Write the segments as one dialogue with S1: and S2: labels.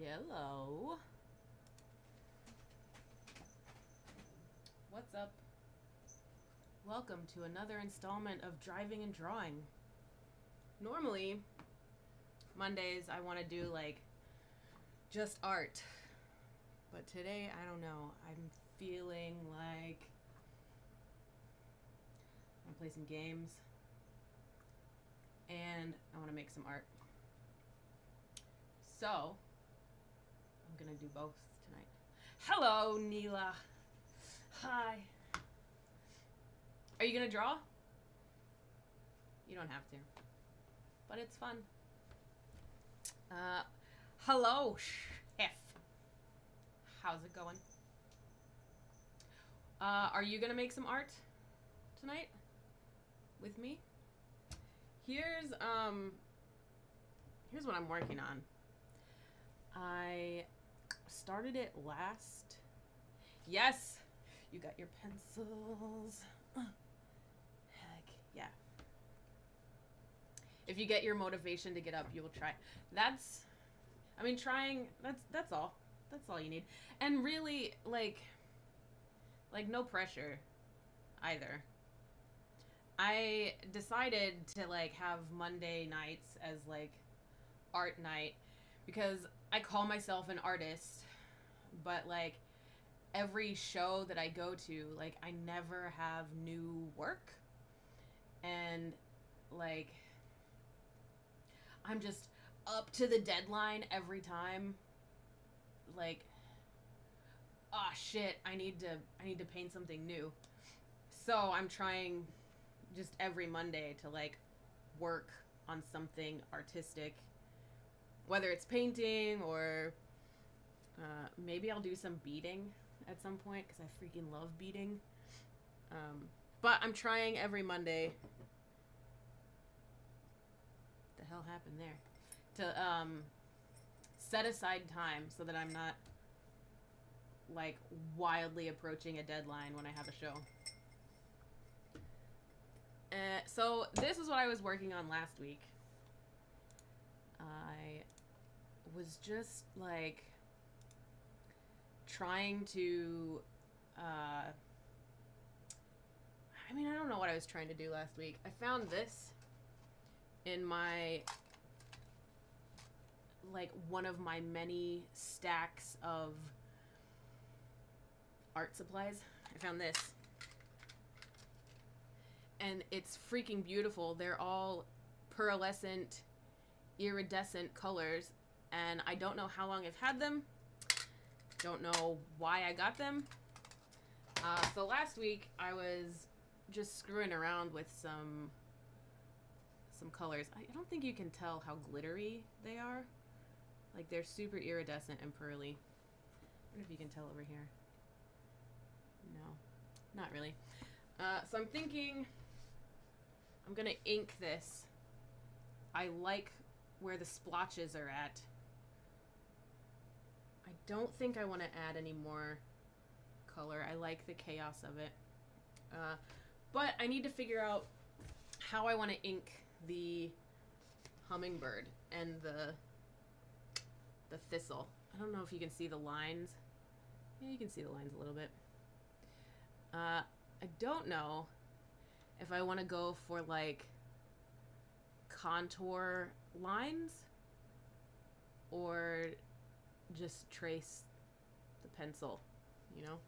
S1: Yellow. What's up? Welcome to another installment of Driving and Drawing. Normally, Mondays I want to do like just art. But today, I don't know. I'm feeling like I want to play some games and I want to make some art. So, I'm going to do both tonight. Hello, Neela. Hi. Are you going to draw? You don't have to. But it's fun. Hello, Chef. How's it going? Are you going to make some art tonight with me? Here's what I'm working on. I started it last. Yes, you got your pencils. Heck yeah. If you get your motivation to get up, you will try. Trying, that's all. That's all you need. And really, like no pressure either. I decided to like have Monday nights as like art night because I call myself an artist, but like every show that I go to, like I never have new work, and like I'm just up to the deadline every time. Like, oh shit, I need to paint something new. So I'm trying just every Monday to like work on something artistic, whether it's painting or maybe I'll do some beading at some point because I freaking love beading. But I'm trying every Monday. What the hell happened there? To set aside time so that I'm not like wildly approaching a deadline when I have a show. So this is what I was working on last week. I was just like trying to I don't know what I was trying to do last week. I found this in my like one of my many stacks of art supplies. I found this. And it's freaking beautiful. They're all pearlescent, iridescent colors. And I don't know how long I've had them. Don't know why I got them. So last week I was just screwing around with some colors. I don't think you can tell how glittery they are. Like they're super iridescent and pearly. I wonder if you can tell over here. No, not really. So I'm thinking I'm gonna ink this. I like where the splotches are at. I don't think I want to add any more color. I like the chaos of it. But I need to figure out how I want to ink the hummingbird and the thistle. I don't know if you can see the lines. Yeah, you can see the lines a little bit. I don't know if I want to go for like contour lines or just trace the pencil, you know?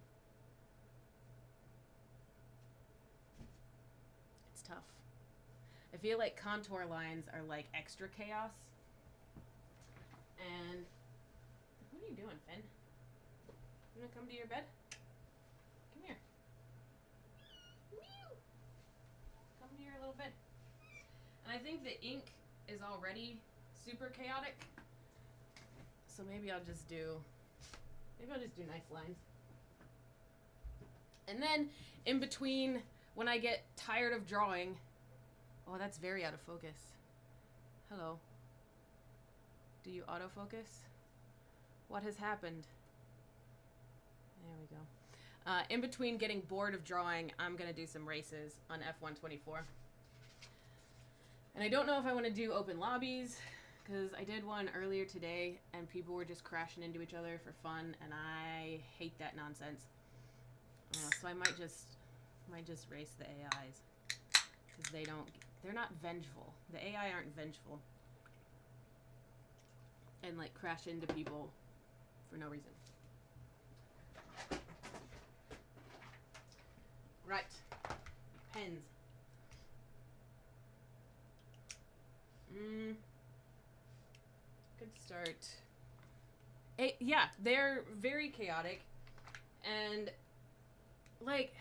S1: It's tough. I feel like contour lines are like extra chaos. And what are you doing, Finn? You wanna come to your bed? Come here. Meow. Come to your little bed. And I think the ink is already super chaotic. So maybe I'll just do nice lines. And then in between when I get tired of drawing, oh, that's very out of focus. Hello. Do you autofocus? What has happened? There we go. In between getting bored of drawing, I'm going to do some races on F124. And I don't know if I want to do open lobbies Because I did one earlier today, and people were just crashing into each other for fun, and I hate that nonsense. So I might just race the AIs, because they're not vengeful. The AI aren't vengeful, and like crash into people for no reason. Right, pens. Good start. Yeah, they're very chaotic, and like,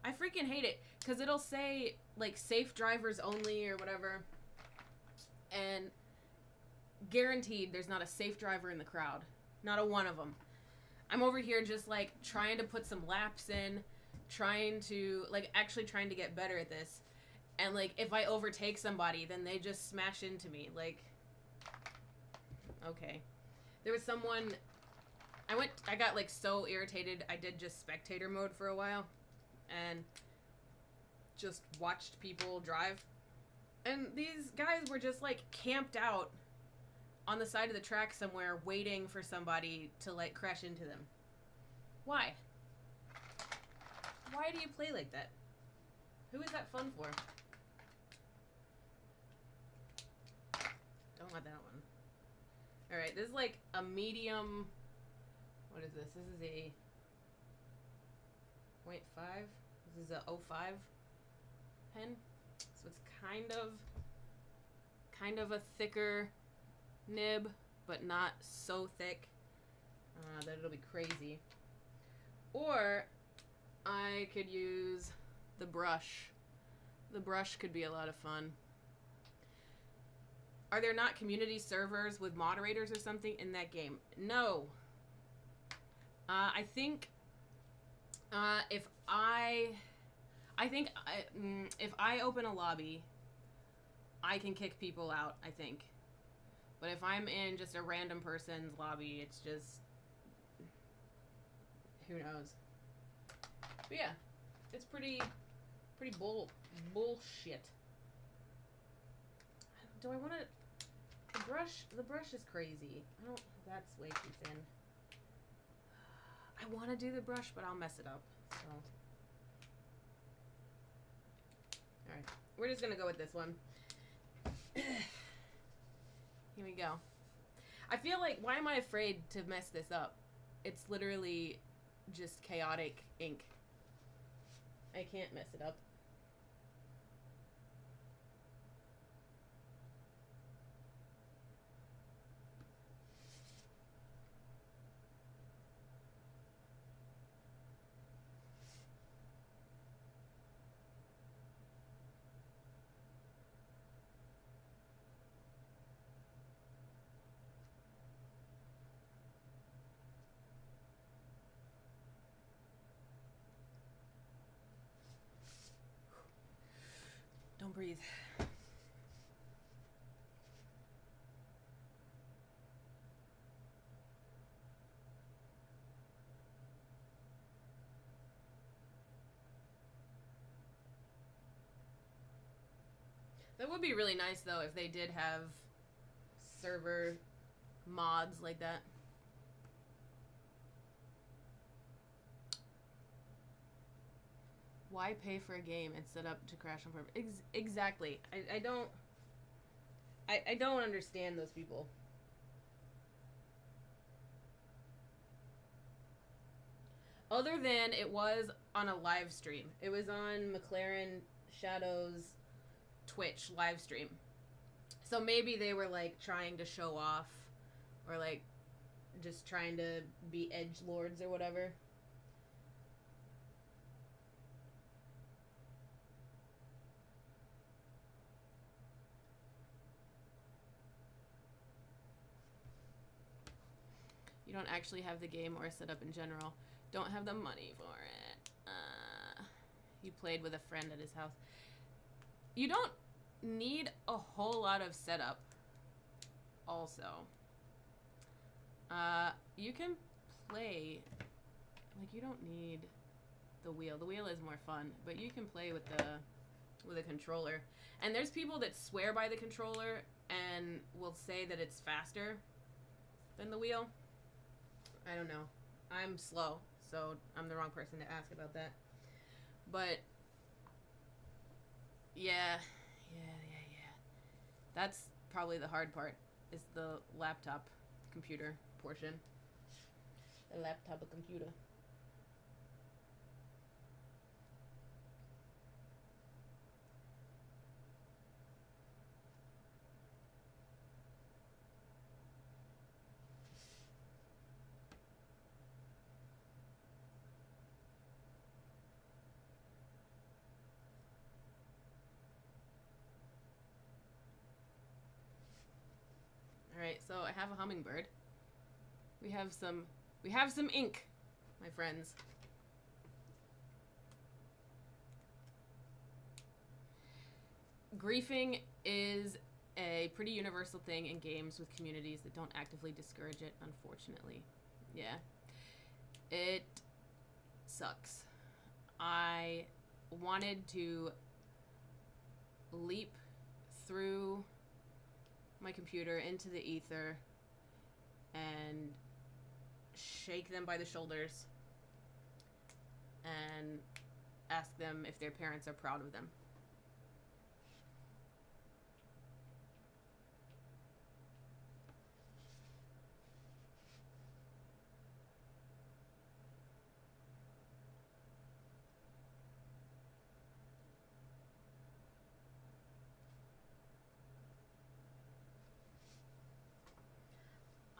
S1: I freaking hate it, because it'll say like safe drivers only or whatever, and guaranteed there's not a safe driver in the crowd, not a one of them. I'm over here just like trying to put some laps in, trying to get better at this, and like if I overtake somebody, then they just smash into me. Like, okay. There was someone, I got like so irritated, I did just spectator mode for a while, and just watched people drive. And these guys were just like camped out on the side of the track somewhere waiting for somebody to like crash into them. Why? Why do you play like that? Who is that fun for? Don't want that one. Alright, this is like a medium... What is this? This is a 0.5. This is a 0.5 pen. So it's kind of a thicker nib, but not so thick that it'll be crazy. Or I could use the brush. The brush could be a lot of fun. Are there not community servers with moderators or something in that game? No. I think if I open a lobby, I can kick people out, I think. But if I'm in just a random person's lobby, it's just... Who knows? But yeah, it's pretty bullshit. Do I want to... The brush is crazy. That's way too thin. I want to do the brush, but I'll mess it up, so... Alright, we're just gonna go with this one. Here we go. I feel like, why am I afraid to mess this up? It's literally just chaotic ink. I can't mess it up. Don't breathe. That would be really nice, though, if they did have server mods like that. Why pay for a game and set up to crash on purpose? Exactly. I don't understand those people. Other than it was on a live stream. It was on McLaren Shadow's Twitch live stream. So maybe they were like trying to show off, or like just trying to be edgelords or whatever. You don't actually have the game or set up in general. Don't have the money for it. You played with a friend at his house. You don't need a whole lot of setup. Also, you can play, like, you don't need the wheel. The wheel is more fun, but you can play with the controller. And there's people that swear by the controller, and will say that it's faster than the wheel. I don't know. I'm slow, so I'm the wrong person to ask about that. But yeah. That's probably the hard part, is the laptop computer portion. The laptop computer. Alright, so I have a hummingbird. We have some ink, my friends. Griefing is a pretty universal thing in games with communities that don't actively discourage it, unfortunately. Yeah. It sucks. I wanted to leap through my computer into the ether and shake them by the shoulders and ask them if their parents are proud of them.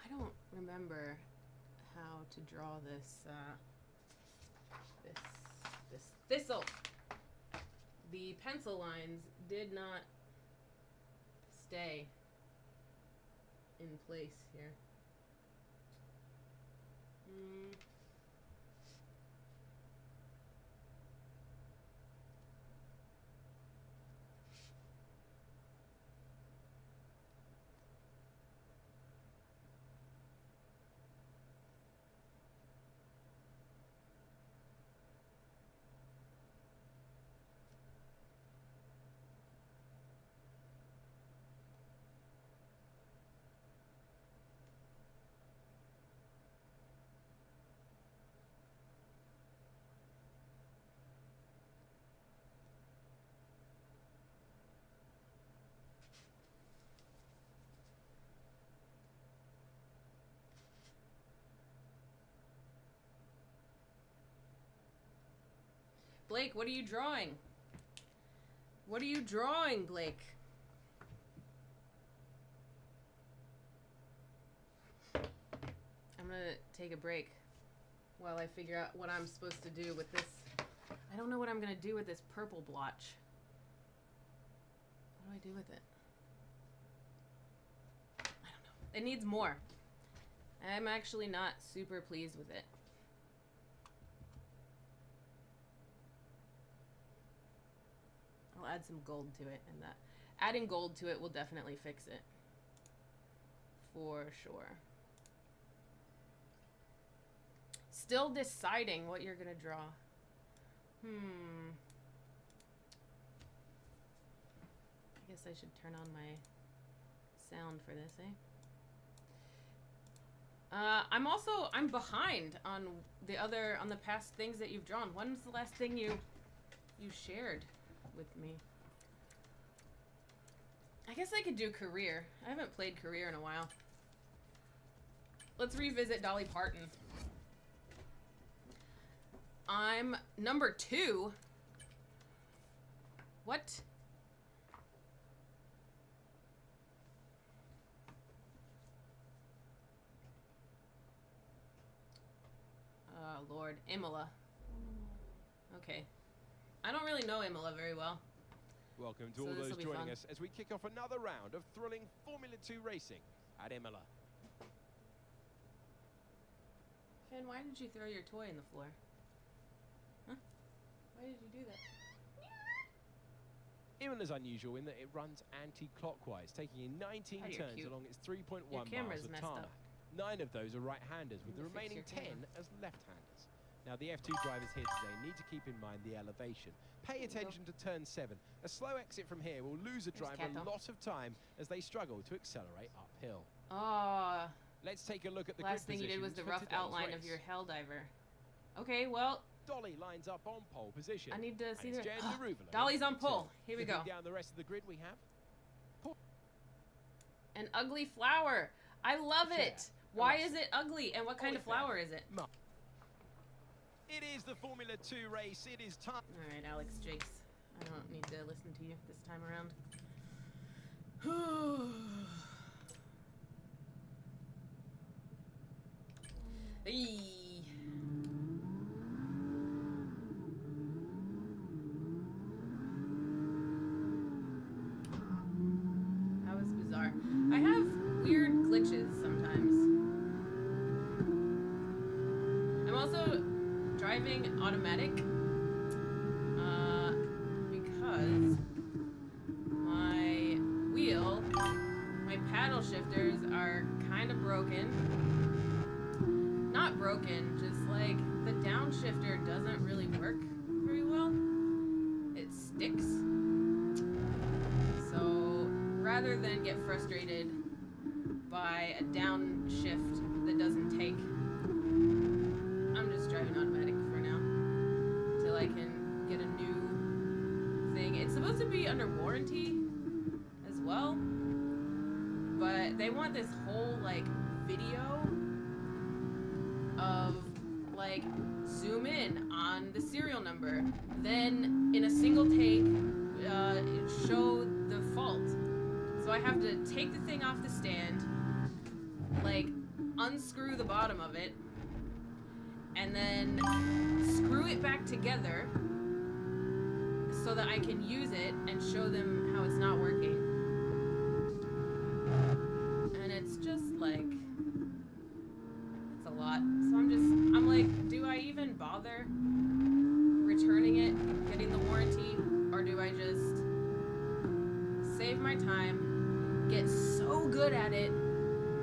S1: I don't remember how to draw this this thistle. The pencil lines did not stay in place here. Blake, what are you drawing? What are you drawing, Blake? I'm gonna take a break while I figure out what I'm supposed to do with this. I don't know what I'm gonna do with this purple blotch. What do I do with it? I don't know. It needs more. I'm actually not super pleased with it. I'll add some gold to it, and that adding gold to it will definitely fix it. For sure. Still deciding what you're gonna draw. I guess I should turn on my sound for this, eh? I'm behind on the past things that you've drawn. When was the last thing you shared with me? I guess I could do career. I haven't played career in a while. Let's revisit Dolly Parton. I'm number 2. What? Oh, Lord. Imola. Okay. I don't really know Imola very well.
S2: Welcome to all those joining us as we kick off another round of thrilling Formula 2 racing at Imola.
S1: Finn, why did you throw your toy on the floor? Huh? Why did you do that?
S2: Imola's unusual in that it runs anti-clockwise, taking in 19 turns along its 3.1 miles of tarmac. 9 of those are right-handers, with the remaining 10 as left-handers. Now, the F2 drivers here today need to keep in mind the elevation. Pay attention to turn 7. A slow exit from here will lose a driver a lot of time as they struggle to accelerate uphill.
S1: Oh.
S2: Let's take a look at the
S1: last thing you did was the rough outline of your Helldiver. Okay, well.
S2: Dolly lines up on pole position.
S1: I need to see the... Dolly's on pole. Here we go.
S2: Down the rest of the grid we have...
S1: An ugly flower. I love it. Why is it ugly? And what kind of flower is it?
S2: It is the Formula 2 race. It is time.
S1: All right, Alex Jakes. I don't need to listen to you this time around. That was bizarre. I have weird glitches sometimes. I'm also driving automatic because my wheel, my paddle shifters are kind of broken. Not broken, just like the downshifter doesn't really work very well. It sticks. So rather than get frustrated by a downshift that doesn't take, I'm just driving automatic for now till I can get a new thing. It's supposed to be under warranty as well, but they want this whole like video of like zoom in on the serial number, then in a single take show the fault. So I have to take the thing off the stand, like unscrew the bottom of it, and then screw it back together so that I can use it and show them how it's not working. And it's just like, it's a lot. So I'm like, do I even bother returning it, getting the warranty, or do I just save my time, get so good at it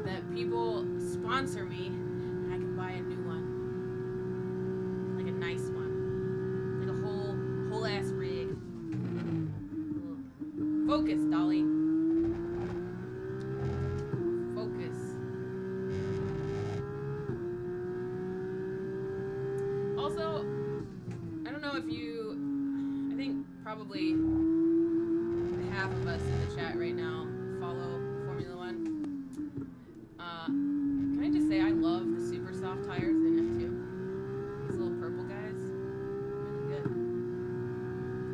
S1: that people sponsor me and I can buy a new one, like a nice one, like a whole ass rig. Focus, Dolly. Focus. Also, I don't know if I think probably half of us in the chat right now follow Formula One. Can I just say I love the super soft tires in F2? These little purple guys, really good.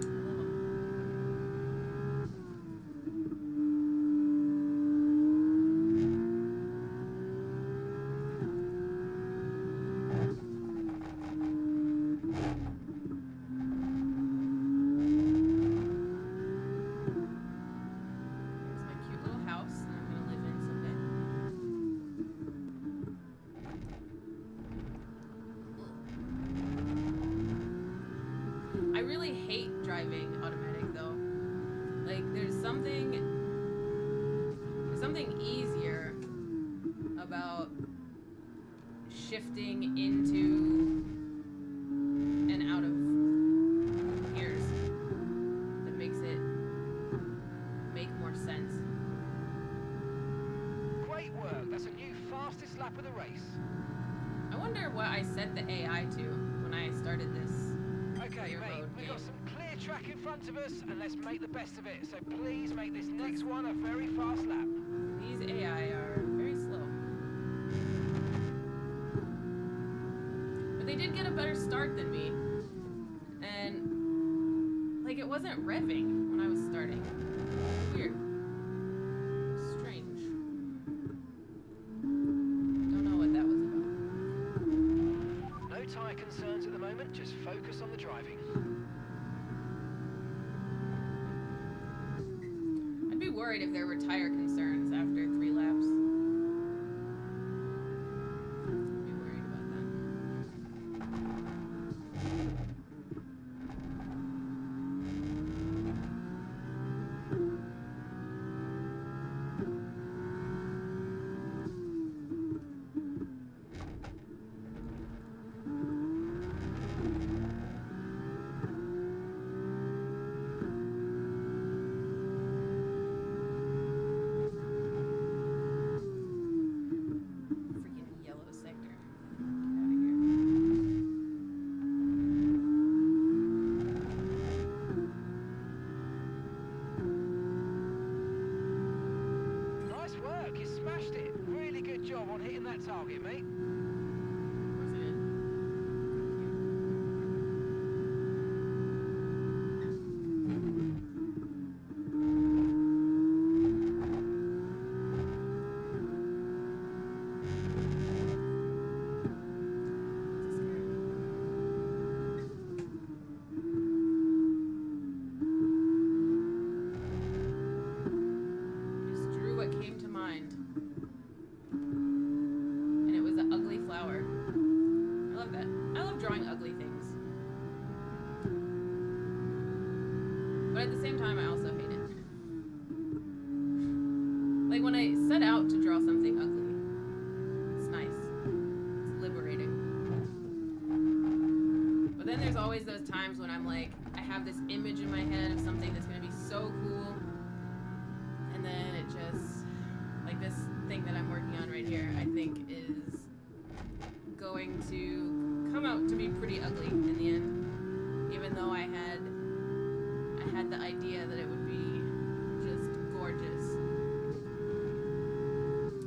S1: I love them. Here's my cute little house that I'm gonna live in someday. I really hate driving automatic though. Like there's something easier about shifting into and out of gears that makes it make more sense.
S3: Great work. That's a new fastest lap of the race.
S1: I wonder what I set the AI to when I started this.
S3: Okay, mate, we've got some clear track in front of us, and let's make the best of it. So please make this next one a very fast lap.
S1: These AI are very slow. But they did get a better start than me. And, like, it wasn't revving when I was starting. Weird. Strange. Don't know what that was about.
S3: No tyre concerns at the moment, just focus on the driving.
S1: I'd be worried if there were tire concerns after 3 laps. I'd be worried about that.
S3: that target, mate.
S1: Of course I did. Just drew what came to mind. And it was an ugly flower. I love that. I love drawing ugly things. But at the same time, I also hate it. Like when I set out to draw something ugly, it's nice. It's liberating. But then there's always those times when I'm like, I have this image in my head of something that's going to be so cool. And then it just, like this thing that I'm working on right here, I think is going to come out to be pretty ugly in the end. Even though I had the idea that it would be just gorgeous.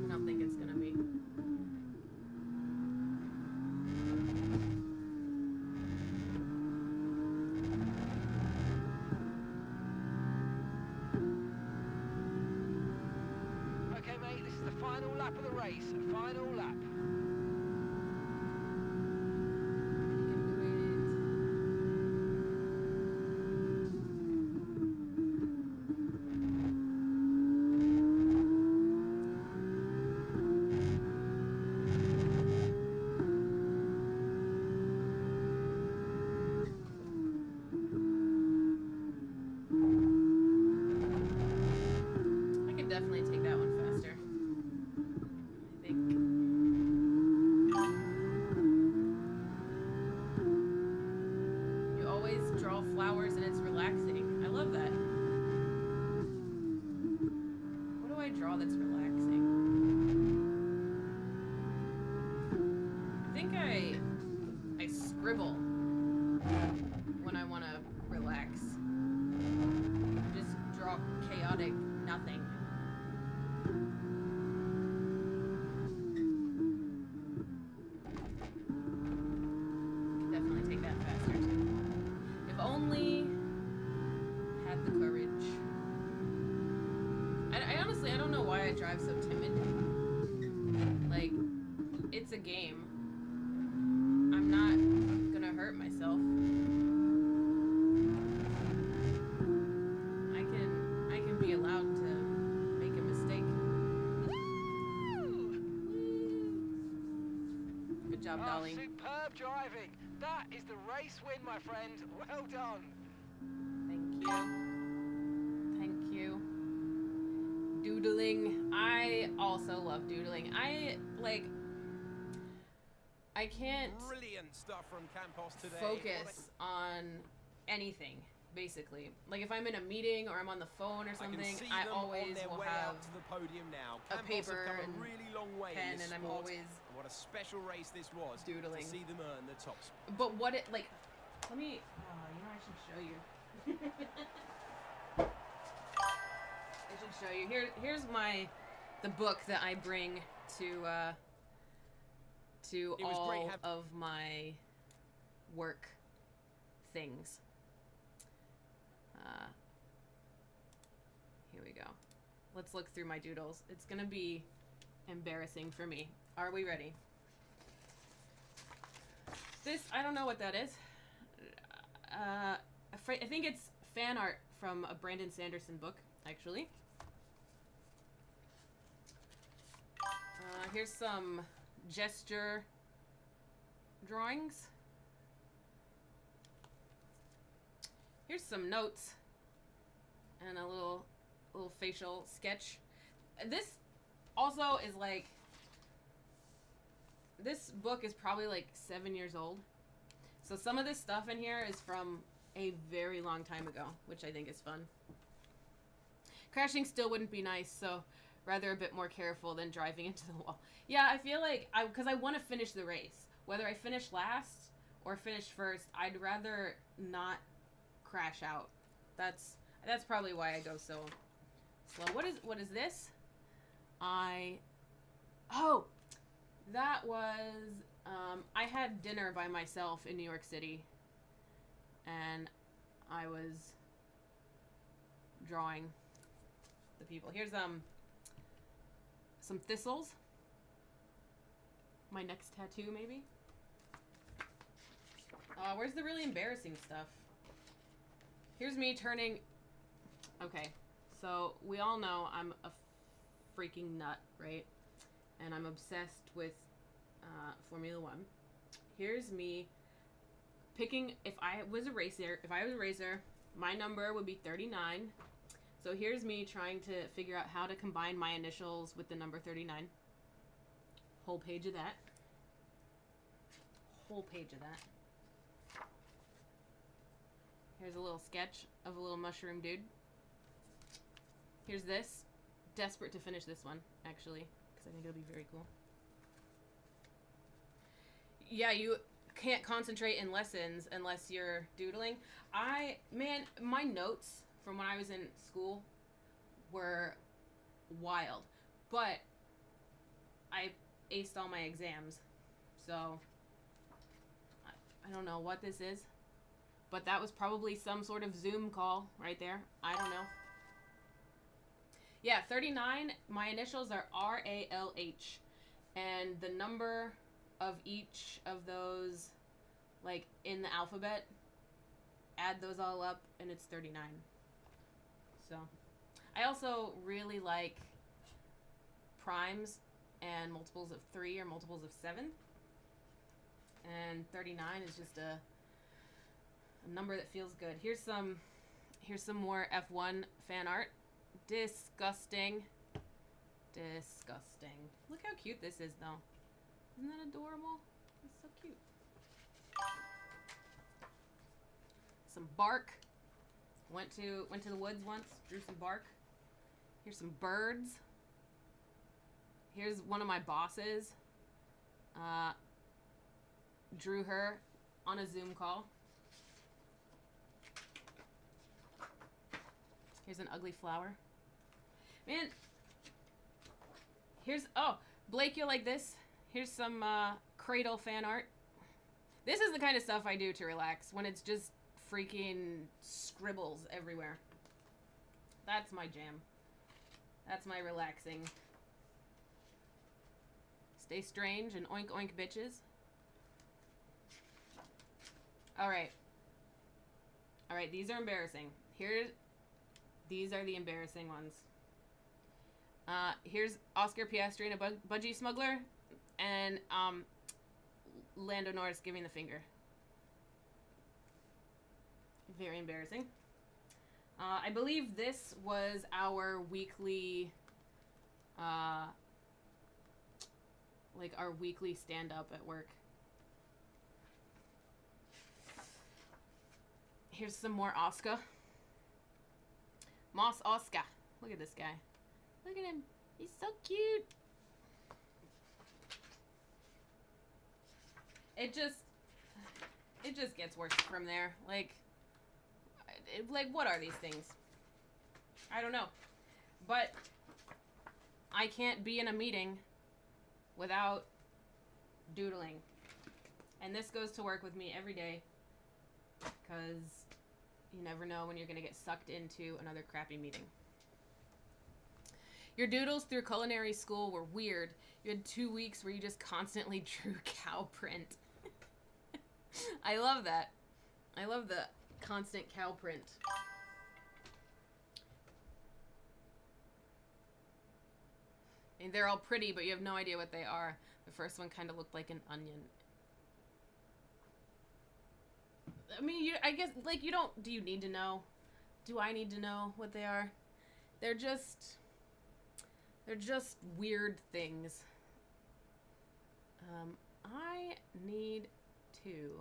S1: I don't think it's gonna be.
S3: Okay, mate, this is the final lap of the race. Final lap.
S1: I could definitely take that one faster. I think. You always draw flowers and it's relaxing. I love that. What do I draw that's relaxing? I think I scribble when I want to relax. Just draw chaotic nothing. Could definitely take that faster too. If only had the courage. I honestly, I don't know why I drive so timid. Like, it's a game. I'm not gonna hurt myself. I can be allowed to make a mistake. Good job, Dolly.
S3: Superb driving. That is the race win, my friend. Well done.
S1: Thank you. Thank you. Doodling. I also love doodling. I can't
S2: Brilliant stuff from Campos today.
S1: focus on anything, basically. Like if I'm in a meeting or I'm on the phone or something, I always will have
S2: to the podium now.
S1: a
S2: Campos
S1: paper
S2: have come
S1: and
S2: a really long way
S1: pen,
S2: in this
S1: and I'm
S2: sport,
S1: always
S2: and what a special race this was
S1: doodling.
S2: to see them earn the top spot.
S1: But what it like? Let me. Oh, you know, I should show you. I should show you. Here's the book that I bring to all of my work things. Here we go. Let's look through my doodles. It's gonna be embarrassing for me. Are we ready? This, I don't know what that is. I think it's fan art from a Brandon Sanderson book, actually. Here's some gesture drawings. Here's some notes and a little facial sketch. This also is like, this book is probably like 7 years old. So some of this stuff in here is from a very long time ago, which I think is fun. Crashing still wouldn't be nice, so rather a bit more careful than driving into the wall. Yeah, I feel like, because I want to finish the race. Whether I finish last or finish first, I'd rather not crash out. That's probably why I go so slow. What is this? Oh, That was, I had dinner by myself in New York City, and I was drawing the people. Here's, some thistles. My next tattoo, maybe? Where's the really embarrassing stuff? Here's me turning... Okay, so we all know I'm a freaking nut, right? And I'm obsessed with Formula One. Here's me picking... If I was a racer, my number would be 39. So here's me trying to figure out how to combine my initials with the number 39. Whole page of that. Whole page of that. Here's a little sketch of a little mushroom dude. Here's this. Desperate to finish this one, actually, because I think it'll be very cool. Yeah, you can't concentrate in lessons unless you're doodling. Man, my notes from when I was in school were wild, but I aced all my exams, so I don't know what this is, but that was probably some sort of Zoom call right there. I don't know. Yeah, 39, my initials are R-A-L-H, and the number of each of those, like, in the alphabet, add those all up, and it's 39. So, I also really like primes and multiples of 3 or multiples of 7. And 39 is just a number that feels good. Here's some more F1 fan art. Disgusting. Disgusting. Look how cute this is, though. Isn't that adorable? It's so cute. Some bark. Went to the woods once, drew some bark. Here's some birds. Here's one of my bosses. Drew her on a Zoom call. Here's an ugly flower. Man, Blake, you'll like this. Here's some cradle fan art. This is the kind of stuff I do to relax when it's just freaking scribbles everywhere. That's my jam. That's my relaxing. Stay strange and oink oink bitches. Alright, these are embarrassing. These are the embarrassing ones. Here's Oscar Piastri and a budgie smuggler, and Lando Norris giving the finger. Very embarrassing. I believe this was our weekly, our weekly stand-up at work. Here's some more Oscar. Moss Oscar. Look at this guy. Look at him. He's so cute. It just gets worse from there. Like, what are these things? I don't know. But I can't be in a meeting without doodling. And this goes to work with me every day, because you never know when you're going to get sucked into another crappy meeting. Your doodles through culinary school were weird. You had 2 weeks where you just constantly drew cow print. I love that. I love the constant cow print. And they're all pretty, but you have no idea what they are. The first one kind of looked like an onion. I mean, I guess, like, you don't... Do you need to know? Do I need to know what they are? They're just weird things. I need to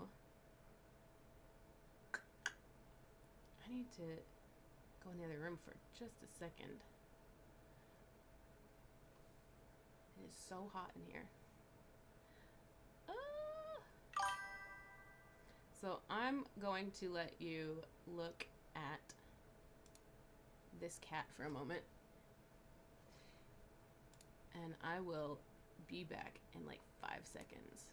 S1: go in the other room for just a second. It is so hot in here. So I'm going to let you look at this cat for a moment. And I will be back in like 5 seconds.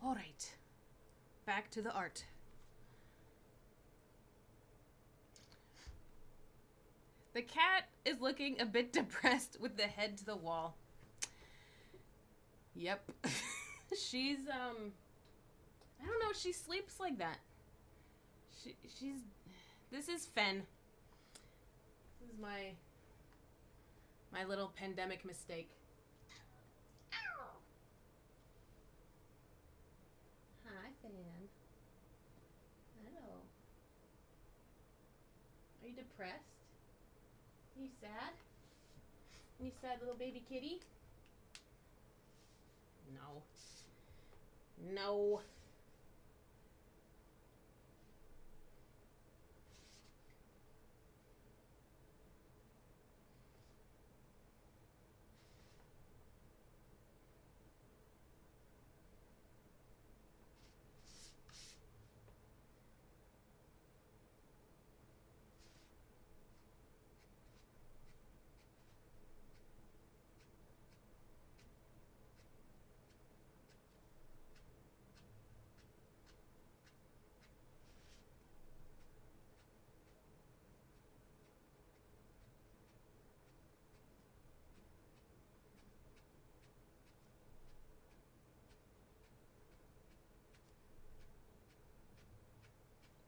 S1: All right, back to the art. The cat is looking a bit depressed with the head to the wall. Yep. She's, I don't know, she sleeps like that. This is Fen. This is my little pandemic mistake. Hi, Fan. Hello. Are you depressed? Are you sad? You sad little baby kitty? No. No.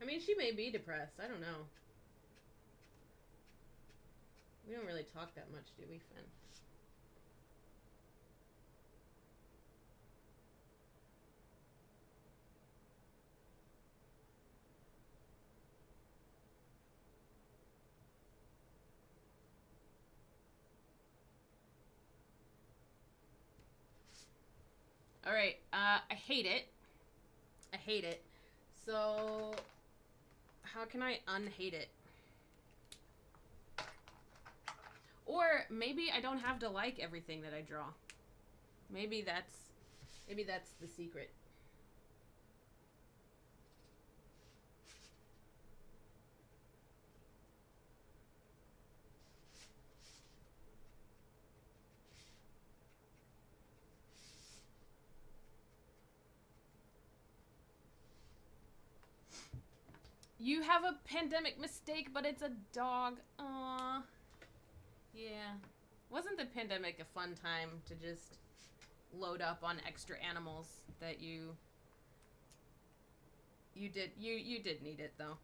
S1: I mean, she may be depressed. I don't know. We don't really talk that much, do we, Fen? All right. I hate it. I hate it. So how can I unhate it? Or maybe I don't have to like everything that I draw. Maybe that's the secret. You have a pandemic mistake, but it's a dog. Aww. Yeah. Wasn't the pandemic a fun time to just load up on extra animals that you did need it though.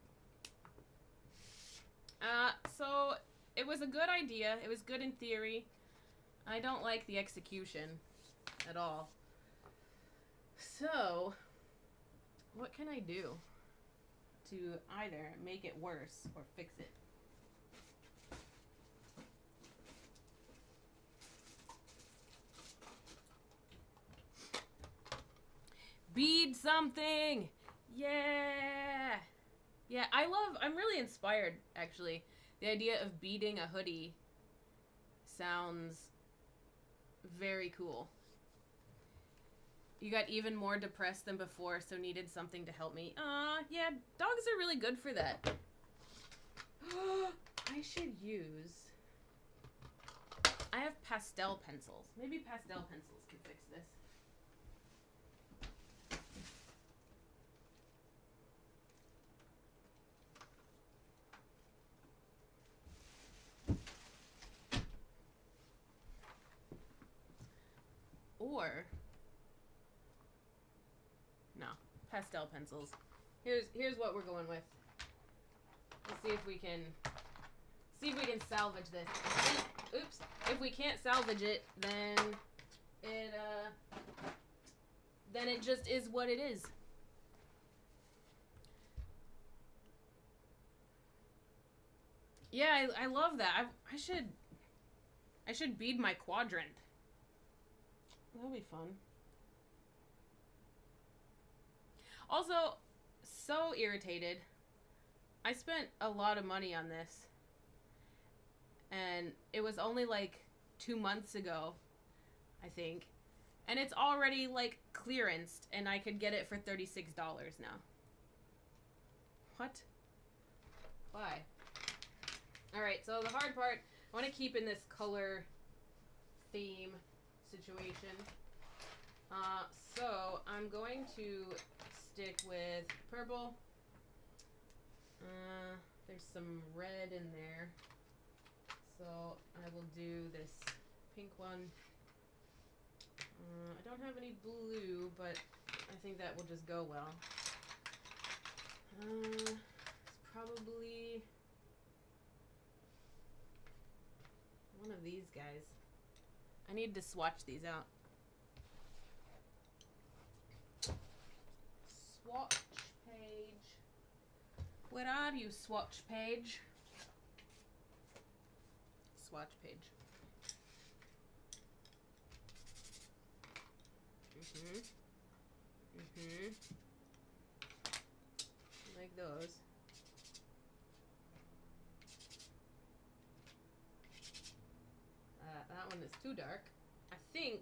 S1: So it was a good idea. It was good in theory. I don't like the execution at all. So what can I do to either make it worse or fix it? Bead something! Yeah! Yeah, I'm really inspired, actually. The idea of beading a hoodie sounds very cool. You got even more depressed than before, so needed something to help me. Yeah, dogs are really good for that. I should use... I have pastel pencils. Maybe pastel pencils can fix this. Or... no, pastel pencils. Here's what we're going with. Let's see if we can salvage this. Oops. If we can't salvage it, then it just is what it is. Yeah, I love that. I should bead my quadrant. That'll be fun. Also, so irritated. I spent a lot of money on this. And it was only like 2 months ago, I think. And it's already like clearanced and I could get it for $36 now. What? Why? Alright, so the hard part, I want to keep in this color theme situation. So I'm going to stick with purple. There's some red in there. So I will do this pink one. I don't have any blue, but I think that will just go well. It's probably one of these guys. I need to swatch these out. Swatch page. Where are you, swatch page? Swatch page. Like those. That one is too dark. I think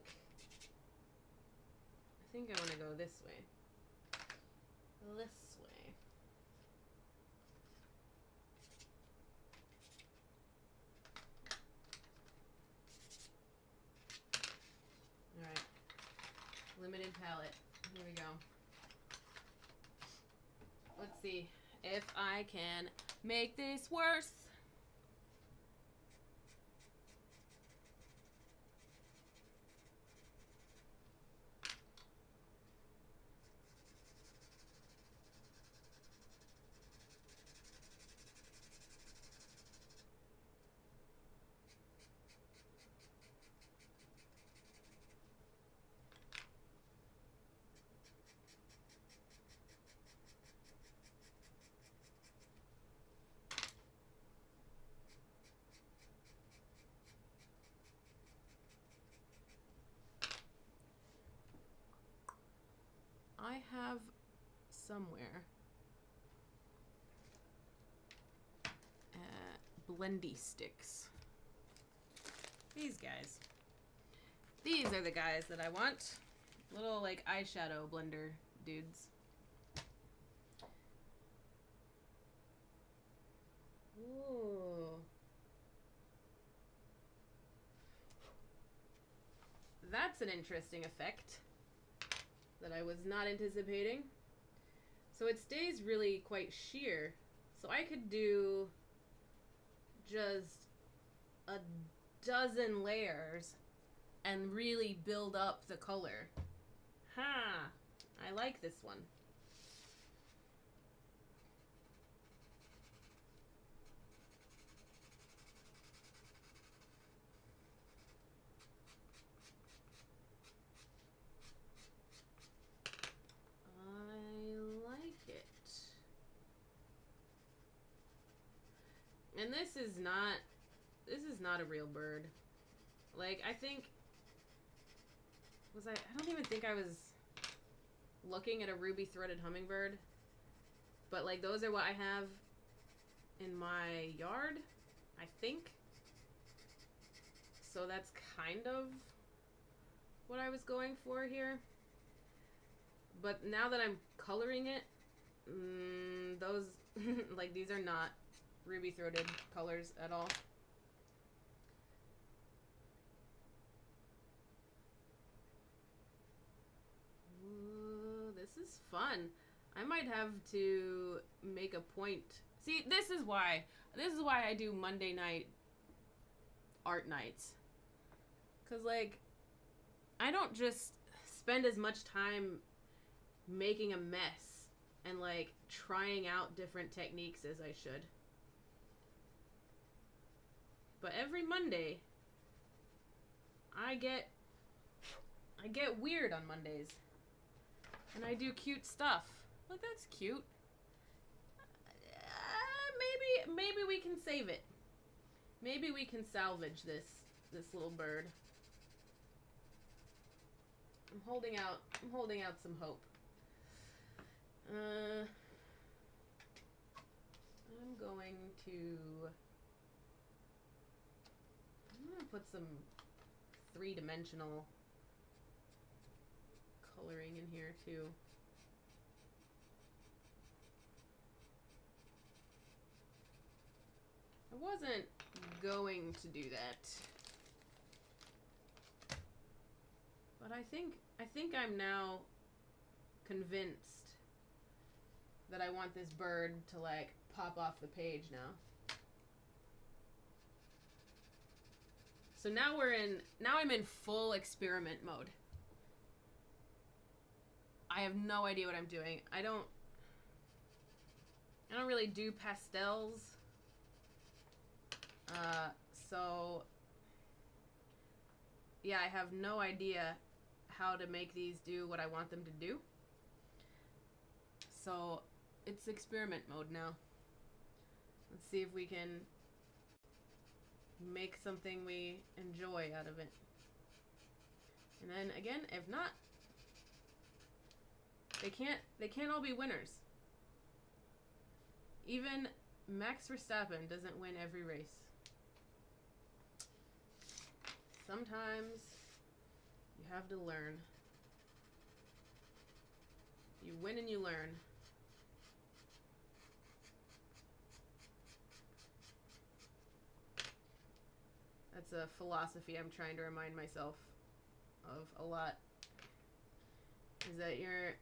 S1: I want to go this way. This way. Alright. Limited palette. Here we go. Let's see if I can make this worse. I have somewhere blendy sticks. These guys. These are the guys that I want. Little, like, eyeshadow blender dudes. Ooh. That's an interesting effect that I was not anticipating. So it stays really quite sheer. So I could do just a dozen layers and really build up the color. Ha! I like this one. And this is not a real bird. Like, I think, I don't even think I was looking at a ruby-throated hummingbird. But, like, those are what I have in my yard, I think. So that's kind of what I was going for here. But now that I'm coloring it, those, like, these are not ruby-throated colors at all. Ooh, this is fun. I might have to make a point. See, this is why I do Monday night art nights. 'Cause, like, I don't just spend as much time making a mess and, like, trying out different techniques as I should. But every Monday, I get weird on Mondays. And I do cute stuff. Like, that's cute. Maybe we can save it. Maybe we can salvage this little bird. I'm holding out some hope. I'm gonna put some three-dimensional coloring in here too. I wasn't going to do that, but I think I'm now convinced that I want this bird to, like, pop off the page now. So now I'm in full experiment mode. I have no idea what I'm doing. I don't really do pastels. So yeah, I have no idea how to make these do what I want them to do. So it's experiment mode now. Let's see if we can make something we enjoy out of it. And then again, if not, they can't all be winners. Even Max Verstappen doesn't win every race. Sometimes you have to learn. You win and you learn. That's a philosophy I'm trying to remind myself of a lot. Is that you're,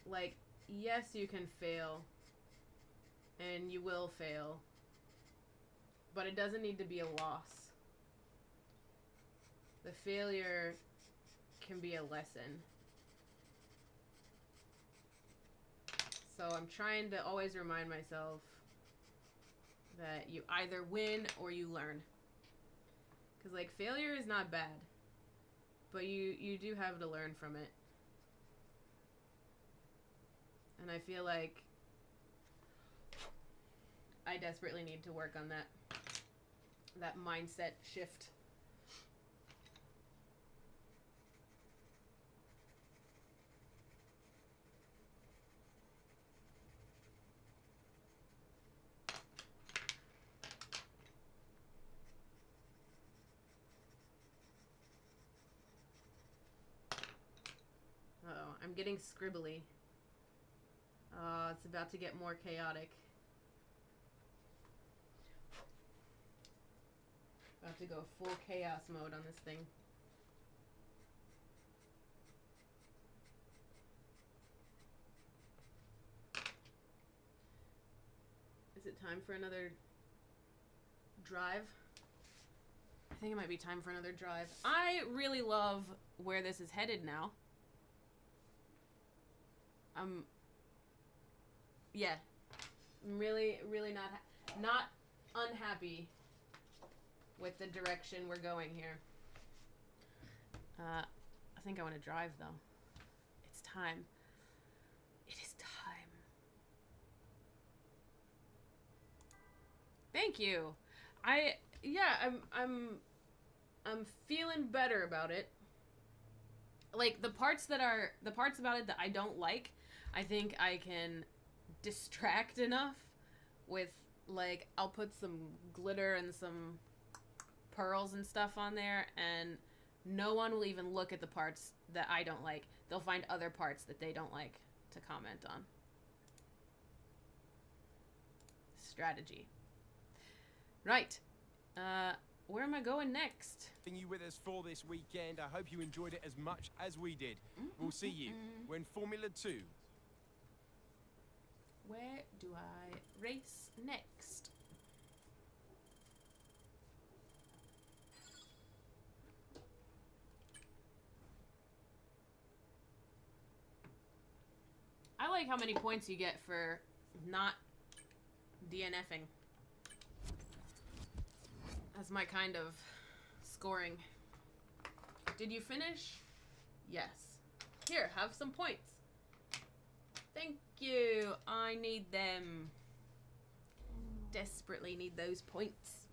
S1: like, yes, you can fail. And you will fail. But it doesn't need to be a loss. The failure can be a lesson. So I'm trying to always remind myself that you either win or you learn. Because, like, failure is not bad. But you do have to learn from it. And I feel like I desperately need to work on that mindset shift. I'm getting scribbly. It's about to get more chaotic. About to go full chaos mode on this thing. Is it time for another drive? I think it might be time for another drive. I really love where this is headed now. Yeah. I'm really not unhappy with the direction we're going here. I think I want to drive, though. It's time. It is time. Thank you. I'm feeling better about it. Like, the parts about it that I don't like, I think I can distract enough with, like, I'll put some glitter and some pearls and stuff on there, and no one will even look at the parts that I don't like. They'll find other parts that they don't like to comment on. Strategy. Right. Where am I going next?
S2: You with us for this weekend. I hope you enjoyed it as much as we did. We'll see you when Formula 2.
S1: Where do I race next? I like how many points you get for not DNFing. That's my kind of scoring. Did you finish? Yes. Here, have some points. Thank you. I need them. Desperately need those points.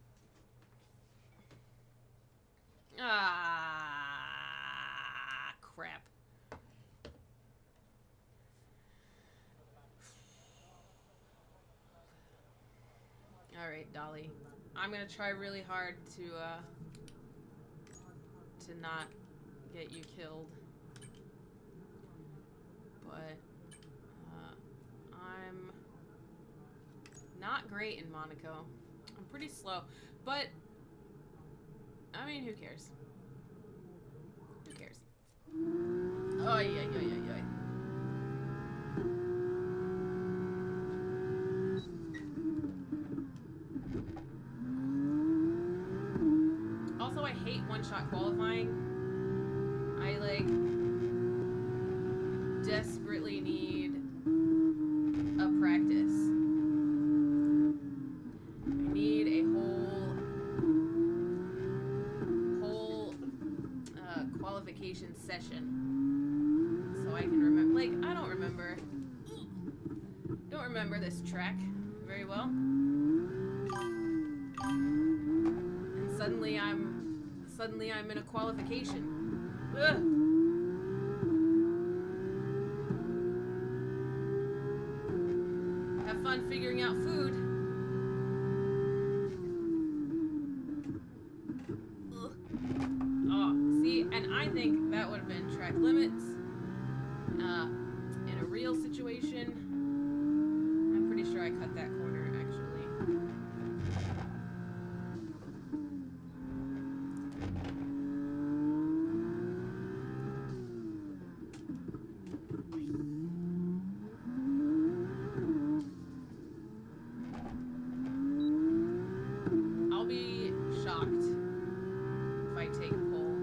S1: Ah, crap. All right, Dolly. I'm gonna try really hard to not get you killed, but I'm not great in Monaco. I'm pretty slow, but I mean, who cares? Who cares? Oh yeah. Also, I hate one-shot qualifying. I, like, desperately need a practice. I need a whole qualification session so I can remember. Like, I don't remember this track very well. And suddenly I'm in a qualification. Ugh. Have fun figuring out food. Ugh. Oh, see, and I think that would have been track limits. In a real situation, I'm pretty sure I cut that corner, actually. I'll be shocked if I take pole.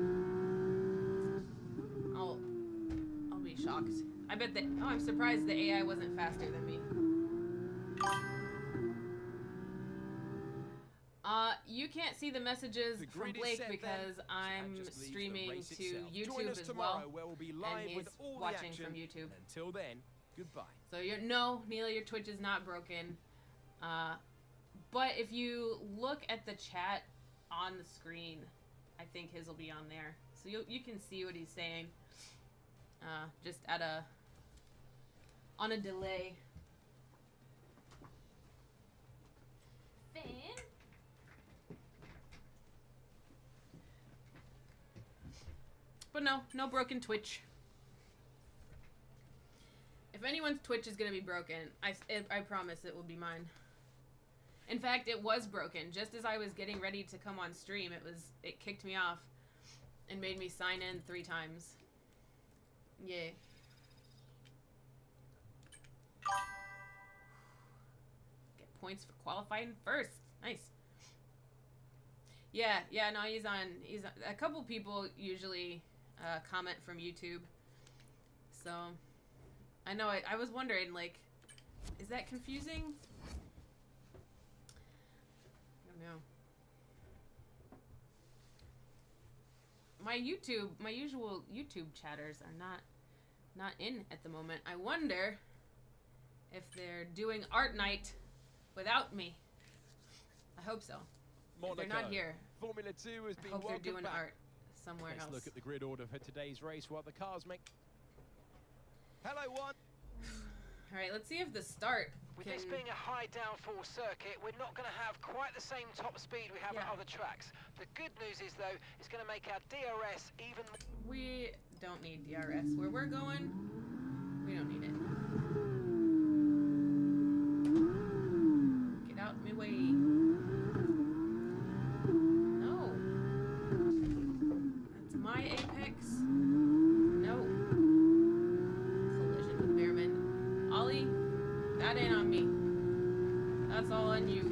S1: I'll be shocked. I bet that. Oh, I'm surprised the AI wasn't faster than me. You can't see the messages from Blake because I'm streaming to YouTube as well, and he's watching from YouTube.
S2: Until then, goodbye.
S1: So no, Neela, your Twitch is not broken. But if you look at the chat on the screen, I think his will be on there, so you can see what he's saying. Just on a delay. Fan. But no broken Twitch. If anyone's Twitch is gonna be broken, I promise it will be mine. In fact, it was broken. Just as I was getting ready to come on stream, it kicked me off and made me sign in 3 times. Yay. Get points for qualifying first. Nice. Yeah, no, he's on a couple people usually comment from YouTube. So I know I was wondering, like, is that confusing? I don't know. My usual YouTube chatters are not in at the moment. I wonder if they're doing art night without me. I hope so. If they're not here.
S2: Formula 2 has been
S1: I hope they're doing
S2: back.
S1: art somewhere else.
S2: Let's look at the grid order for today's race while the cars make. Hello, one.
S1: All right, let's see if the start
S3: With this being a high downforce circuit, we're not going to have quite the same top speed we have at other tracks. The good news is, though, it's going to make our DRS even more...
S1: We don't need DRS. Where we're going, we don't need it. Get out my way. No. That's my apex. No. Collision with Bearman. Ollie, that ain't on me. That's all on you.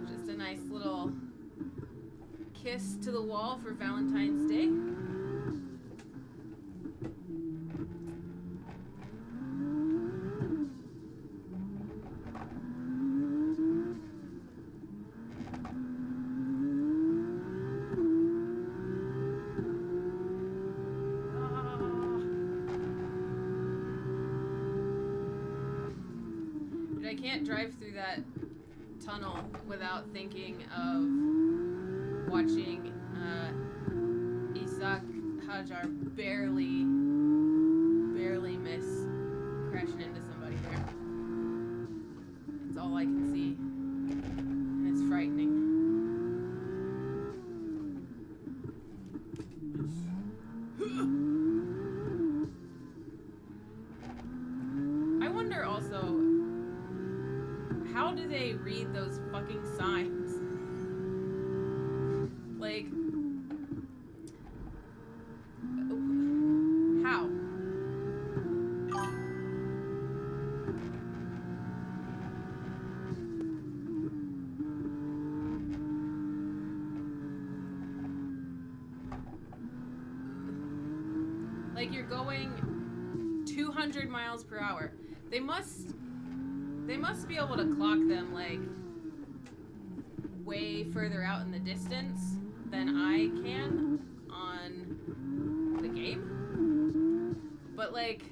S1: Just a nice little kiss to the wall for Valentine's Day. I can't drive through that tunnel without thinking of watching Isak Hajar barely miss crashing into somebody there. It's all I can see, and it's frightening. I wonder also, how do they read those fucking signs? Like, how? Like, you're going 200 miles per hour. They must be able to clock them, like, way further out in the distance than I can on the game. But, like,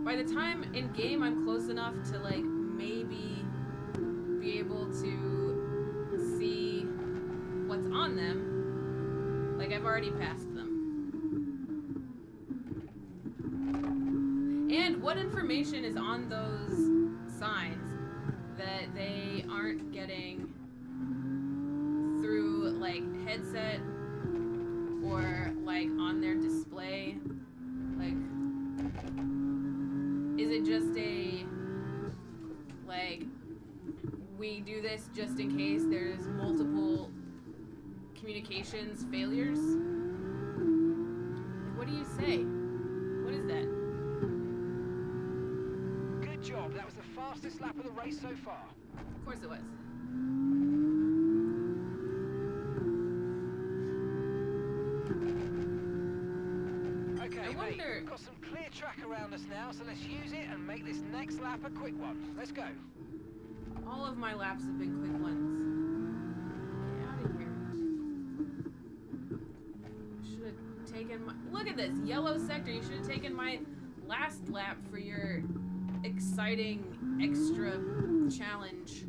S1: by the time in game I'm close enough to, like, maybe be able to see what's on them, like, I've already passed them. And what information is on those signs that they aren't getting through, like, headset or, like, on their display? Like, is it just a, like, we do this just in case there's multiple communications failures? Like, what do you say? What is that?
S3: Job. That was the fastest lap of the race so far.
S1: Of course it was.
S3: Okay, mate, we've got some clear track around us now, so let's use it and make this next lap a quick one. Let's go.
S1: All of my laps have been quick ones. Get out of here. Should have taken my... Look at this, yellow sector. You should have taken my last lap for your exciting extra challenge.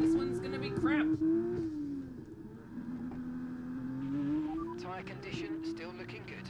S1: This one's gonna be crap.
S3: Tyre condition still looking good.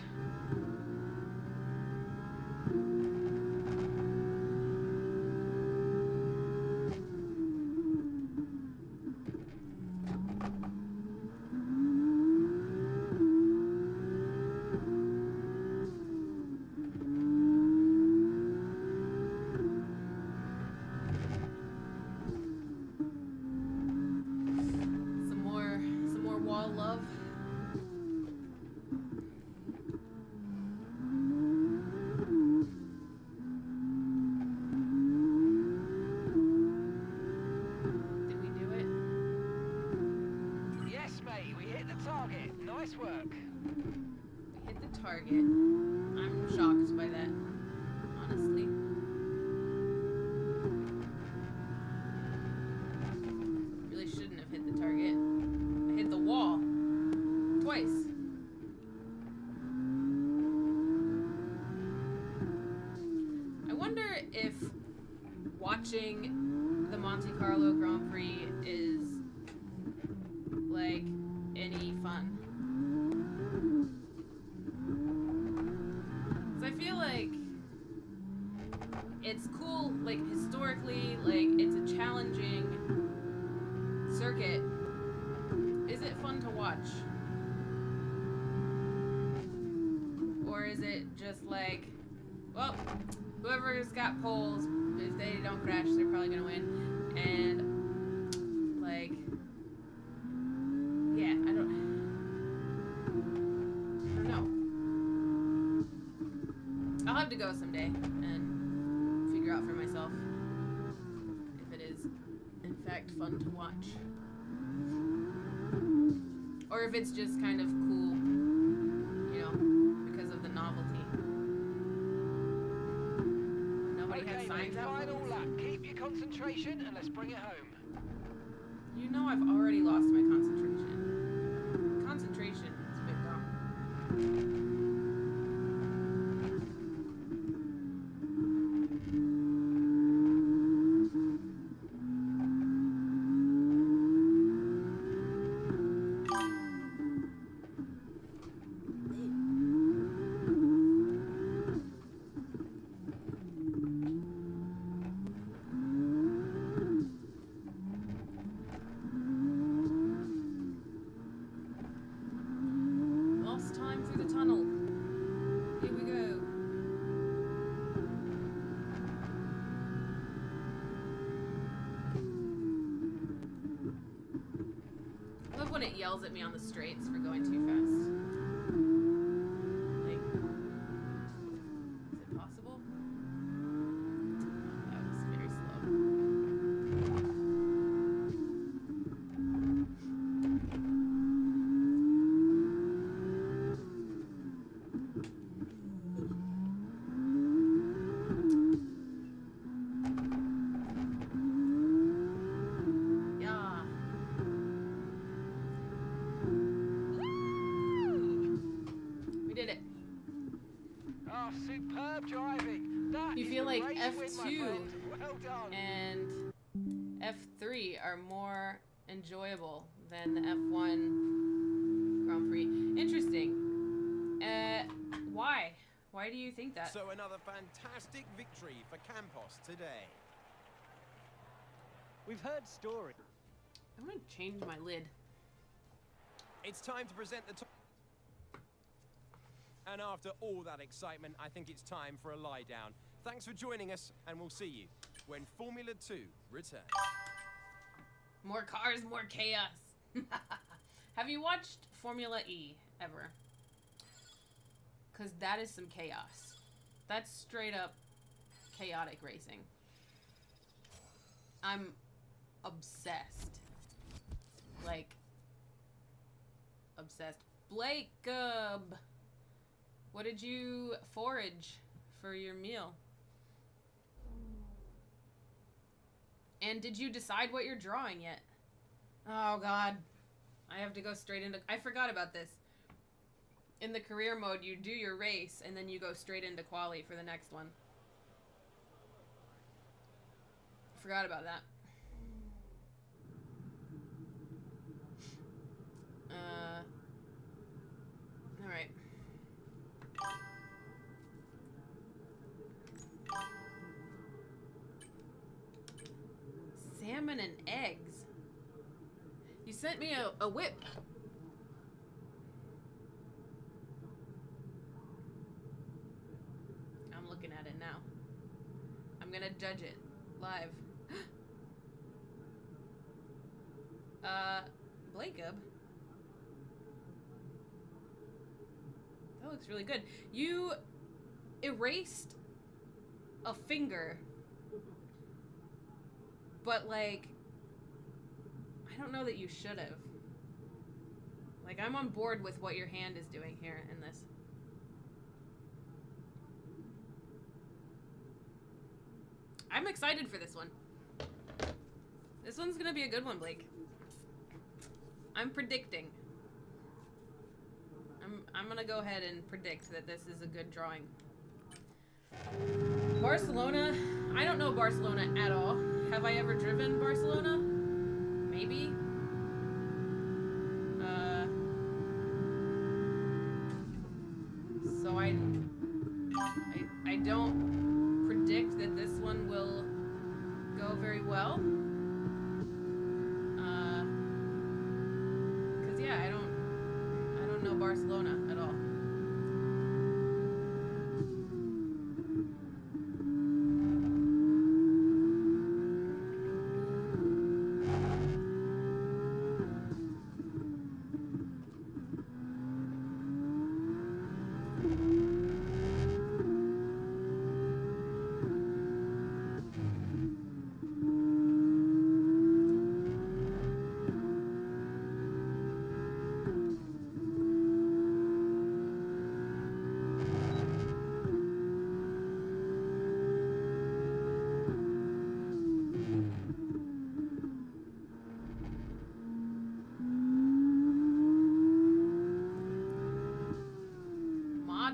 S3: Nice work.
S1: We hit the target. I'm shocked by that, honestly. Really shouldn't have hit the target. I hit the wall. Twice. I wonder if watching the Monte Carlo Grand Prix is like any fun. 'Cause I feel like it's cool, like historically, like it's a challenging circuit. Is it fun to watch? Or is it just like, well, whoever's got poles, if they don't crash, they're probably gonna win. And like, yeah, I don't know. I'll have to go someday and figure out for myself if it is in fact fun to watch. Or if it's just kind of cool, you know, because of the novelty. Nobody had signs out.
S3: Final lap. Keep your concentration and let's bring it home.
S1: You know I've already lost my concentration. Concentration is a big problem. When it yells at me on the straights for going too fast. Like, is it possible? That was very slow.
S3: Superb driving. That
S1: you feel like F2
S3: well done.
S1: and F3 are more enjoyable than the F1 Grand Prix. Interesting. Why? Why do you think that?
S2: So another fantastic victory for Campos today.
S4: We've heard stories.
S1: I'm gonna change my lid.
S2: It's time to present the top. And after all that excitement, I think it's time for a lie down. Thanks for joining us, and we'll see you when Formula 2 returns.
S1: More cars, more chaos. Have you watched Formula E ever? Because that is some chaos. That's straight up chaotic racing. I'm obsessed. Like, obsessed. Blacob! What did you forage for your meal? And did you decide what you're drawing yet? Oh God, I have to go straight into, I forgot about this. In the career mode, you do your race and then you go straight into quali for the next one. Forgot about that. All right. Salmon and eggs. You sent me a whip. I'm looking at it now. I'm gonna judge it live. Blacob. That looks really good. You erased a finger, but like, I don't know that you should have. Like, I'm on board with what your hand is doing here in this. I'm excited for this one. This one's gonna be a good one, Blake. I'm predicting. I'm gonna go ahead and predict that this is a good drawing. Barcelona. I don't know Barcelona at all. Have I ever driven Barcelona? Maybe. So I don't predict that this one will go very well. Cause yeah, I don't know Barcelona at all.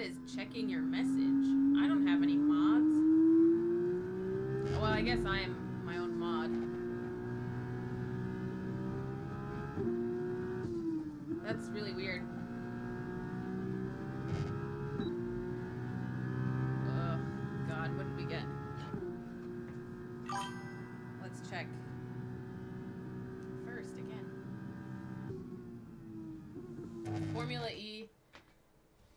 S1: Is checking your message. I don't have any mods. Well, I guess I am my own mod. That's really weird. Oh, God, what did we get? Let's check. First, again. Formula E.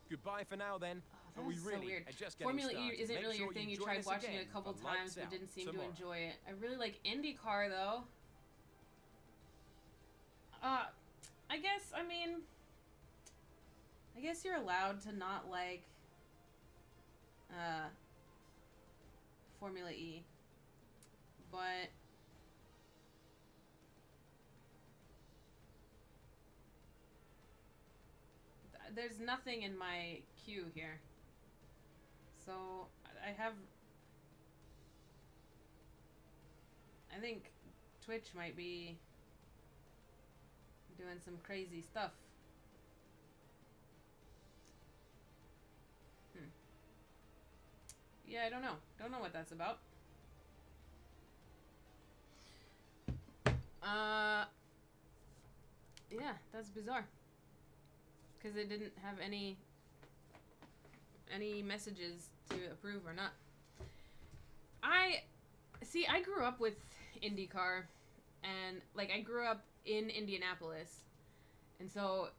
S2: Goodbye for now, then.
S1: Oh, that is so weird. Formula E isn't really your thing. You tried watching it a couple times, but didn't seem to enjoy it. I really like IndyCar, though. I guess you're allowed to not like Formula E, but there's nothing in my queue here. So I think Twitch might be doing some crazy stuff. Yeah, I don't know. Don't know what that's about. Yeah, that's bizarre. Because it didn't have any messages to approve or not. I grew up with IndyCar, and like I grew up in Indianapolis, and so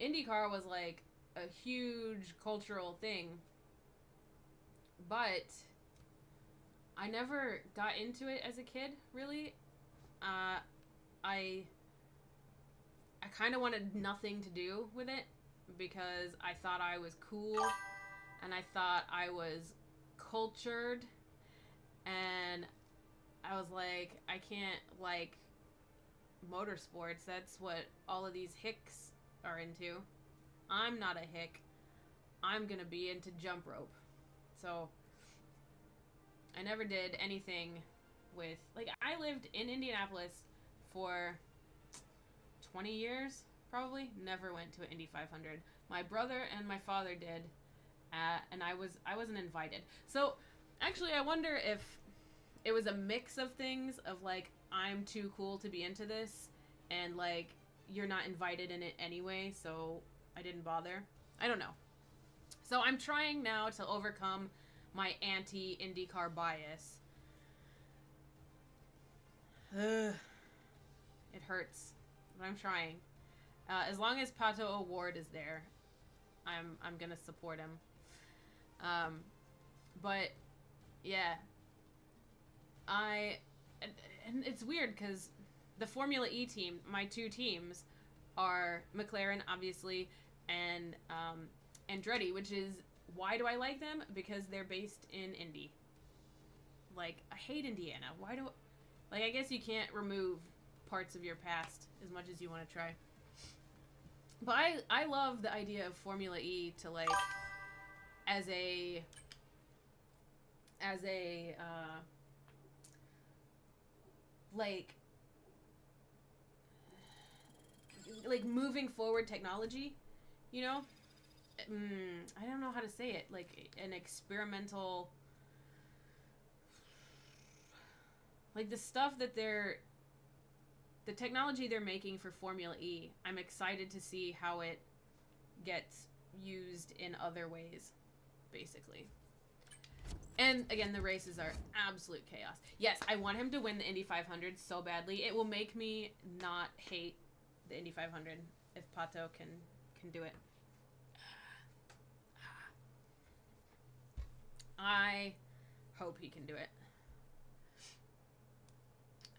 S1: IndyCar was like a huge cultural thing, but I never got into it as a kid, really. I kind of wanted nothing to do with it because I thought I was cool and I thought I was cultured, and I was like, I can't like motorsports. That's what all of these hicks are into. I'm not a hick. I'm gonna be into jump rope. So I never did anything with, like, I lived in Indianapolis for 20 years, probably. Never went to an Indy 500. My brother and my father did, and I wasn't invited. So actually, I wonder if it was a mix of things of like, I'm too cool to be into this, and like, you're not invited in it anyway, so I didn't bother. I don't know. So I'm trying now to overcome my anti-IndyCar bias. Ugh. It hurts, but I'm trying. As long as Pato O'Ward is there, I'm gonna support him. But yeah, and it's weird because the Formula E team, my two teams, are McLaren, obviously, and Andretti, which is, why do I like them? Because they're based in Indy. Like, I hate Indiana. I guess you can't remove parts of your past as much as you want to try. But I love the idea of Formula E to, like, as a like moving forward technology, you know? I don't know how to say it. Like, an experimental, like, the stuff that the technology they're making for Formula E, I'm excited to see how it gets used in other ways, basically. And again, the races are absolute chaos. Yes, I want him to win the Indy 500 so badly. It will make me not hate the Indy 500 if Pato can do it. I hope he can do it.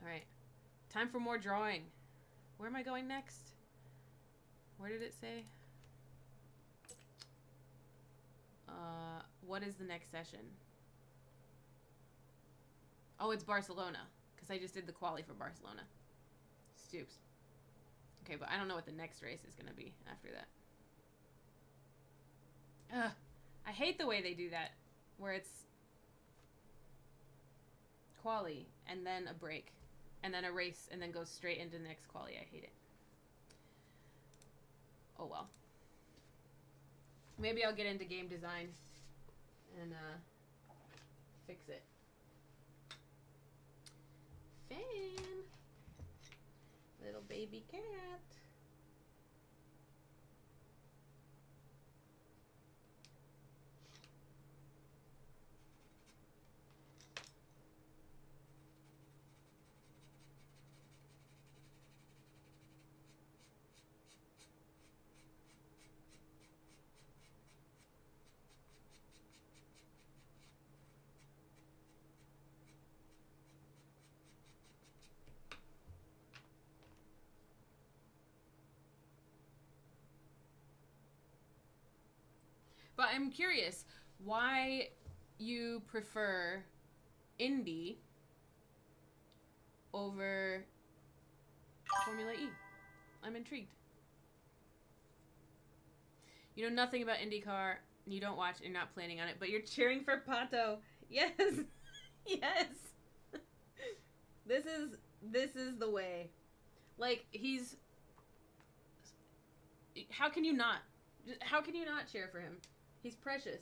S1: All right. Time for more drawing. Where am I going next? Where did it say? What is the next session? Oh, it's Barcelona, because I just did the quali for Barcelona. Stoops. Okay, but I don't know what the next race is going to be after that. Ugh. I hate the way they do that, where it's quali, and then a break, and then a race, and then goes straight into the next quali. I hate it. Oh, well. Maybe I'll get into game design and fix it. Fan. Little baby cat. But I'm curious why you prefer Indy over Formula E. I'm intrigued. You know nothing about IndyCar. You don't watch. You're not planning on it, but you're cheering for Pato. Yes, yes. This is the way. Like, he's. How can you not? How can you not cheer for him? He's precious.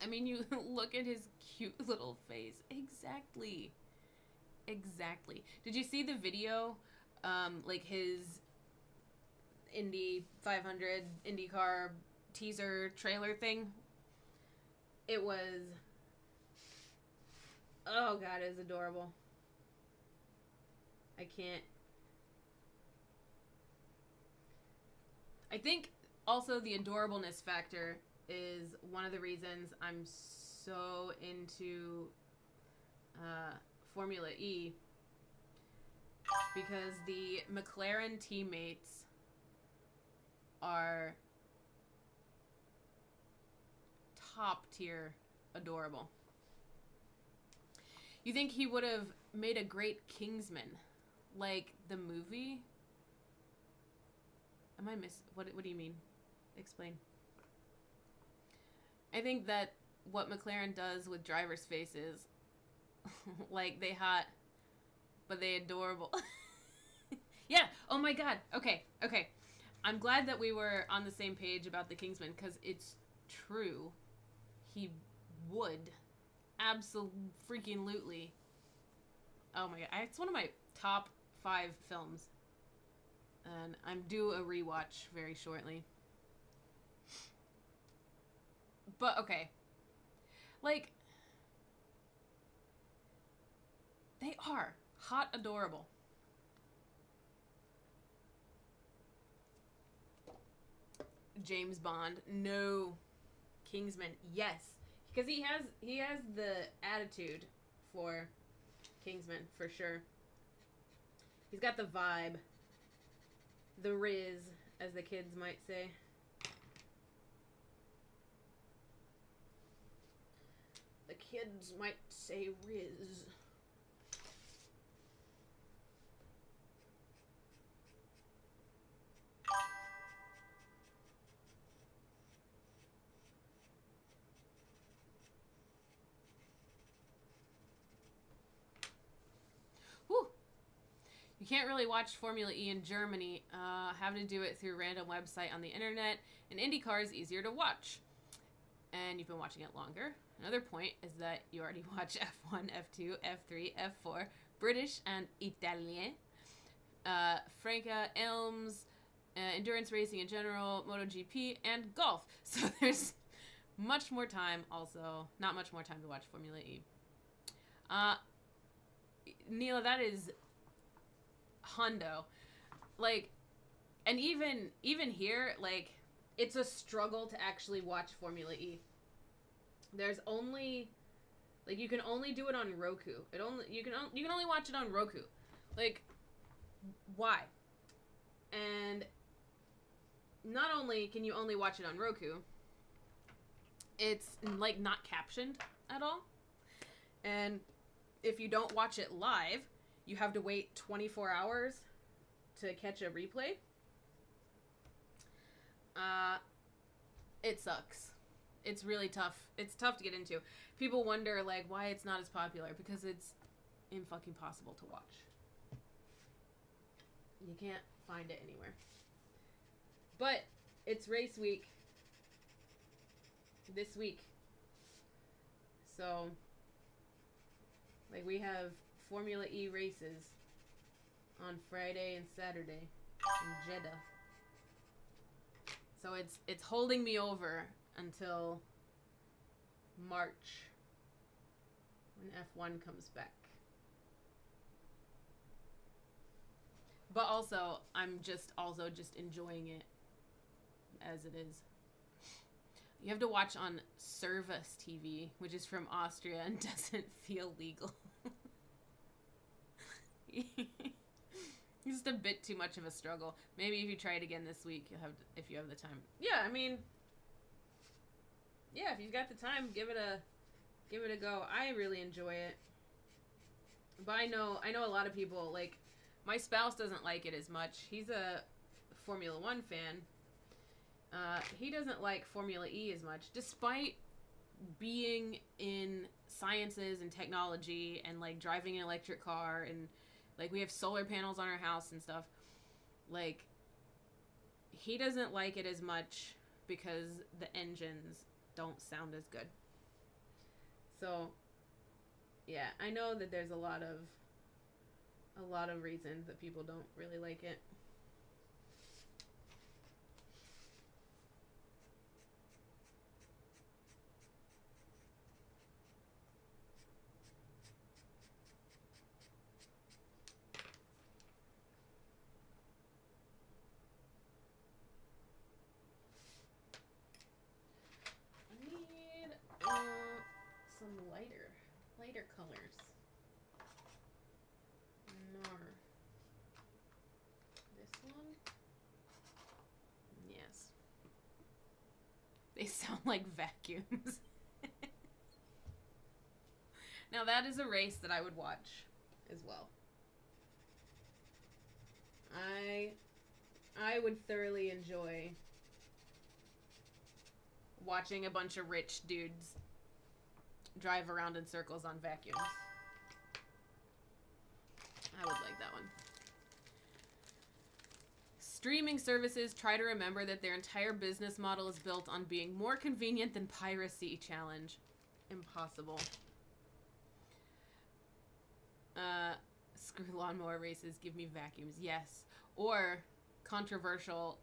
S1: I mean, you look at his cute little face. Exactly. Exactly. Did you see the video? Like his Indy 500 IndyCar teaser trailer thing? It was... Oh, God, it was adorable. I can't... I think also the adorableness factor is one of the reasons I'm so into Formula E, because the McLaren teammates are top tier adorable. You think he would have made a great Kingsman, like the movie? Am I what do you mean? Explain. I think that what McLaren does with drivers' faces, like, they hot, but they adorable. Yeah. Oh my God. Okay. I'm glad that we were on the same page about the Kingsman, because it's true. He would. Absolutely. Oh my God. It's one of my top 5 films. And I'm due a rewatch very shortly. But, okay. Like, they are hot adorable. James Bond, no. Kingsman, yes. Because he has the attitude for Kingsman, for sure. He's got the vibe. The riz, as the kids might say. The kids might say riz. Whew. You can't really watch Formula E in Germany. Have to do it through a random website on the internet. And IndyCar is easier to watch. And you've been watching it longer. Another point is that you already watch F1, F2, F3, F4, British and Italien, Franca, Elms, endurance racing in general, MotoGP, and golf. So there's much more time also. Not much more time to watch Formula E. Neela, that is hundo. Like, and even here, like, it's a struggle to actually watch Formula E. There's only, like, you can only do it on Roku. You can only watch it on Roku. Like, why? And not only can you only watch it on Roku, it's, like, not captioned at all. And if you don't watch it live, you have to wait 24 hours to catch a replay. It sucks. It's really tough. It's tough to get into. People wonder, like, why it's not as popular. Because it's fucking possible to watch. You can't find it anywhere. But it's race week this week. So, like, we have Formula E races on Friday and Saturday in Jeddah. So it's holding me over until March when F1 comes back. But also, I'm just enjoying it as it is. You have to watch on Service TV, which is from Austria and doesn't feel legal. Just a bit too much of a struggle. Maybe if you try it again this week, if you have the time. Yeah, I mean, yeah, if you've got the time, give it a go. I really enjoy it. But I know a lot of people, like, my spouse doesn't like it as much. He's a Formula 1 fan. He doesn't like Formula E as much, despite being in sciences and technology and, like, driving an electric car, and, like, we have solar panels on our house and stuff. Like, he doesn't like it as much because the engines don't sound as good. So, yeah, I know that there's a lot of reasons that people don't really like it. Some lighter colors. This one? Yes. They sound like vacuums. Now that is a race that I would watch as well. I would thoroughly enjoy watching a bunch of rich dudes drive around in circles on vacuums. I would like that one. Streaming services try to remember that their entire business model is built on being more convenient than piracy. Challenge. Impossible. Screw lawnmower races, give me vacuums. Yes. Or controversial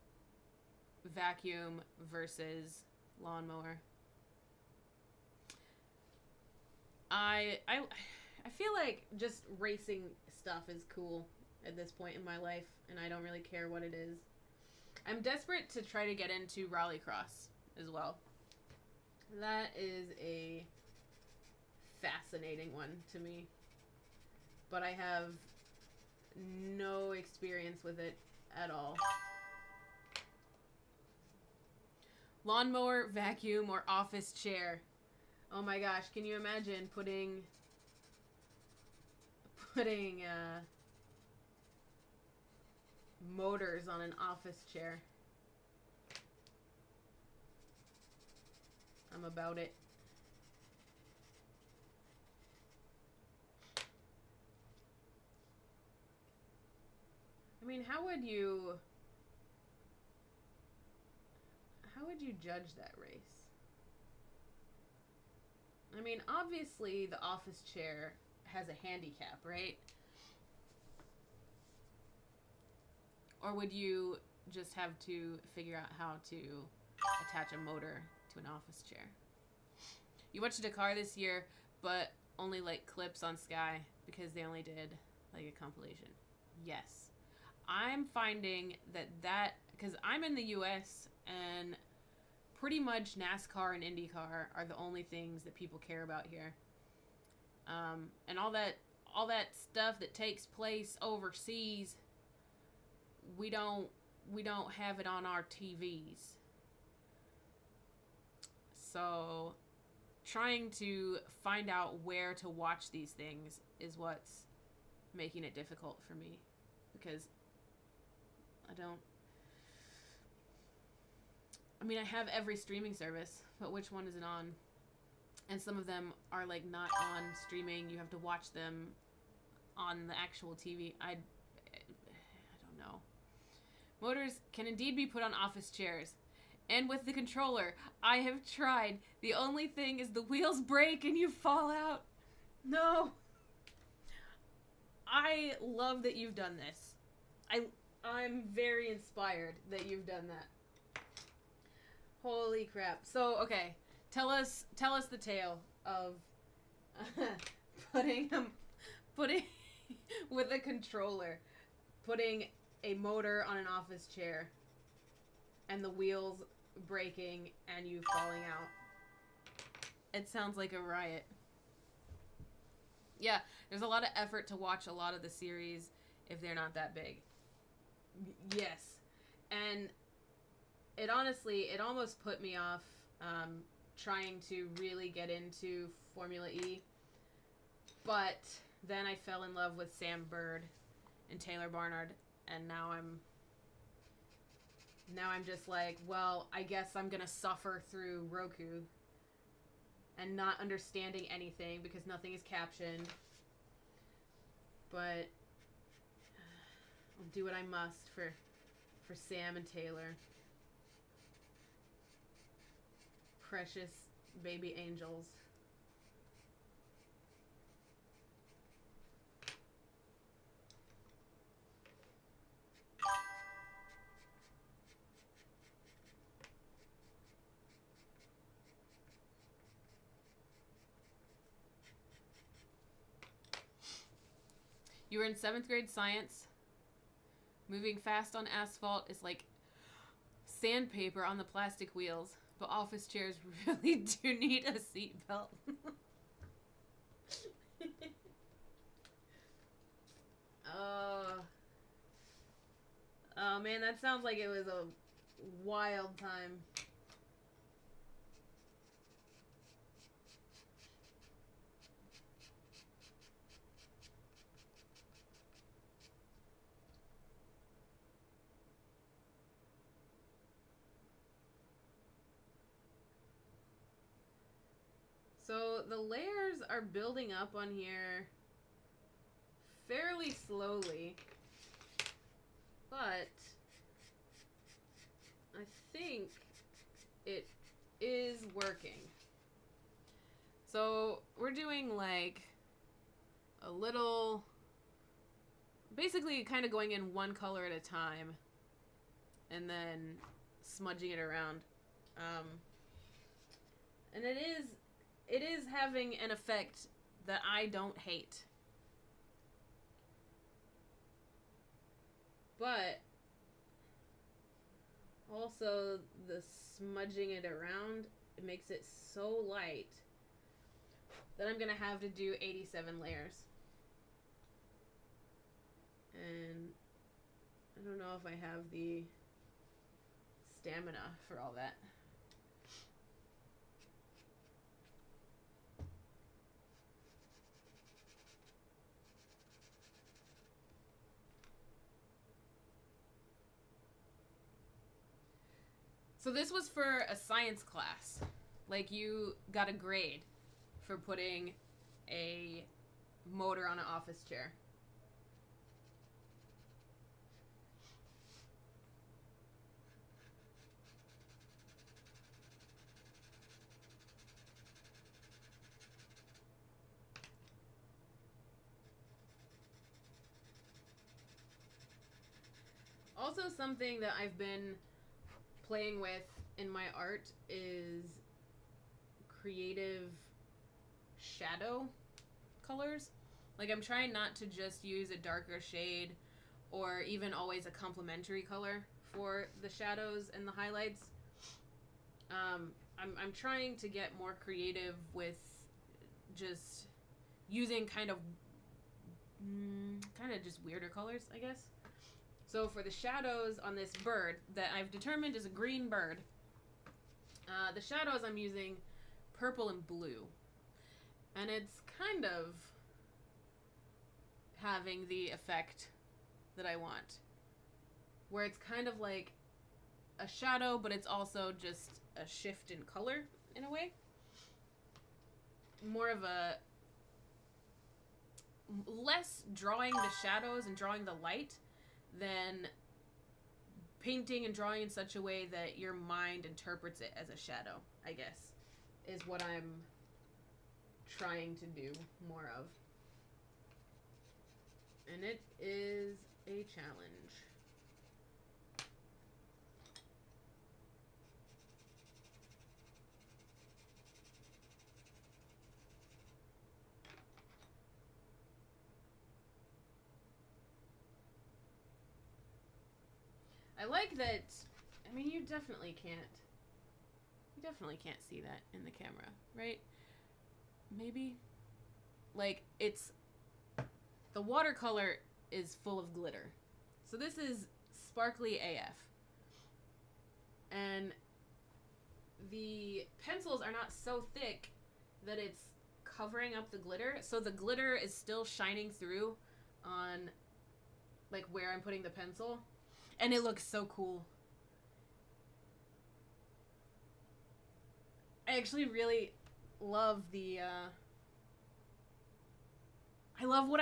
S1: vacuum versus lawnmower. I feel like just racing stuff is cool at this point in my life, and I don't really care what it is. I'm desperate to try to get into rallycross as well. That is a fascinating one to me. But I have no experience with it at all. Lawnmower, vacuum, or office chair. Oh my gosh, can you imagine putting motors on an office chair? I'm about it. I mean, how would you judge that race? I mean, obviously the office chair has a handicap, right? Or would you just have to figure out how to attach a motor to an office chair? You watched Dakar this year, but only like clips on Sky because they only did like a compilation. Yes. I'm finding that because I'm in the US and pretty much NASCAR and IndyCar are the only things that people care about here. And all that stuff that takes place overseas, we don't have it on our TVs. So trying to find out where to watch these things is what's making it difficult for me, because I have every streaming service, but which one is it on? And some of them are like not on streaming. You have to watch them on the actual TV. I don't know. Motors can indeed be put on office chairs. And with the controller, I have tried. The only thing is the wheels break and you fall out. No. I love that you've done this. I'm very inspired that you've done that. Holy crap. So, okay. Tell us the tale of putting with a controller, putting a motor on an office chair and the wheels breaking and you falling out. It sounds like a riot. Yeah, there's a lot of effort to watch a lot of the series if they're not that big. Yes. And it almost put me off trying to really get into Formula E. But then I fell in love with Sam Bird and Taylor Barnard, and now I'm just like, well, I guess I'm gonna suffer through Roku and not understanding anything because nothing is captioned. But I'll do what I must for Sam and Taylor. Precious baby angels. You were in 7th grade science. Moving fast on asphalt is like sandpaper on the plastic wheels, but office chairs really do need a seatbelt. Oh man, that sounds like it was a wild time. So the layers are building up on here fairly slowly, but I think it is working. So we're doing like a little, basically kind of going in one color at a time and then smudging it around. And it is having an effect that I don't hate. But also the smudging it around, it makes it so light that I'm gonna have to do 87 layers. And I don't know if I have the stamina for all that. So this was for a science class. Like, you got a grade for putting a motor on an office chair. Also, something that I've been playing with in my art is creative shadow colors. Like, I'm trying not to just use a darker shade or even always a complementary color for the shadows and the highlights. I'm trying to get more creative with just using kind of just weirder colors, I guess. So for the shadows on this bird that I've determined is a green bird, the shadows I'm using purple and blue. And it's kind of having the effect that I want. Where it's kind of like a shadow, but it's also just a shift in color, in a way. More of a... less drawing the shadows and drawing the light than painting and drawing in such a way that your mind interprets it as a shadow, I guess, is what I'm trying to do more of. And it is a challenge. I like that. I mean, you definitely can't see that in the camera, right? Maybe. Like, it's... the watercolor is full of glitter. So this is sparkly AF. And the pencils are not so thick that it's covering up the glitter. So the glitter is still shining through on, like, where I'm putting the pencil. And it looks so cool. I actually really love the, I love what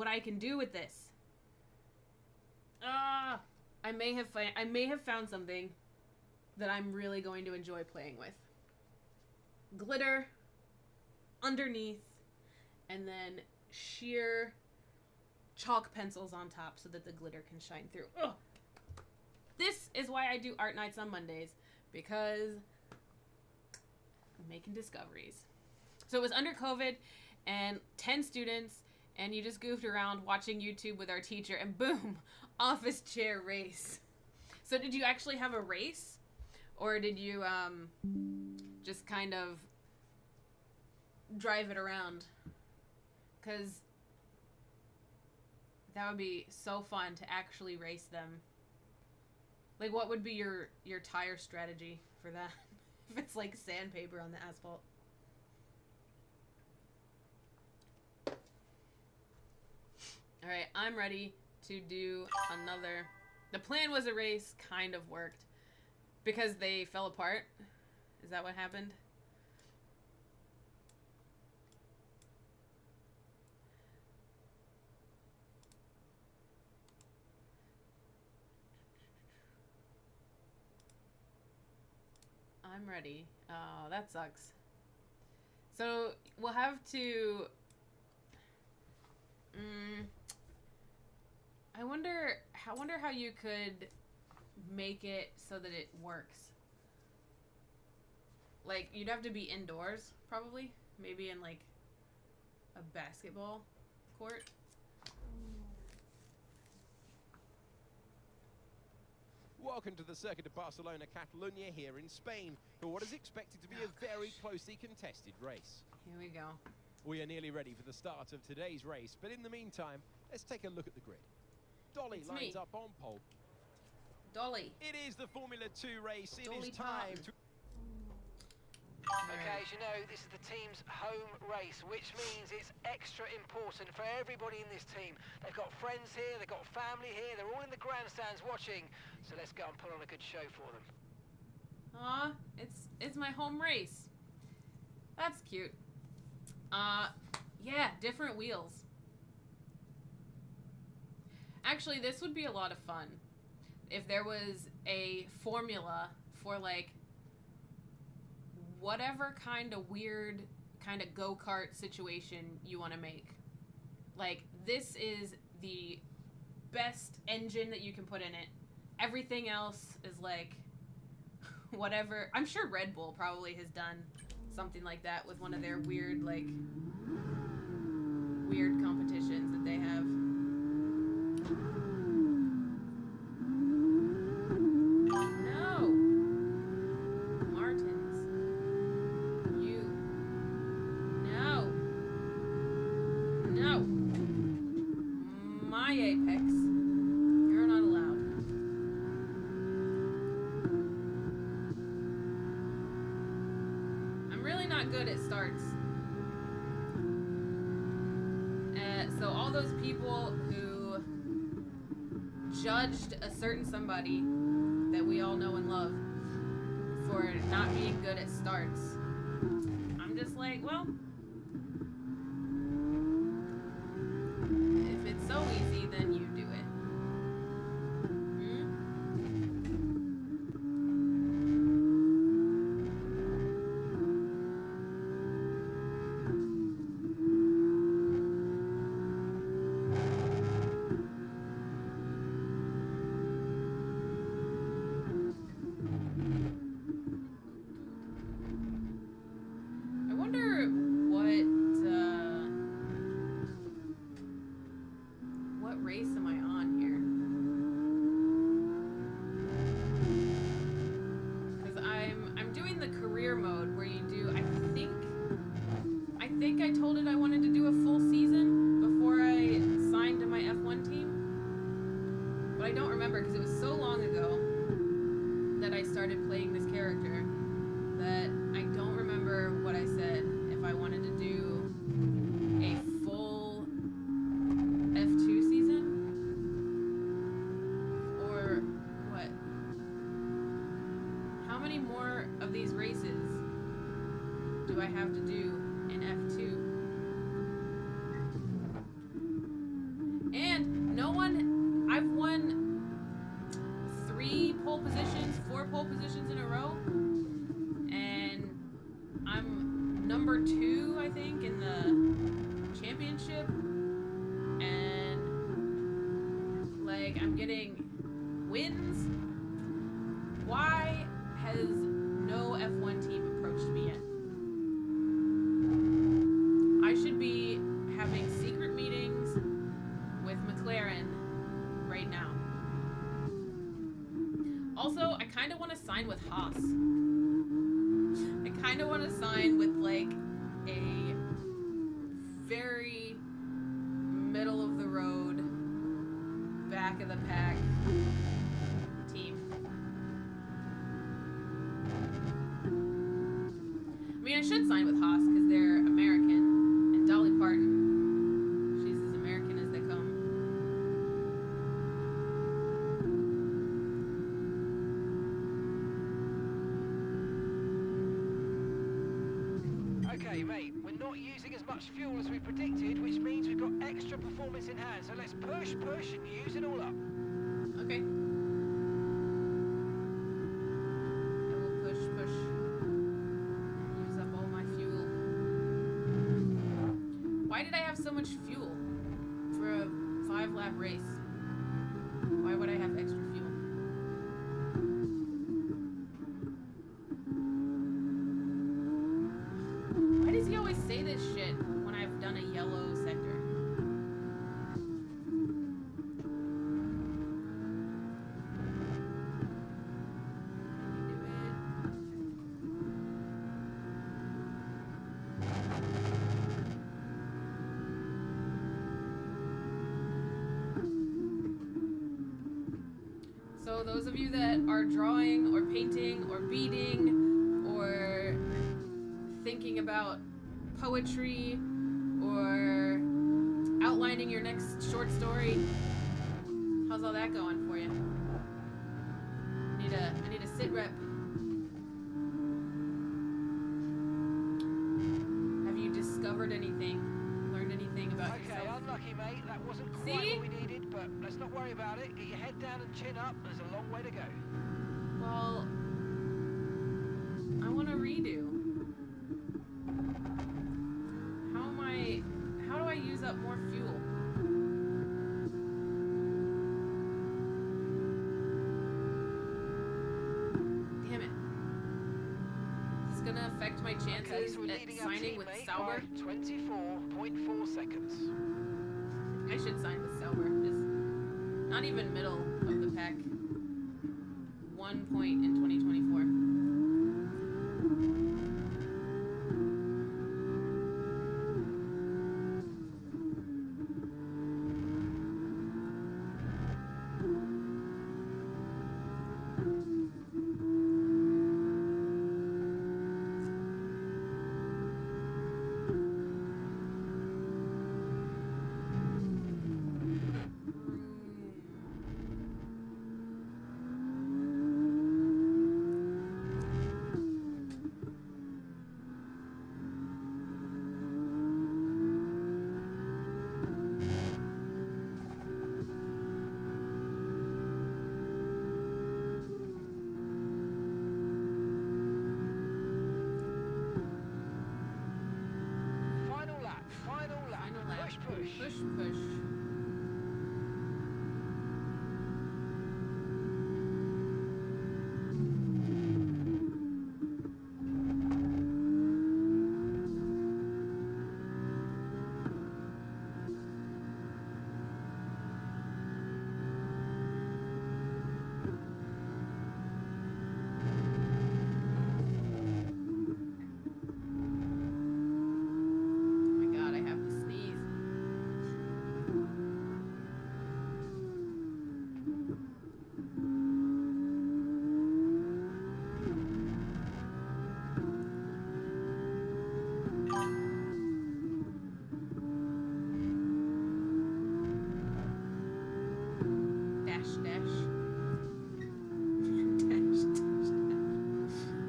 S1: I can do with this. I may have found something that I'm really going to enjoy playing with. Glitter underneath, and then sheer chalk pencils on top so that the glitter can shine through. Ugh. This is why I do art nights on Mondays, because I'm making discoveries. So it was under COVID, and 10 students, and you just goofed around watching YouTube with our teacher, and boom, office chair race. So did you actually have a race? Or did you just kind of drive it around? Because that would be so fun to actually race them. Like, what would be your tire strategy for that? If it's like sandpaper on the asphalt. Alright, I'm ready to do another. The plan was a race, kind of worked. Because they fell apart. Is that what happened? I'm ready. Oh, that sucks. So, we'll have to... I wonder how you could make it so that it works. Like, you'd have to be indoors, probably. Maybe in, like, a basketball court.
S2: Welcome to the Circuit of Barcelona, Catalunya, here in Spain, for what is expected to be a very closely contested race.
S1: Here we go.
S2: We are nearly ready for the start of today's race, but in the meantime, let's take a look at the grid. Dolly
S1: It's
S2: lines
S1: me.
S2: up on pole.
S1: Dolly.
S2: It is the Formula 2 race. It
S1: Dolly
S2: is time
S1: Parton.
S2: to...
S3: Okay, as you know, this is the team's home race, which means it's extra important for everybody in this team. They've got friends here, they've got family here, they're all in the grandstands watching, so let's go and put on a good show for them.
S1: Aw, it's my home race. That's cute. Yeah, different wheels. Actually, this would be a lot of fun if there was a formula for, like, whatever kind of weird kind of go-kart situation you want to make. Like, this is the best engine that you can put in it. Everything else is, like, whatever. I'm sure Red Bull probably has done something like that with one of their weird, like, weird competitions that they have. No! Martins. You. No. No. My Apex. You're not allowed. I'm really not good at starts. So all those people who judged a certain somebody that we all know and love for not being good at starts, I'm just like, well, if it's so easy, then you do it. I wonder what race am I on here? Because I'm doing the career mode where you do, I think I told it I wanted to do a full season before I signed to my F1 team. But I don't remember because it was so long ago that I started playing this character that I don't remember what I said, if I wanted to do a full F2 season or what. How many more of these races do I have to do in F2? And I've won 4 pole positions in a row, and I'm number 2, I think, in the championship, and, like, I'm getting wins. Why has no F1 team approached me yet? I should be having secret meetings with McLaren right now. Also, I kind of want to sign with Haas. I kind of want to sign with, like, a very middle-of-the-road, back-of-the-pack team. I mean, I should sign with Haas because they're American, and Dolly Parton, she's as American as they come.
S3: Okay, mate, we're not using as much fuel as we predicted, which means we've got extra performance in hand, so let's push, and use it all up.
S1: Okay. I will push, and use up all my fuel. Why did I have so much fuel for a 5-lap race? Why would I have extra fuel? Why does he always say this shit when I've done a yellow sector? Can So those of you that are drawing or painting or beading or thinking about poetry or outlining your next short story, how's all that going for you? I need a sit rep. Have you discovered anything? Learned anything about yourself?
S3: Okay, unlucky, mate. That wasn't quite what we needed, but let's not worry about it. Get your head down and chin up. There's a long way to go.
S1: Well, I want to redo. How do I use up more fuel? Damn it. Is this gonna affect my chances at signing with Sauber?
S3: 24.4 seconds.
S1: I should sign with Sauber. Just not even middle of the pack. 1 point in 2024. Push, push.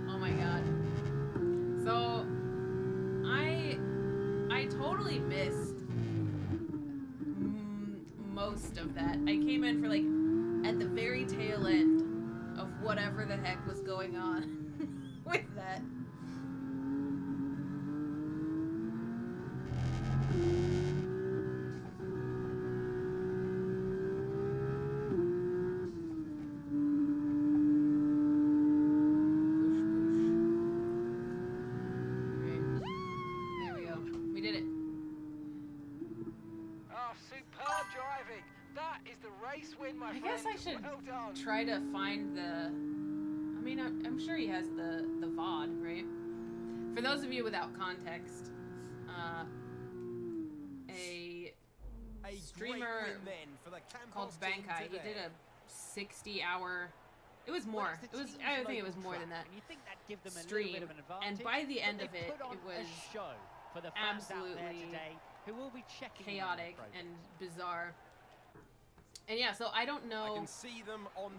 S1: Oh my god. So I totally missed most of that. I came in for like at the very tail end of whatever the heck was going on with that. I guess I should try to find the... I mean, I'm sure he has the VOD, right? For those of you without context, a streamer called Bankai, he did a 60-hour... It was more. It was. I think it was more than that. Stream, and by the end of it, it was absolutely chaotic and bizarre. And yeah, so I don't know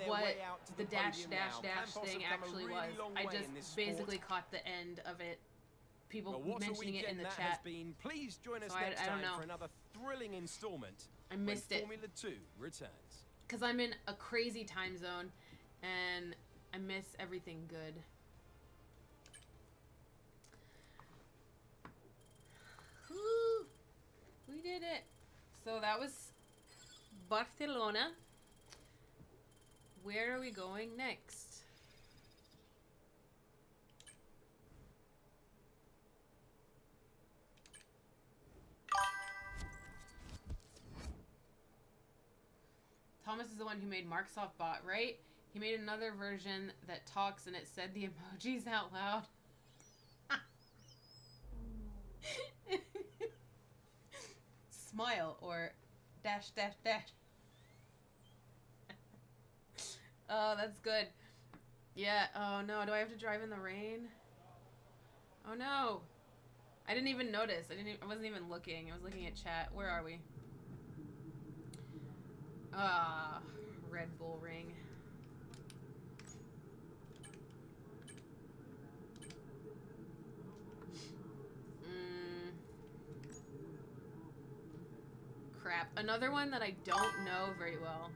S1: what the dash thing actually was. I just basically caught the end of it. People mentioning it in the chat.
S2: Please join us
S1: next time
S2: for another thrilling installment.
S1: I missed it.
S2: Formula 2 returns.
S1: Because I'm in a crazy time zone, and I miss everything good. Woo! We did it. So that was Barcelona. Where are we going next? Thomas is the one who made Marksoft Bot, right? He made another version that talks and it said the emojis out loud. Smile or dash dash dash. Oh, that's good. Yeah. Oh no, do I have to drive in the rain? Oh no. I didn't even notice. I wasn't even looking. I was looking at chat. Where are we? Ah, Red Bull Ring. Crap. Another one that I don't know very well.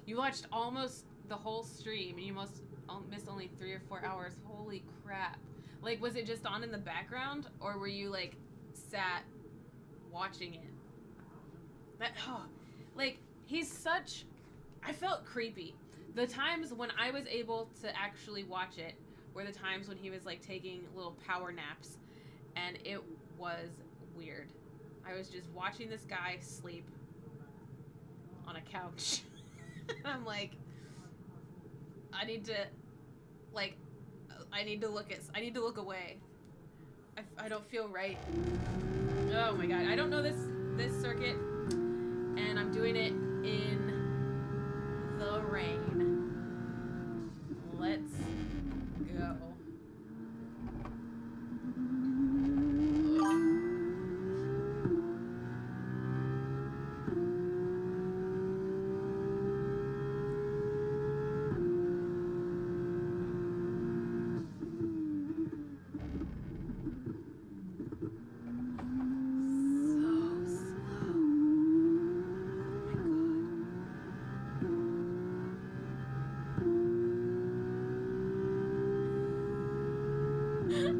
S1: You watched almost the whole stream and you missed only 3 or 4 hours. Holy crap. Like, was it just on in the background, or were you, like, sat watching it? That, oh, like, he's such... I felt creepy. The times when I was able to actually watch it were the times when he was, like, taking little power naps, and it was weird. I was just watching this guy sleep on a couch. I'm like, I need to look away. I don't feel right. Oh my god, I don't know this circuit, and I'm doing it in the rain. Let's go.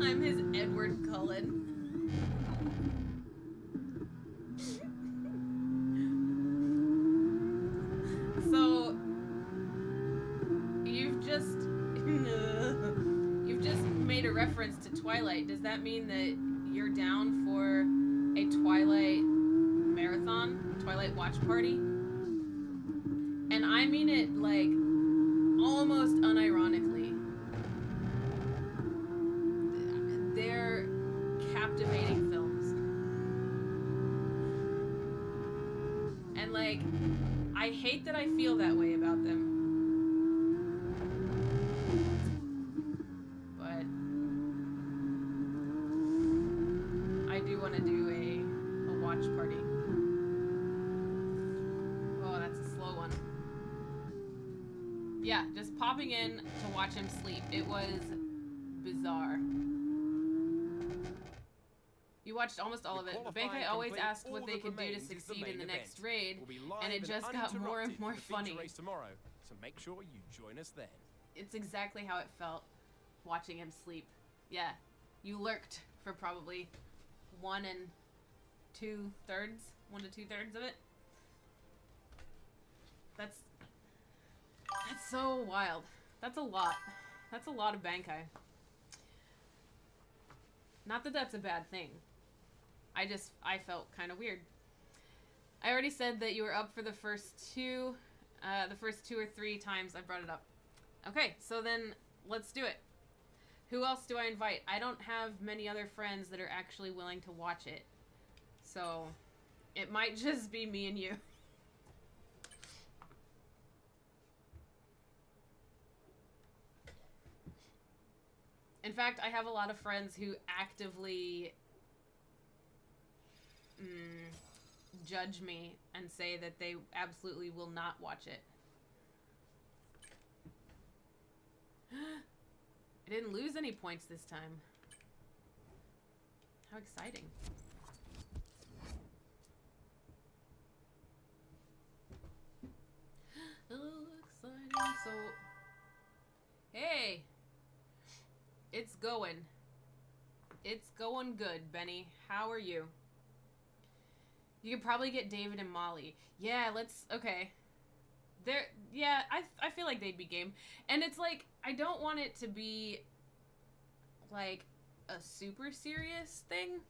S1: I'm his Edward Cullen. So, you've just made a reference to Twilight. Does that mean that you're down for a Twilight marathon, Twilight watch party? And I mean it, like, almost unironically. They're captivating films. And, like, I hate that I feel that way about them. But I do want to do a watch party. Oh, that's a slow one. Yeah, just popping in to watch him sleep. It was bizarre. You watched almost all of it. Bankai always asked what they could do to succeed in the next raid, and it just got more and more funny.
S2: Tomorrow, so make sure you join us then.
S1: It's exactly how it felt watching him sleep. Yeah, you lurked for probably 1 2/3 of it. That's so wild. That's a lot. That's a lot of Bankai. Not that that's a bad thing. I felt kind of weird. I already said that you were up for the first two or three times I brought it up. Okay, so then let's do it. Who else do I invite? I don't have many other friends that are actually willing to watch it. So it might just be me and you. In fact, I have a lot of friends who actively judge me and say that they absolutely will not watch it. I didn't lose any points this time. How exciting. Exciting. So, hey. It's going. It's going good, Benny. How are you? You could probably get David and Molly. Yeah, okay. Yeah, I feel like they'd be game. And it's like, I don't want it to be, like, a super serious thing.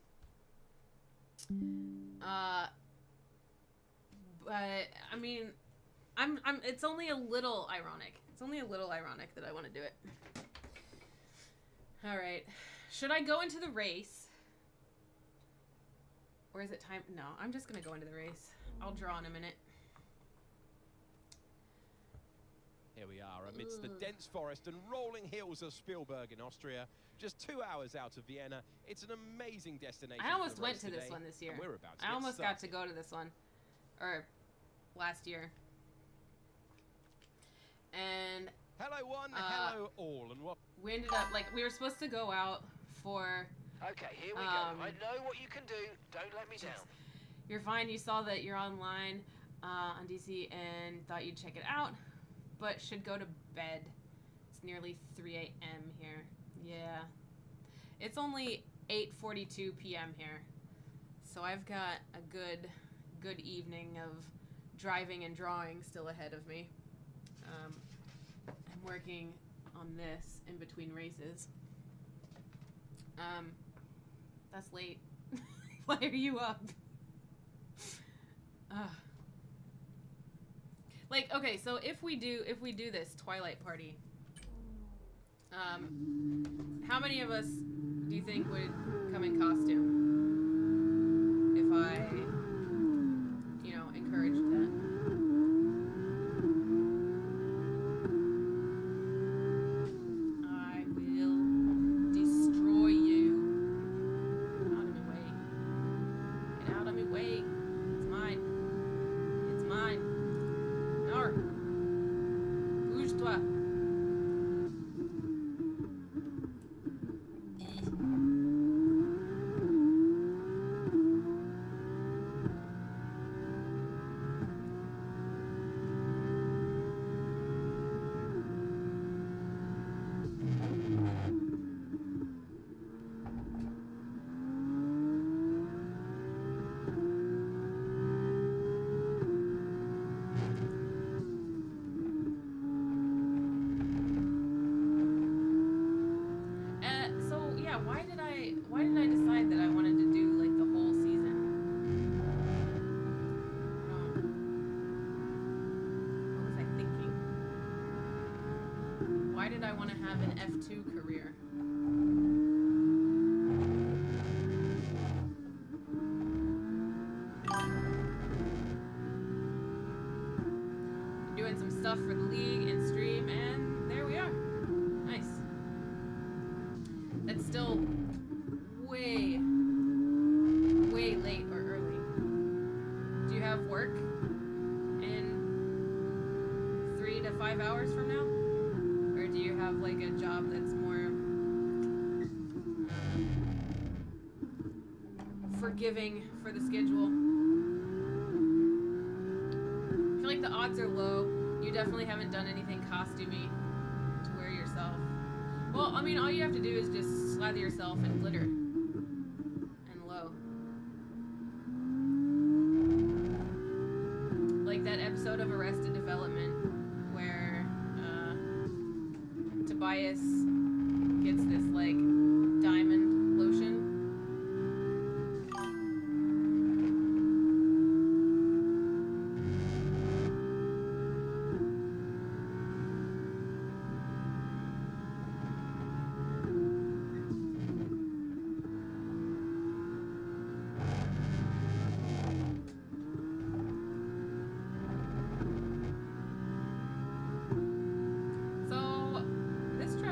S1: But, I mean, it's only a little ironic. It's only a little ironic that I want to do it. Alright. Should I go into the race? Or is it time? No, I'm just gonna go into the race. I'll draw in a minute.
S2: Here we are amidst the dense forest and rolling hills of Spielberg in Austria, just 2 hours out of Vienna. It's an amazing destination.
S1: I almost went to this one this year.
S2: We're about to
S1: I almost
S2: started.
S1: got to go to this one, or last year. And
S2: hello one, hello all, and what?
S1: We ended up, like, we were supposed to go out for...
S3: Okay, here we go. I know what you can do. Don't let me down.
S1: You're fine. You saw that you're online on DC and thought you'd check it out, but should go to bed. It's nearly 3 a.m. here. Yeah. It's only 8:42 p.m. here. So I've got a good evening of driving and drawing still ahead of me. I'm working on this in between races. That's late. Why are you up? Like, okay, so if we do this Twilight party, how many of us do you think would come in costume if I, you know, encouraged that? I will destroy you. Out of my way. Get out of my way. It's mine. It's mine. No. Bouge-toi. Why did I decide that I wanted to do like the whole season? What was I thinking? Why did I want to have an F2 career? Doing some stuff for the league and stream, and there we are. Nice. That's still way late or early. Do you have work in 3 to 5 hours from now? Or do you have like a job that's more forgiving for the schedule? I feel like the odds are low. You definitely haven't done anything costumey to wear yourself. Well, I mean, all you have to do is just slather yourself in glitter and low. Like that episode of Arrested Development where Tobias gets this, like, diamond lotion.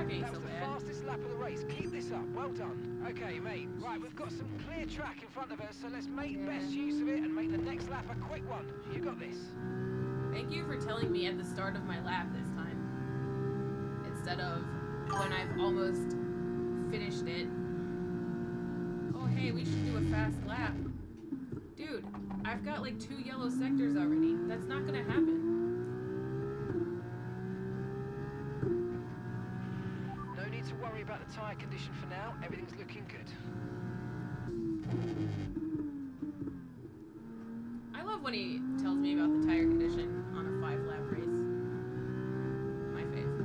S3: That was the fastest lap of the race. Keep this up. Well done. Okay, mate. Right, we've got some clear track in front of us, so let's make best use of it and make the next lap a quick one. You got this.
S1: Thank you for telling me at the start of my lap this time, instead of when I've almost finished it. Oh, hey, we should do a fast lap. Dude, I've got like 2 yellow sectors already. That's not gonna happen.
S3: To worry about the tyre condition for now. Everything's looking good.
S1: I love when he tells me about the tire condition on a 5-lap race. My fave.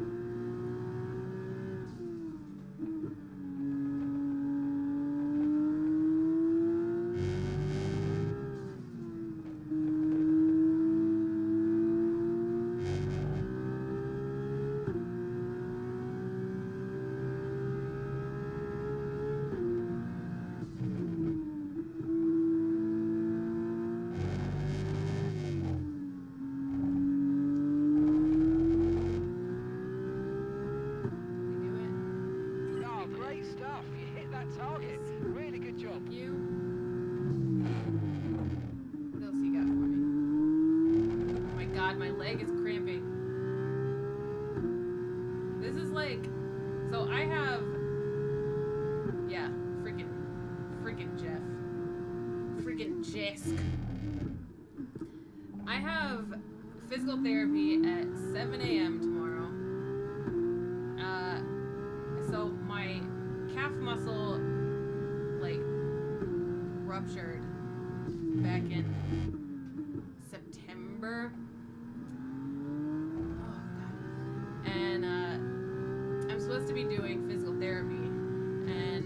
S1: like, so I have, yeah, freaking Jeff. Freaking Jisk. I have physical therapy at 7 a.m. tomorrow. So my calf muscle, like, ruptured back in September. Oh, God. And, I'm supposed to be doing physical therapy. And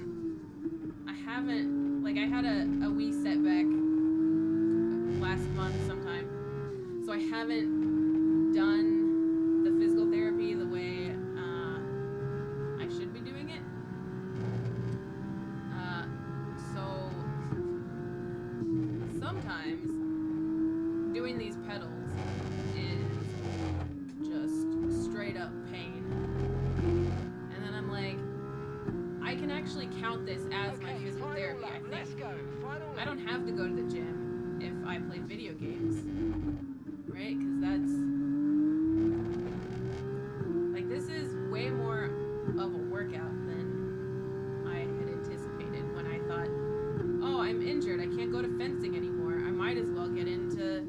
S1: I haven't, like, I had a wee setback last month sometime. So I haven't done the physical therapy the way I should be doing it. So sometimes doing these pedals is just straight up pain. And then I'm like, I can actually count this as my physical therapy, I think. I don't have to go to the gym if I play video games. Right? Because that's, like, this is way more of a workout than I had anticipated when I thought, oh, I'm injured, I can't go to fencing anymore, I might as well get into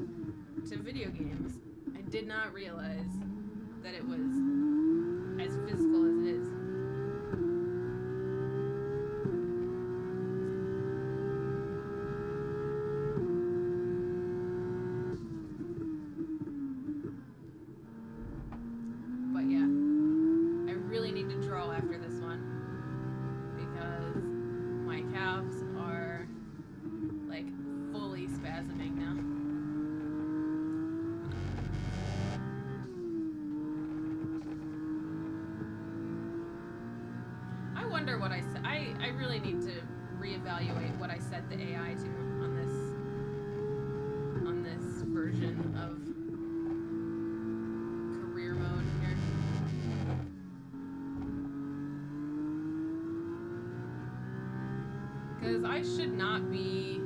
S1: video games. I did not realize that it was as physical as it is. After this one, because my calves are like fully spasming now. I wonder what I said. I really need to reevaluate what I set the AI to on this version of career mode here. Because I should not be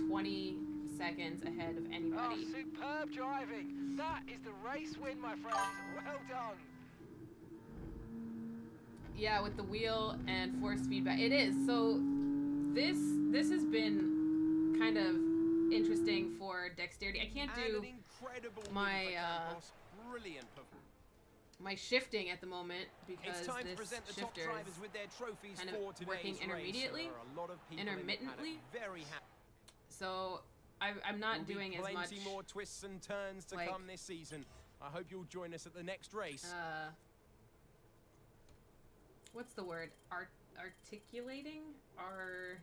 S1: 20 seconds ahead of anybody.
S3: Oh, superb driving. That is the race win, my friends. Well done.
S1: Yeah, with the wheel and force feedback. It is. So this has been kind of interesting for dexterity. I can't do my my shifting at the moment because this shifter is kind of working intermittently. So I'm not doing as much.
S2: Plenty more twists and turns to come this season. I hope you'll join us at the next race.
S1: What's the word? Articulating? I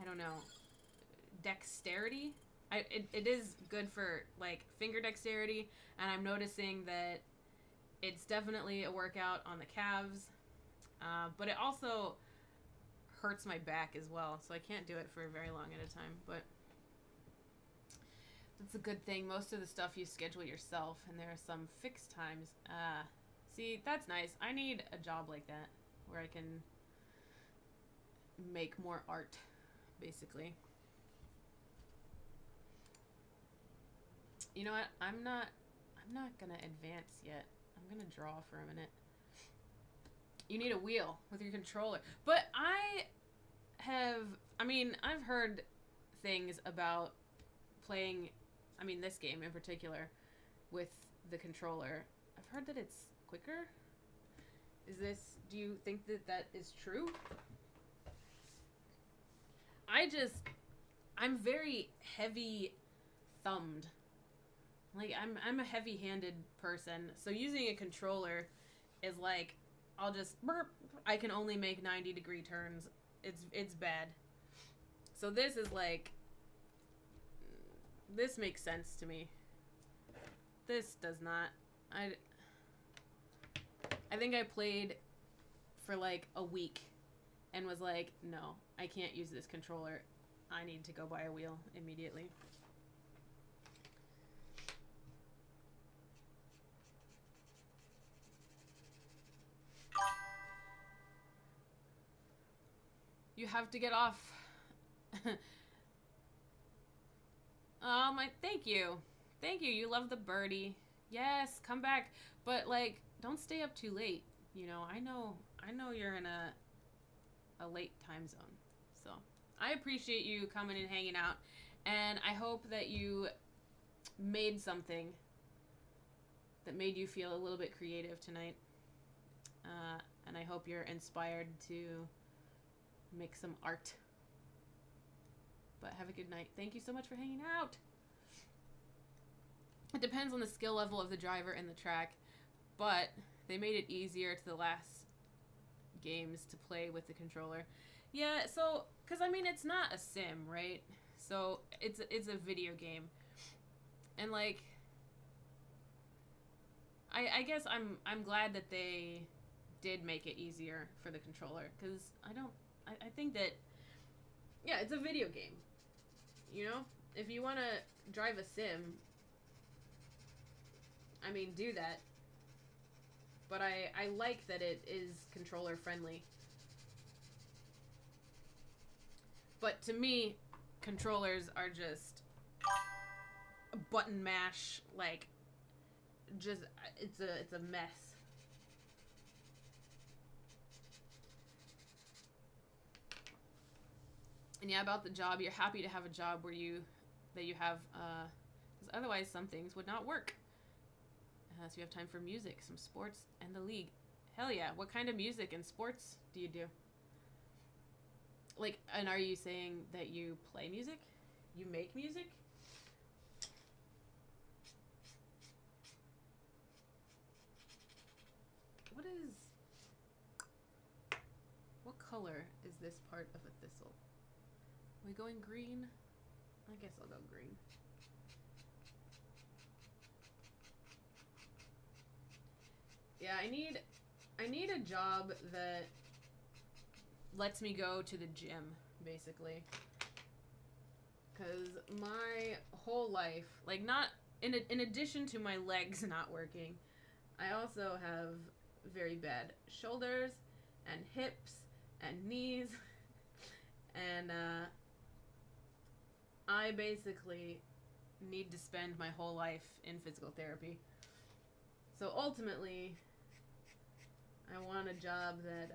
S1: don't know. Dexterity? It is good for, like, finger dexterity, and I'm noticing that it's definitely a workout on the calves, but it also hurts my back as well, so I can't do it for very long at a time, but that's a good thing. Most of the stuff you schedule yourself, and there are some fixed times. See, that's nice. I need a job like that, where I can make more art, basically. You know what? I'm not gonna advance yet. I'm gonna draw for a minute. You need a wheel with your controller. But I've heard things about playing, this game in particular, with the controller. I've heard that it's quicker. Do you think that is true? I'm very heavy thumbed. Like, I'm a heavy-handed person, so using a controller is like, I can only make 90-degree turns. It's bad. So this is like, this makes sense to me. This does not. I think I played for like a week and was like, no, I can't use this controller. I need to go buy a wheel immediately. You have to get off. Thank you. Thank you. You love the birdie. Yes, come back. But, like, don't stay up too late. You know, I know you're in a late time zone. So, I appreciate you coming and hanging out. And I hope that you made something that made you feel a little bit creative tonight. And I hope you're inspired to make some art. But have a good night. Thank you so much for hanging out. It depends on the skill level of the driver and the track, but they made it easier to the last games to play with the controller. Yeah, so, because, I mean, it's not a sim, right? So, it's a video game. And, like, I guess I'm glad that they did make it easier for the controller, because I think that, yeah, it's a video game. You know? If you want to drive a sim, I mean, do that. But I like that it is controller friendly. But to me, controllers are just a button mash, like, just, it's a mess. And yeah, about the job, you're happy to have a job where that you have, because otherwise some things would not work. So you have time for music, some sports, and the league. Hell yeah. What kind of music and sports do you do? Like, and are you saying that you play music? You make music? What color is this part of a thistle? Are we going green? I guess I'll go green. Yeah, I need a job that lets me go to the gym, basically. Because my whole life, like, not in addition to my legs not working, I also have very bad shoulders and hips and knees. And I basically need to spend my whole life in physical therapy. So ultimately, I want a job that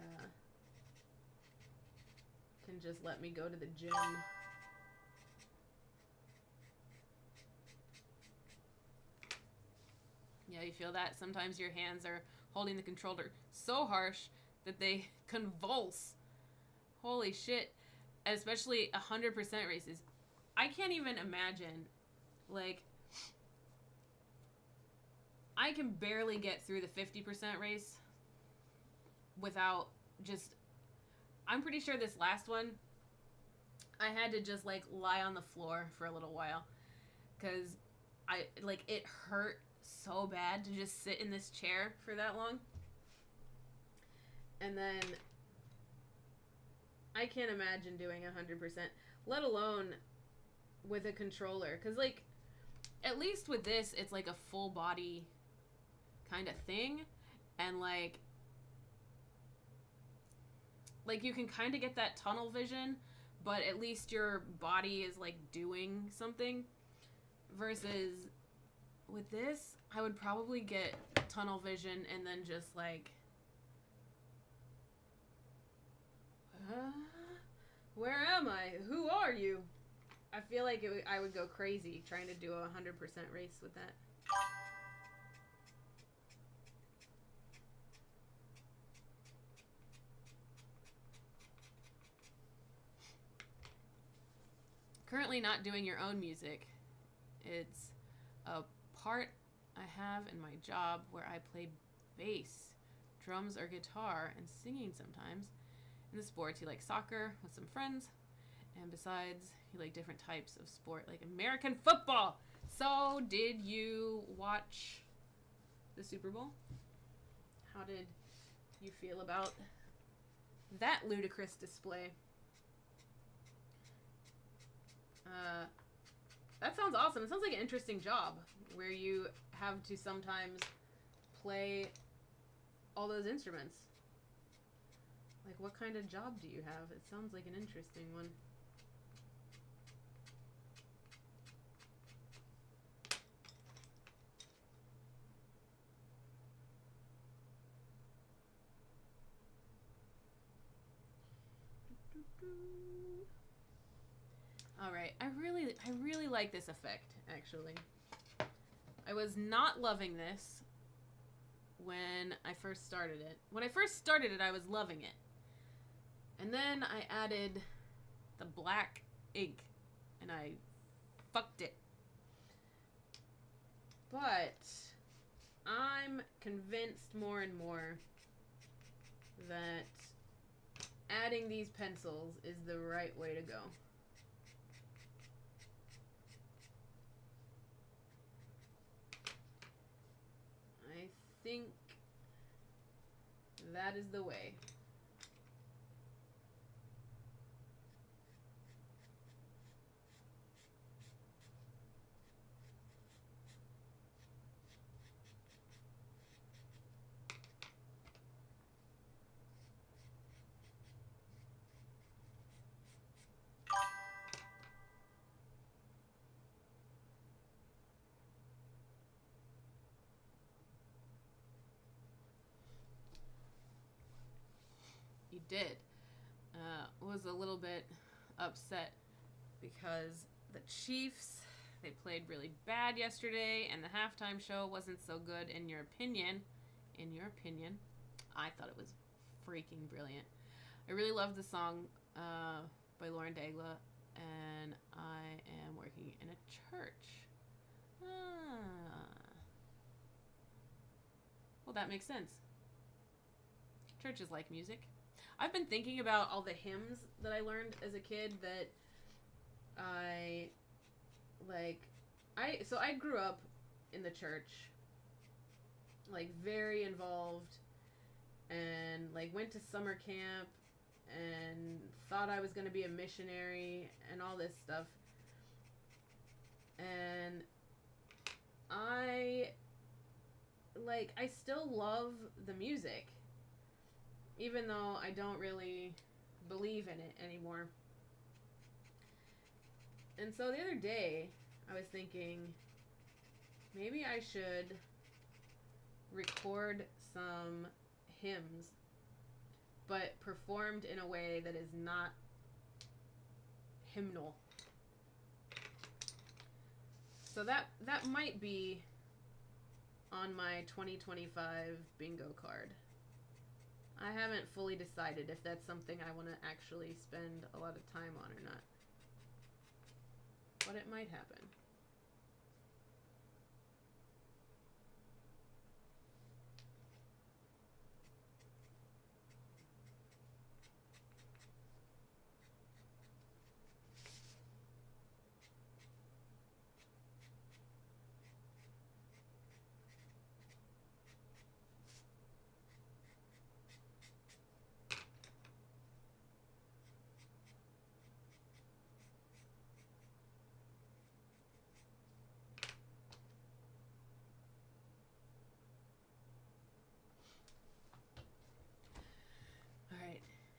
S1: can just let me go to the gym. Yeah, you feel that? Sometimes your hands are holding the controller so harsh that they convulse. Holy shit. Especially 100% races. I can't even imagine, like, I can barely get through the 50% race without just, I'm pretty sure this last one, I had to just, like, lie on the floor for a little while. Because it hurt so bad to just sit in this chair for that long. And then I can't imagine doing 100%, let alone with a controller. Because, like, at least with this, it's like a full body kind of thing. And, like you can kind of get that tunnel vision, but at least your body is, like, doing something. Versus with this, I would probably get tunnel vision and then just, like, where am I? Who are you? I feel like I would go crazy trying to do a 100% race with that. Currently not doing your own music. It's a part I have in my job where I play bass, drums or guitar, and singing sometimes. In the sports, you like soccer with some friends, and besides, you like different types of sport, like American football. So, did you watch the Super Bowl? How did you feel about that ludicrous display? That sounds awesome. It sounds like an interesting job where you have to sometimes play all those instruments. Like, what kind of job do you have? It sounds like an interesting one. All right, I really like this effect, actually. I was not loving this when I first started it. When I first started it, I was loving it. And then I added the black ink, and I fucked it. But I'm convinced more and more that adding these pencils is the right way to go. I think that is the way. You did. Was a little bit upset because the Chiefs, they played really bad yesterday, and the halftime show wasn't so good. In your opinion, I thought it was freaking brilliant. I really love the song by Lauren Daigle, and I am working in a church. Well, that makes sense. Churches like music. I've been thinking about all the hymns that I learned as a kid that I like. So I grew up in the church, like very involved, and like went to summer camp and thought I was going to be a missionary and all this stuff. And I still love the music, even though I don't really believe in it anymore. And so the other day, I was thinking, maybe I should record some hymns, but performed in a way that is not hymnal. So that might be on my 2025 bingo card. I haven't fully decided if that's something I want to actually spend a lot of time on or not. But it might happen.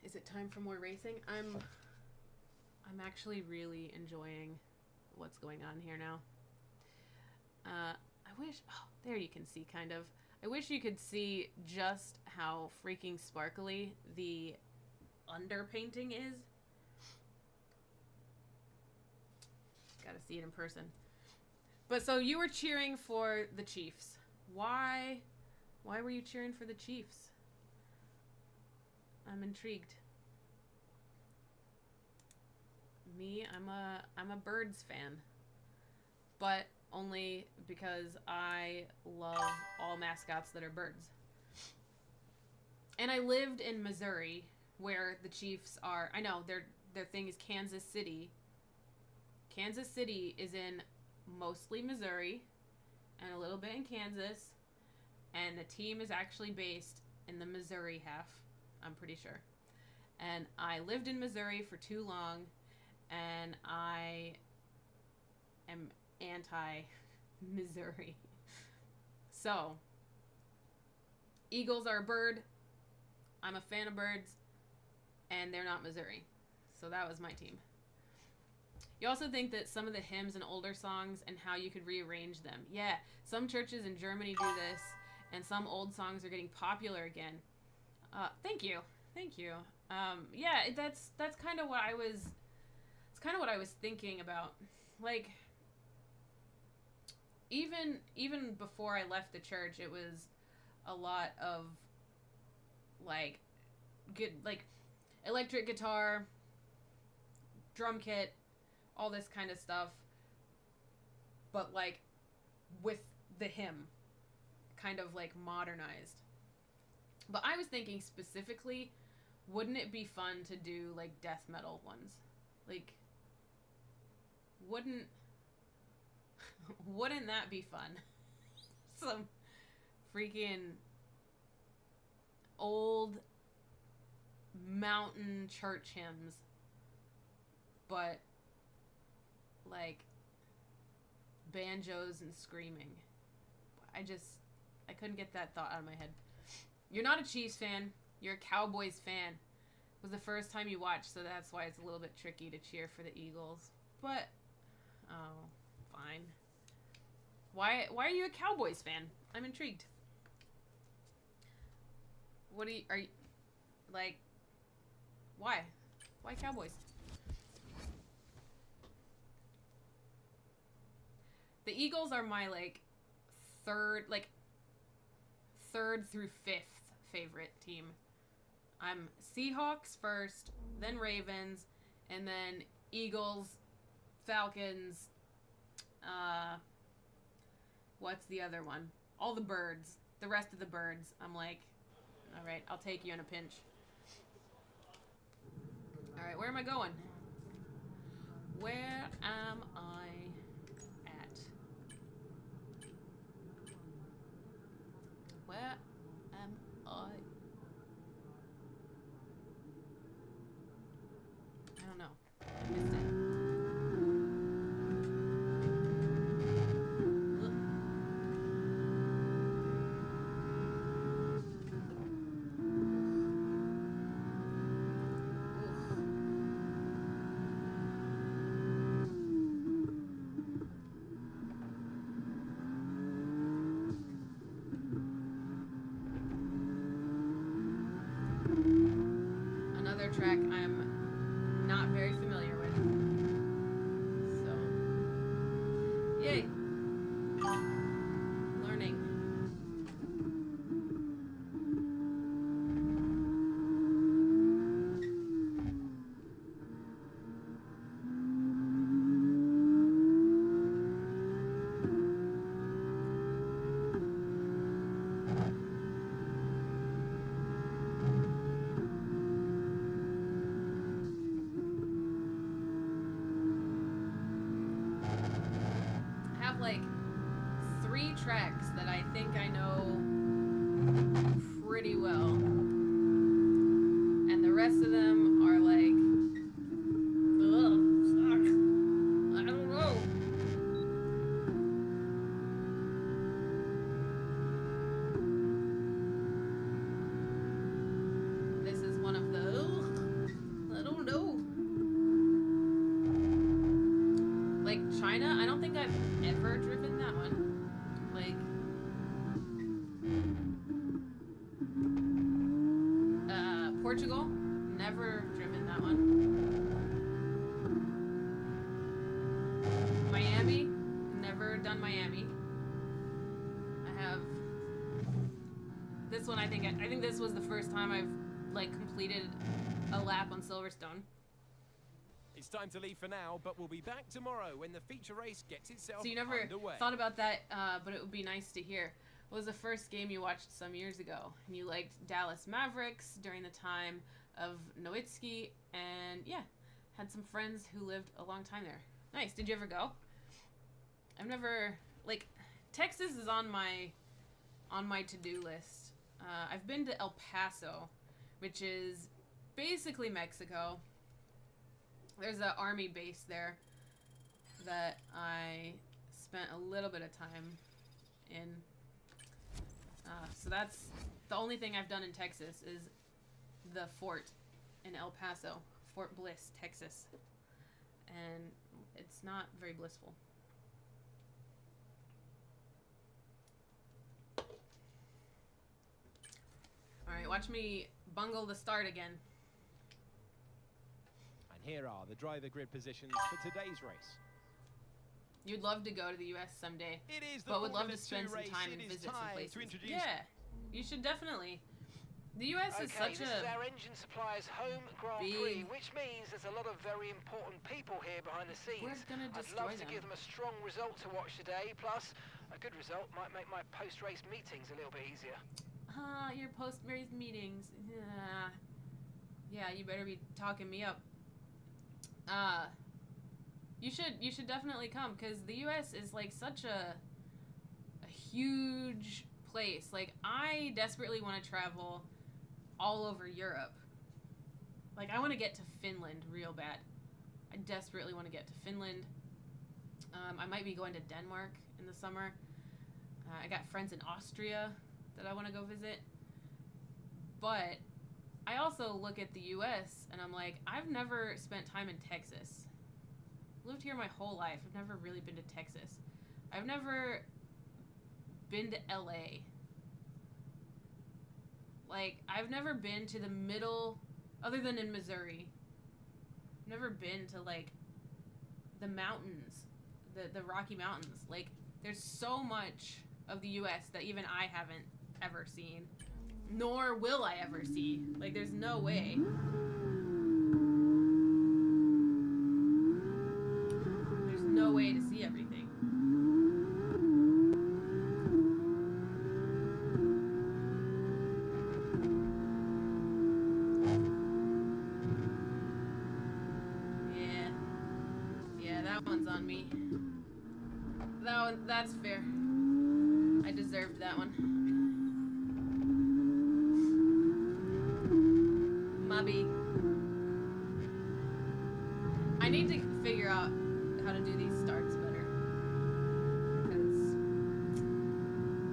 S1: Is it time for more racing? I'm actually really enjoying what's going on here now. I wish, oh, there you can see kind of. I wish you could see just how freaking sparkly the underpainting is. Gotta see it in person. But so you were cheering for the Chiefs. Why were you cheering for the Chiefs? I'm intrigued. Me, I'm a Birds fan, but only because I love all mascots that are birds. And I lived in Missouri, where the Chiefs are. I know their thing is Kansas City. Kansas City is in mostly Missouri, and a little bit in Kansas, and the team is actually based in the Missouri half. I'm pretty sure. And I lived in Missouri for too long, and I am anti-Missouri. So, Eagles are a bird. I'm a fan of birds, and they're not Missouri. So that was my team. You also think that some of the hymns and older songs and how you could rearrange them. Yeah, some churches in Germany do this, and some old songs are getting popular again. Thank you. Yeah, that's kind of what I was. It's kind of what I was thinking about. Like, even before I left the church, it was a lot of like good like electric guitar, drum kit, all this kind of stuff. But like with the hymn kind of like modernized. But I was thinking specifically, wouldn't it be fun to do like death metal ones? Like, wouldn't that be fun? Some freaking old mountain church hymns, but like banjos and screaming. I couldn't get that thought out of my head. You're not a Chiefs fan. You're a Cowboys fan. It was the first time you watched, so that's why it's a little bit tricky to cheer for the Eagles. But, oh, fine. Why are you a Cowboys fan? I'm intrigued. Are you, like, why? Why Cowboys? The Eagles are my, like, third through fifth favorite team. I'm Seahawks first, then Ravens, and then Eagles, Falcons, what's the other one? All the birds. The rest of the birds. I'm like, all right, I'll take you in a pinch. All right, where am I going? Where am I at? Where am I? I don't know. I missed it. Another track I'm not very familiar with. So, yay. Learning. I have like 3 tracks that I think I know pretty well. And the rest of them are like, ugh, suck. I don't know. This is one of the, I don't know. Like China, I don't think I've ever driven that one. Like, Portugal, never driven that one. Miami, never done Miami. I have this one. I think this was the first time I've like completed a lap on Silverstone.
S2: It's time to leave for now, but we'll be back tomorrow when the feature race gets itself
S1: So you never
S2: underway.
S1: thought about that, but it would be nice to hear. What was the first game you watched some years ago? And you liked Dallas Mavericks during the time of Nowitzki, and yeah, had some friends who lived a long time there. Nice. Did you ever go? I've never, like, Texas is on my to-do list. I've been to El Paso, which is basically Mexico. There's an army base there that I spent a little bit of time in. So that's the only thing I've done in Texas is the fort in El Paso, Fort Bliss, Texas. And it's not very blissful. Alright, watch me bungle the start again.
S2: Here are the driver grid positions for today's race.
S1: You'd love to go to the U.S. someday,
S2: It is the
S1: but would love
S2: Formula
S1: to spend
S2: 2
S1: some
S2: race.
S1: time
S2: It
S1: and
S2: is
S1: visit some
S2: time
S1: places.
S2: to introduce
S1: Yeah, you should definitely. The U.S. is
S3: Okay,
S1: such
S3: this
S1: a
S3: is our engine supplier's home Grand Prix, which means there's a lot of very important people here behind the scenes.
S1: We're gonna
S3: I'd
S1: destroy
S3: love to
S1: them.
S3: give them a strong result to watch today, plus a good result might make my post-race meetings a little bit easier.
S1: your post-race meetings. Yeah, you better be talking me up. You should definitely come, because the U.S. is like such a huge place. Like, I desperately want to travel all over Europe. Like, I want to get to Finland real bad. I desperately want to get to Finland. I might be going to Denmark in the summer. I got friends in Austria that I want to go visit. But I also look at the U.S. and I'm like, I've never spent time in Texas. Lived here my whole life. I've never really been to Texas. I've never been to L.A. Like, I've never been to the middle, other than in Missouri. I've never been to, like, the mountains, the Rocky Mountains. Like, there's so much of the U.S. that even I haven't ever seen, nor will I ever see. Like, there's no way. There's no way to see everything. Yeah, that one's on me. That's fair. I deserved that one. Mubby. I need to figure out how to do these starts better. Because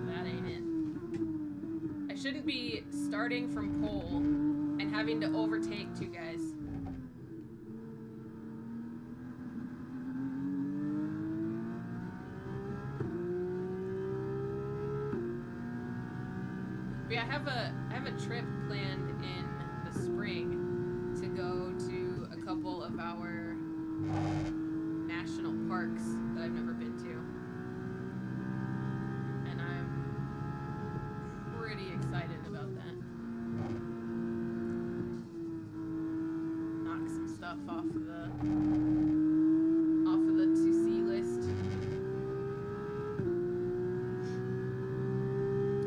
S1: that ain't it. I shouldn't be starting from pole and having to overtake two guys. Yeah, I have a trip planned in the spring to go to a couple of our national parks that I've never been to. And I'm pretty excited about that. Knock some stuff off of the to-see list.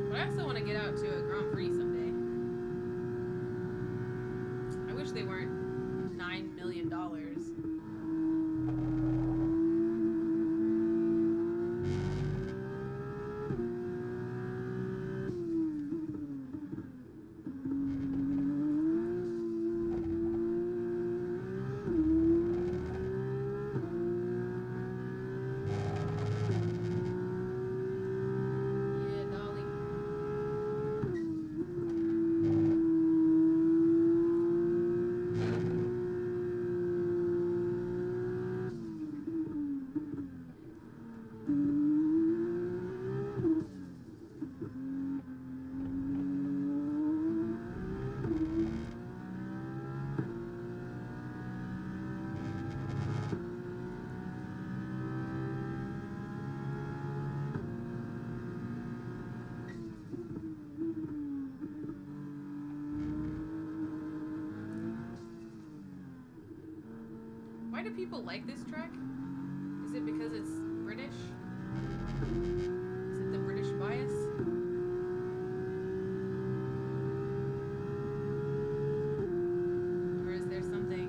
S1: But I also want to get out to a Grand Prix someday. I wish they weren't $9 million. Why do people like this track? Is it because it's British? Is it the British bias? Or is there something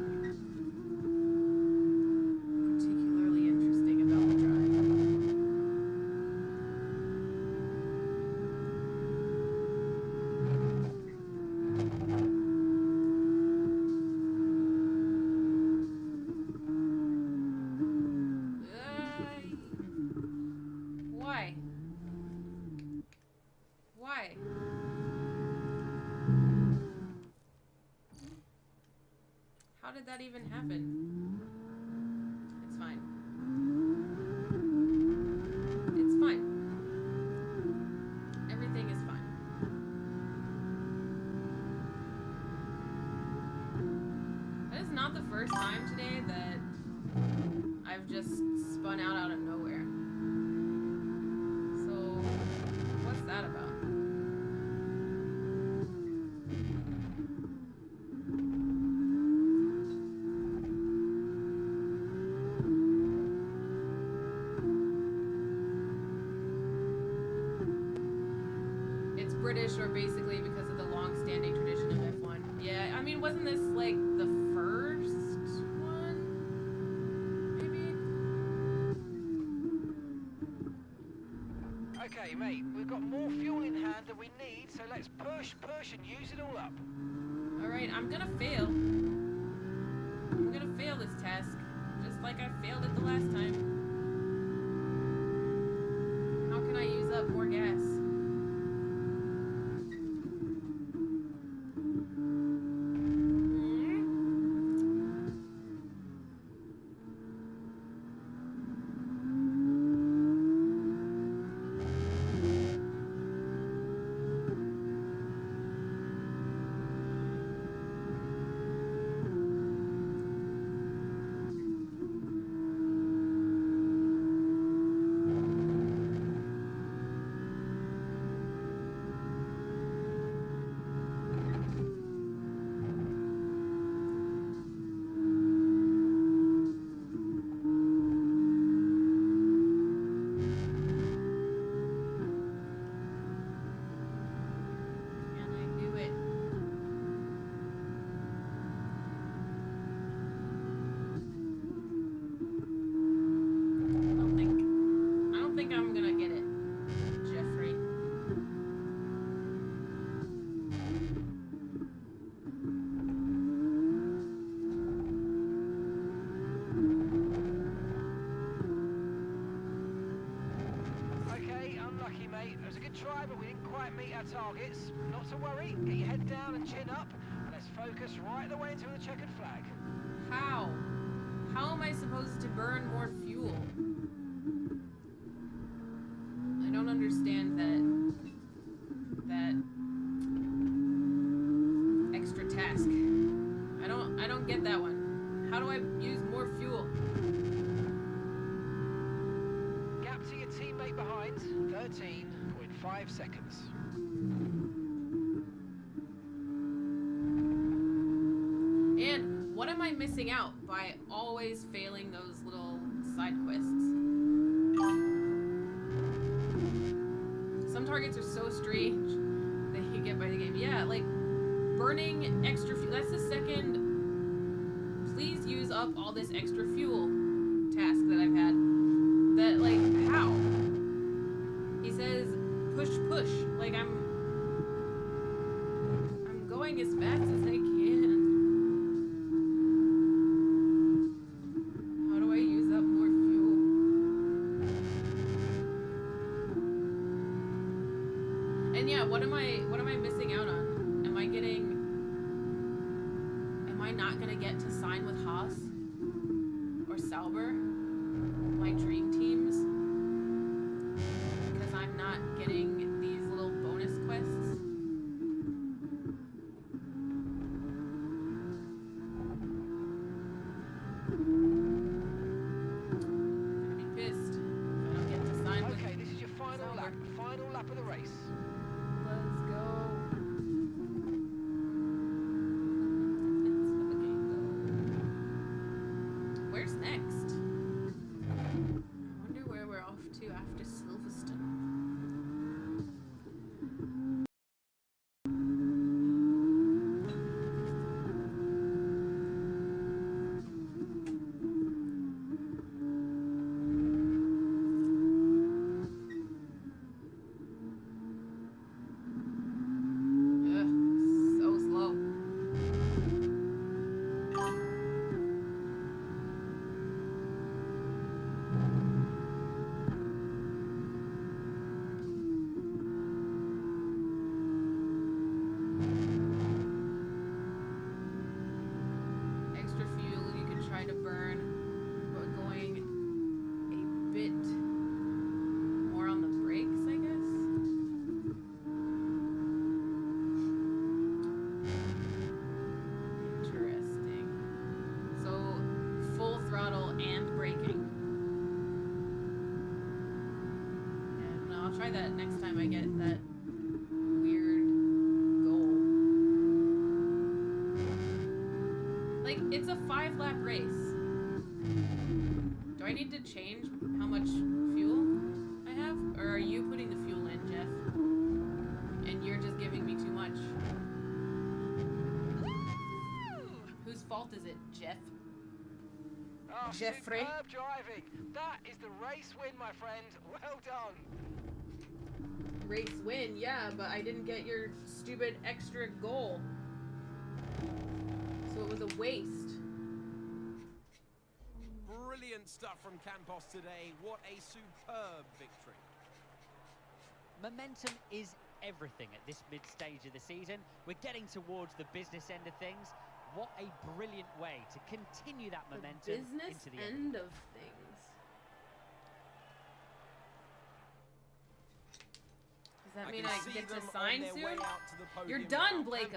S1: particularly interesting about the drive? Why? Why? How did that even happen? It's fine. It's fine. Everything is fine. That is not the first time today that I've just spun out of nowhere. So, what's that about? It's British, or basically because of the long-standing tradition of F1. Yeah, I mean, wasn't this like the first one? Maybe?
S3: Okay, mate, we've got more fuel in hand than we need, so let's push, and use it all up.
S1: Alright, I'm gonna fail. I'm gonna fail this task, just like I failed it the last time. How can I use up more gas? I'm gonna get it, Jeffrey.
S3: Okay, unlucky, mate. It was a good try, but we didn't quite meet our targets. Not to worry. Get your head down and chin up, and let's focus right the way into the checkered flag.
S1: How? How am I supposed to burn more fuel? I don't understand that extra task. I don't get that one. How do I use more fuel?
S3: Gap to your teammate behind, 13.5 seconds.
S1: And what am I missing out by always failing those little side quests? Some targets are so strange that you get by the game. Yeah, like burning extra fuel. That's the second. Please use up all this extra fuel task that I've had. That, like, how? He says push. Like I'm going as fast as I can. How do I use up more fuel? And yeah, what am I missing out on? Am I not gonna get to sign with Haas or Sauber, my dream teams, because I'm not getting these little bonus quests? I'm gonna be pissed if I don't get to sign with
S3: Okay, this is your final lap. Final lap of the race.
S1: Let's go. Where's next? a 5-lap race. Do I need to change how much fuel I have? Or are you putting the fuel in, Jeff? And you're just giving me too much. Whose fault is it, Jeff?
S3: Oh,
S1: Jeffrey?
S3: superb driving. That is the race win, my friend. Well done.
S1: Race win, yeah, but I didn't get your stupid extra goal. So it was a waste.
S2: Brilliant stuff from Campos today. What a superb victory.
S4: Momentum is everything at this mid-stage of the season. We're getting towards the business end of things. What a brilliant way to continue that momentum
S1: business
S4: into the
S1: end of things. Does that mean I get to sign soon? You're done, Blake.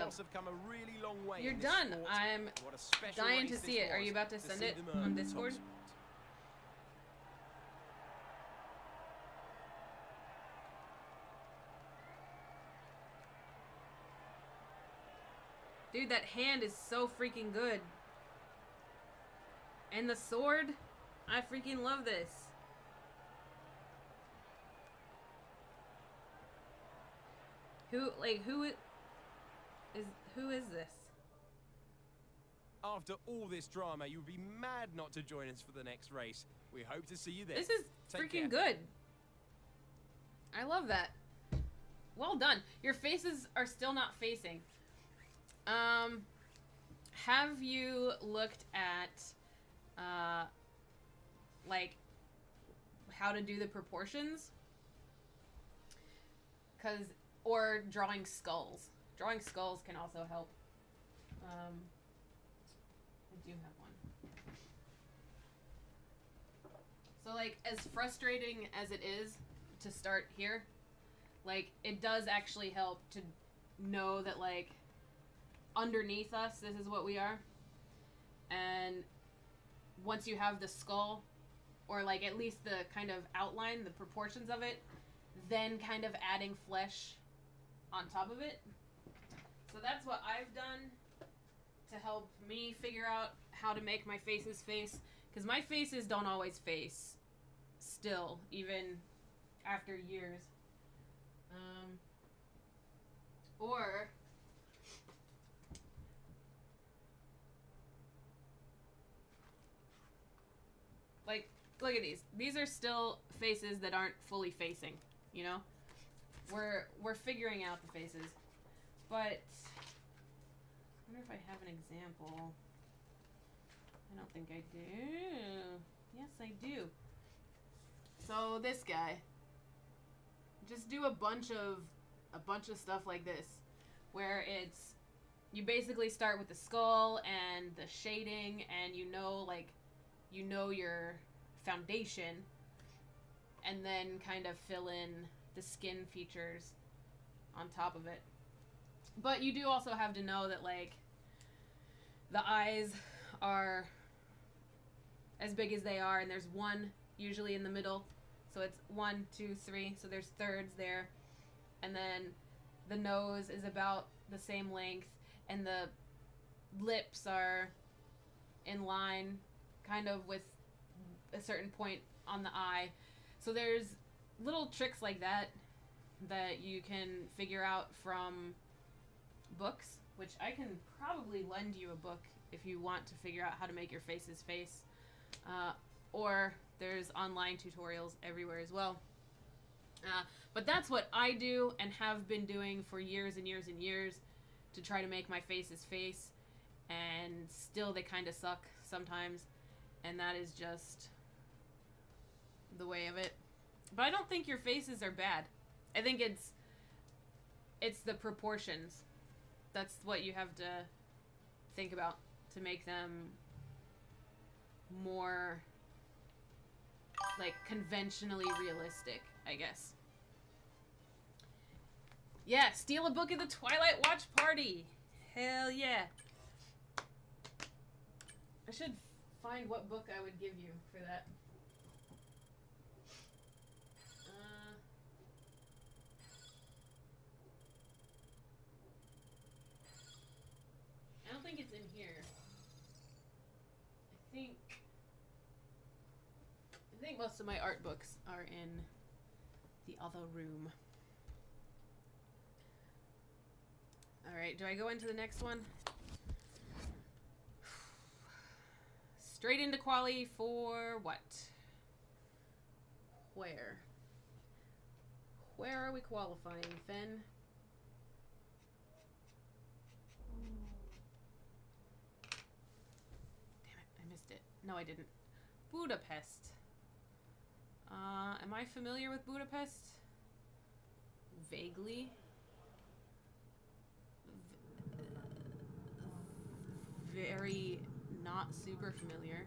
S1: You're done. I'm dying to see it. Are you about to send it on Discord? Dude, that hand is so freaking good. And the sword, I freaking love this. Who is this?
S2: After all this drama, you would be mad not to join us for the next race. We hope to see you there.
S1: This is freaking good. I love that. Well done. Your faces are still not facing. Have you looked at, like, how to do the proportions? Or drawing skulls. Drawing skulls can also help. I do have one. So, like, as frustrating as it is to start here, like, it does actually help to know that, like, underneath us, this is what we are. And once you have the skull, or like at least the kind of outline, the proportions of it, then kind of adding flesh on top of it. So that's what I've done to help me figure out how to make my faces face. Because my faces don't always face still, even after years. Or like, look at these. These are still faces that aren't fully facing, you know? We're figuring out the faces. But I wonder if I have an example. I don't think I do. Yes, I do. So this guy. Just do a bunch of stuff like this, where it's, you basically start with the skull and the shading, and you know your foundation, and then kind of fill in the skin features on top of it. But you do also have to know that, like, the eyes are as big as they are, and there's one usually in the middle. So it's 1, 2, 3. So there's thirds there. And then the nose is about the same length, and the lips are in line kind of with a certain point on the eye. So there's little tricks like that that you can figure out from books, which I can probably lend you a book if you want to figure out how to make your faces face. Or there's online tutorials everywhere as well. But that's what I do and have been doing for years and years and years to try to make my faces face. And still they kind of suck sometimes. And that is just the way of it. But I don't think your faces are bad. I think it's the proportions. That's what you have to think about to make them more, like, conventionally realistic, I guess. Yeah, steal a book at the Twilight Watch Party. Hell yeah. I should find what book I would give you for that. I don't think it's in here. Most of my art books are in the other room. Alright, do I go into the next one? Straight into quali for what? Where? Where are we qualifying, Finn? Damn it, I missed it. No, I didn't. Budapest. Am I familiar with Budapest? Vaguely. Very not super familiar.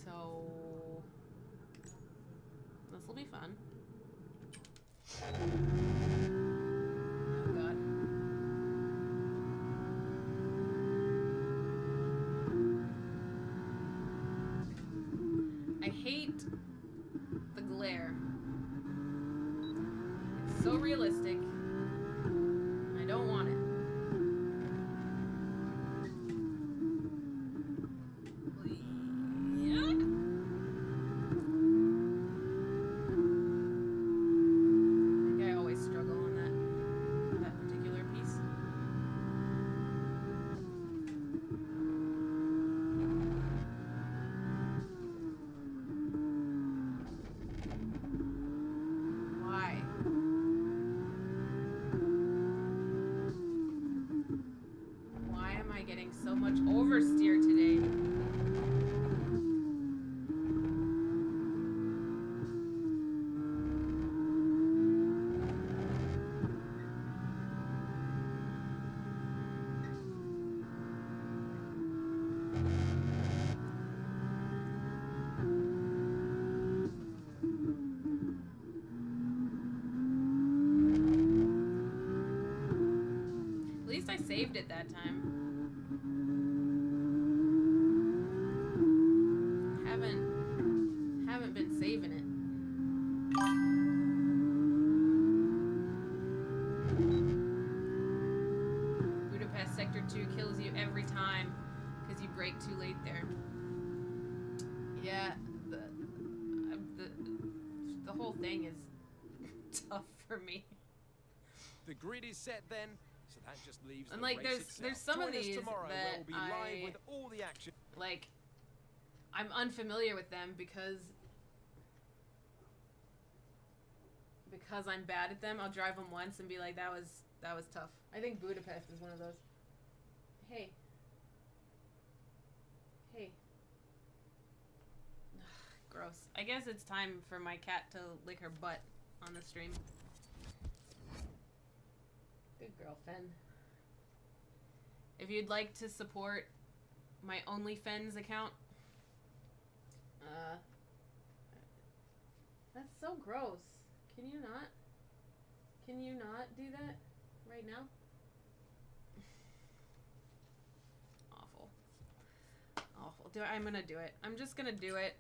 S1: So this will be fun. Oh god. I hate the glare. It's so realistic. I don't want it. So much oversteer today. At least I saved it that time. Haven't been saving it. Budapest Sector 2 kills you every time because you brake too late there. Yeah, the whole thing is tough for me.
S2: The grid is set then, so that just leaves
S1: And
S2: the
S1: like
S2: race
S1: there's
S2: itself.
S1: some of
S2: Join us
S1: these
S2: tomorrow, where
S1: that
S2: we'll be live with all the action.
S1: Like I'm unfamiliar with them because I'm bad at them. I'll drive them once and be like, that was tough. I think Budapest is one of those. Hey. Gross. I guess it's time for my cat to lick her butt on the stream. Good girl, Fen. If you'd like to support my OnlyFans account, that's so gross. Can you not do that right now? Awful. I'm gonna do it. I'm just gonna do it.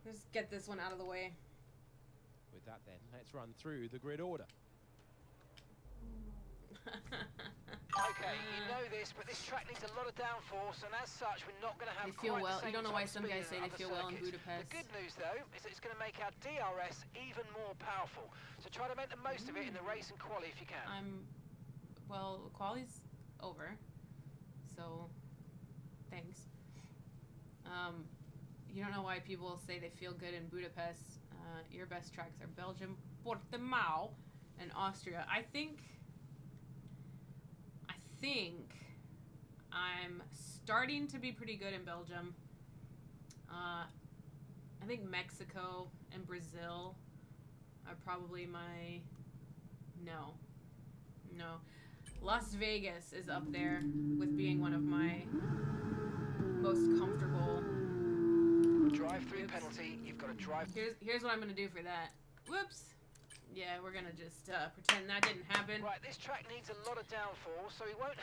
S1: Just get this one out of the way.
S2: With that then, let's run through the grid order.
S3: Okay, you know this, but this track needs a lot of downforce, and as such, we're not going to have
S1: They feel
S3: quite
S1: well.
S3: the same
S1: You don't know why
S3: top
S1: some
S3: speed
S1: guys
S3: as
S1: say they
S3: other
S1: feel well in
S3: circuits.
S1: Budapest.
S3: The good news, though, is that it's going to make our DRS even more powerful. So try to make the most of it in the race and quali if you can.
S1: Well, quali's over, so thanks. You don't know why people say they feel good in Budapest. Your best tracks are Belgium, Portimao, and Austria. I think I'm starting to be pretty good in Belgium. I think Mexico and Brazil are probably my... No. Las Vegas is up there with being one of my most comfortable.
S3: Drive-through penalty. You've got to drive.
S1: Here's what I'm gonna do for that. Whoops. Yeah, we're gonna just pretend that didn't happen.
S3: Right, this track needs a lot of downforce, so he won't.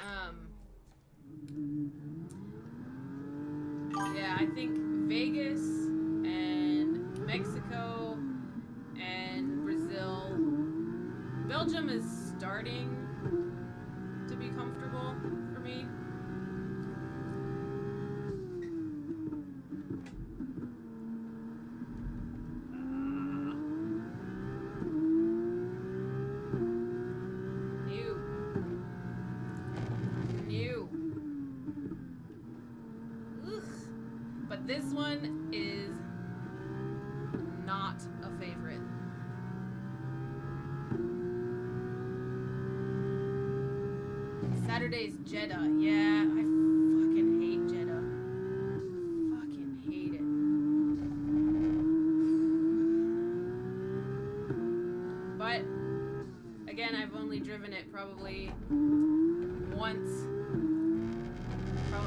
S1: Yeah, I think Vegas and Mexico and Brazil. Belgium is starting to be comfortable for me. This one is not a favorite. Saturday's Jeddah. Yeah, I fucking hate Jeddah. Fucking hate it. But, again, I've only driven it probably once.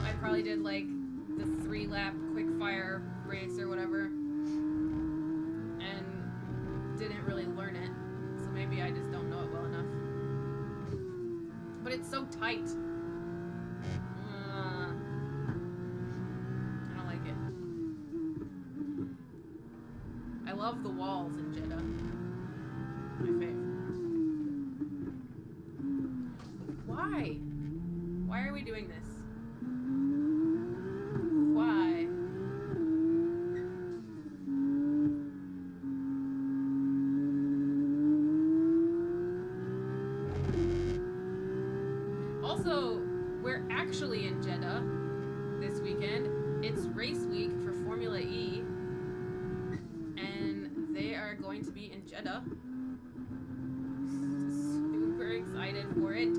S1: I probably did like the 3-lap quick-fire race or whatever. And didn't really learn it. So maybe I just don't know it well enough. But it's so tight. I don't like it. I love the walls in Jeddah. My fave. Why? Why are we doing this? Why? Also, we're actually in Jeddah this weekend. It's race week for Formula E, and they are going to be in Jeddah. Super excited for it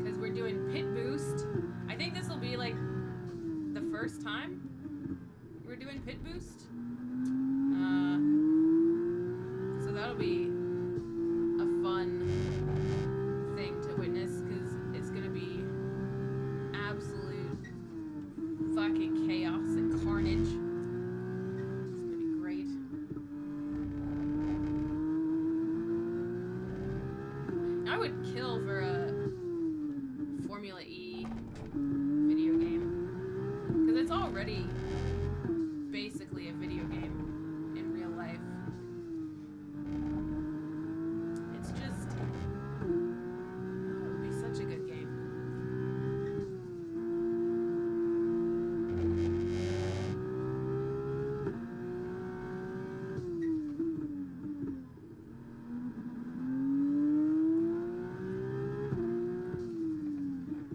S1: because we're doing pit boost. I think this will be like the first time we're doing pit boost. So that'll be a fun thing to witness because it's gonna be absolute fucking chaos and carnage. It's gonna be great. I would kill for a Formula E video game because it's already basically a video game in real life. It's just, it would be such a good game.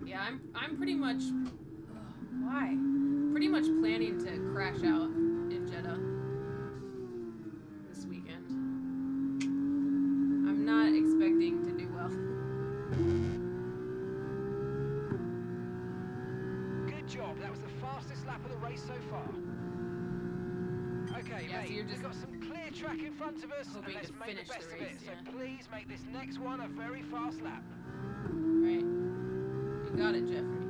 S1: Yeah, I'm pretty much, why? Pretty much planning to crash out in Jeddah this weekend. I'm not expecting to do well.
S3: Good job. That was the fastest lap of the race so far. Okay,
S1: Yeah, so
S3: mate,
S1: you're
S3: we've
S1: just
S3: got some clear track in front of us, and
S1: hoping
S3: let's
S1: to
S3: make
S1: finish
S3: the best
S1: the
S3: of it.
S1: race,
S3: So
S1: yeah.
S3: please make this next one a very fast lap.
S1: Right. You got it, Jeffrey.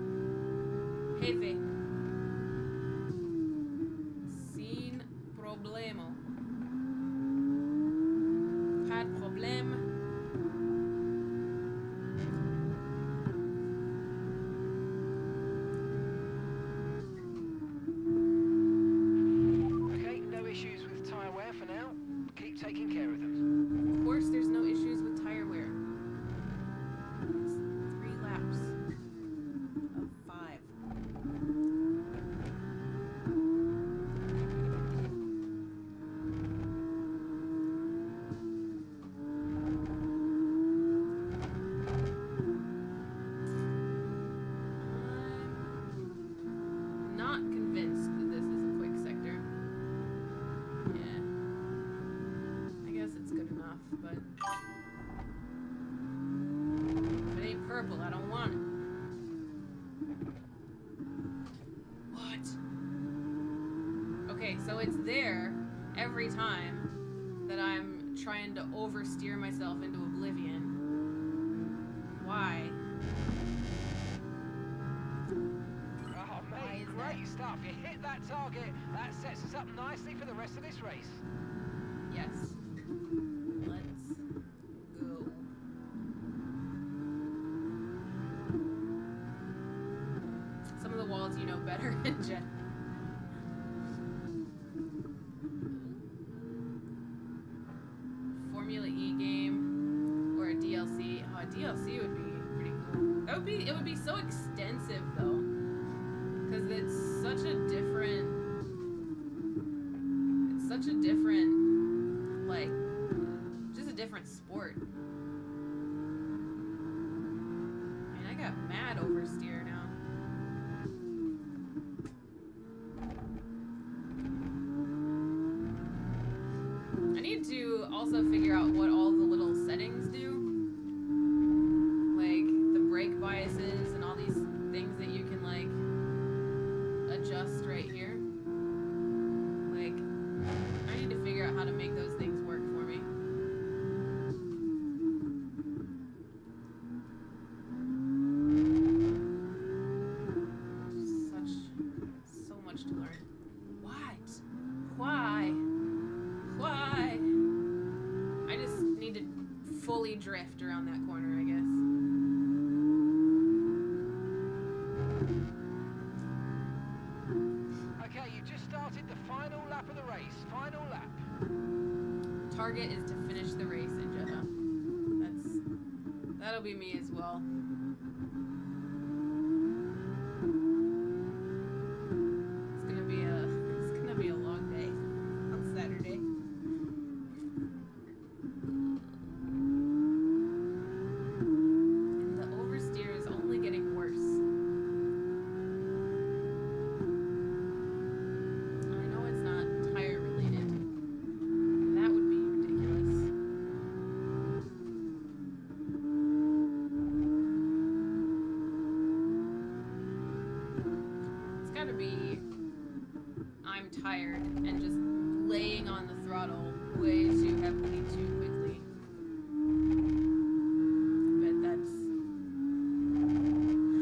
S1: Jefe. Sin problemo. Pas de problème.
S3: Okay, no issues with tyre wear for now. Keep taking care of them.
S1: Of course, there's no issues with tire wear. It's 3 laps of 5. I'm not convinced that this is a quick sector. Yeah. I guess it's good enough, but if it ain't purple, I don't want it. What? Okay, so it's there every time that I'm trying to oversteer myself into oblivion. Why?
S3: Oh,
S1: Why
S3: mate,
S1: is
S3: great
S1: that?
S3: stuff. You hit that target. That sets us up nicely for the rest of this race.
S1: Yes. Let's go. Some of the walls you know better in Jet. Formula E game or a DLC. Oh, a DLC would be pretty cool. It would be so extensive though. Because it's such a different like just a different sport. Man, I got mad oversteer now. out what all the little settings do. Like the brake biases and all these things that you can like adjust right here. Like, I need to figure out how to make those things work for me. So much to learn. What? Why? Why? I just need to fully drift around that corner, I guess.
S3: Okay, you just started the final lap of the race. Final lap.
S1: Target is to finish the race in Jeddah. That'll be me as well. It's gonna be a long day on Saturday. And the oversteer is only getting worse. I know it's not tire related. That would be ridiculous. It's gotta be I'm tired and just laying on the throttle way too heavily too quickly.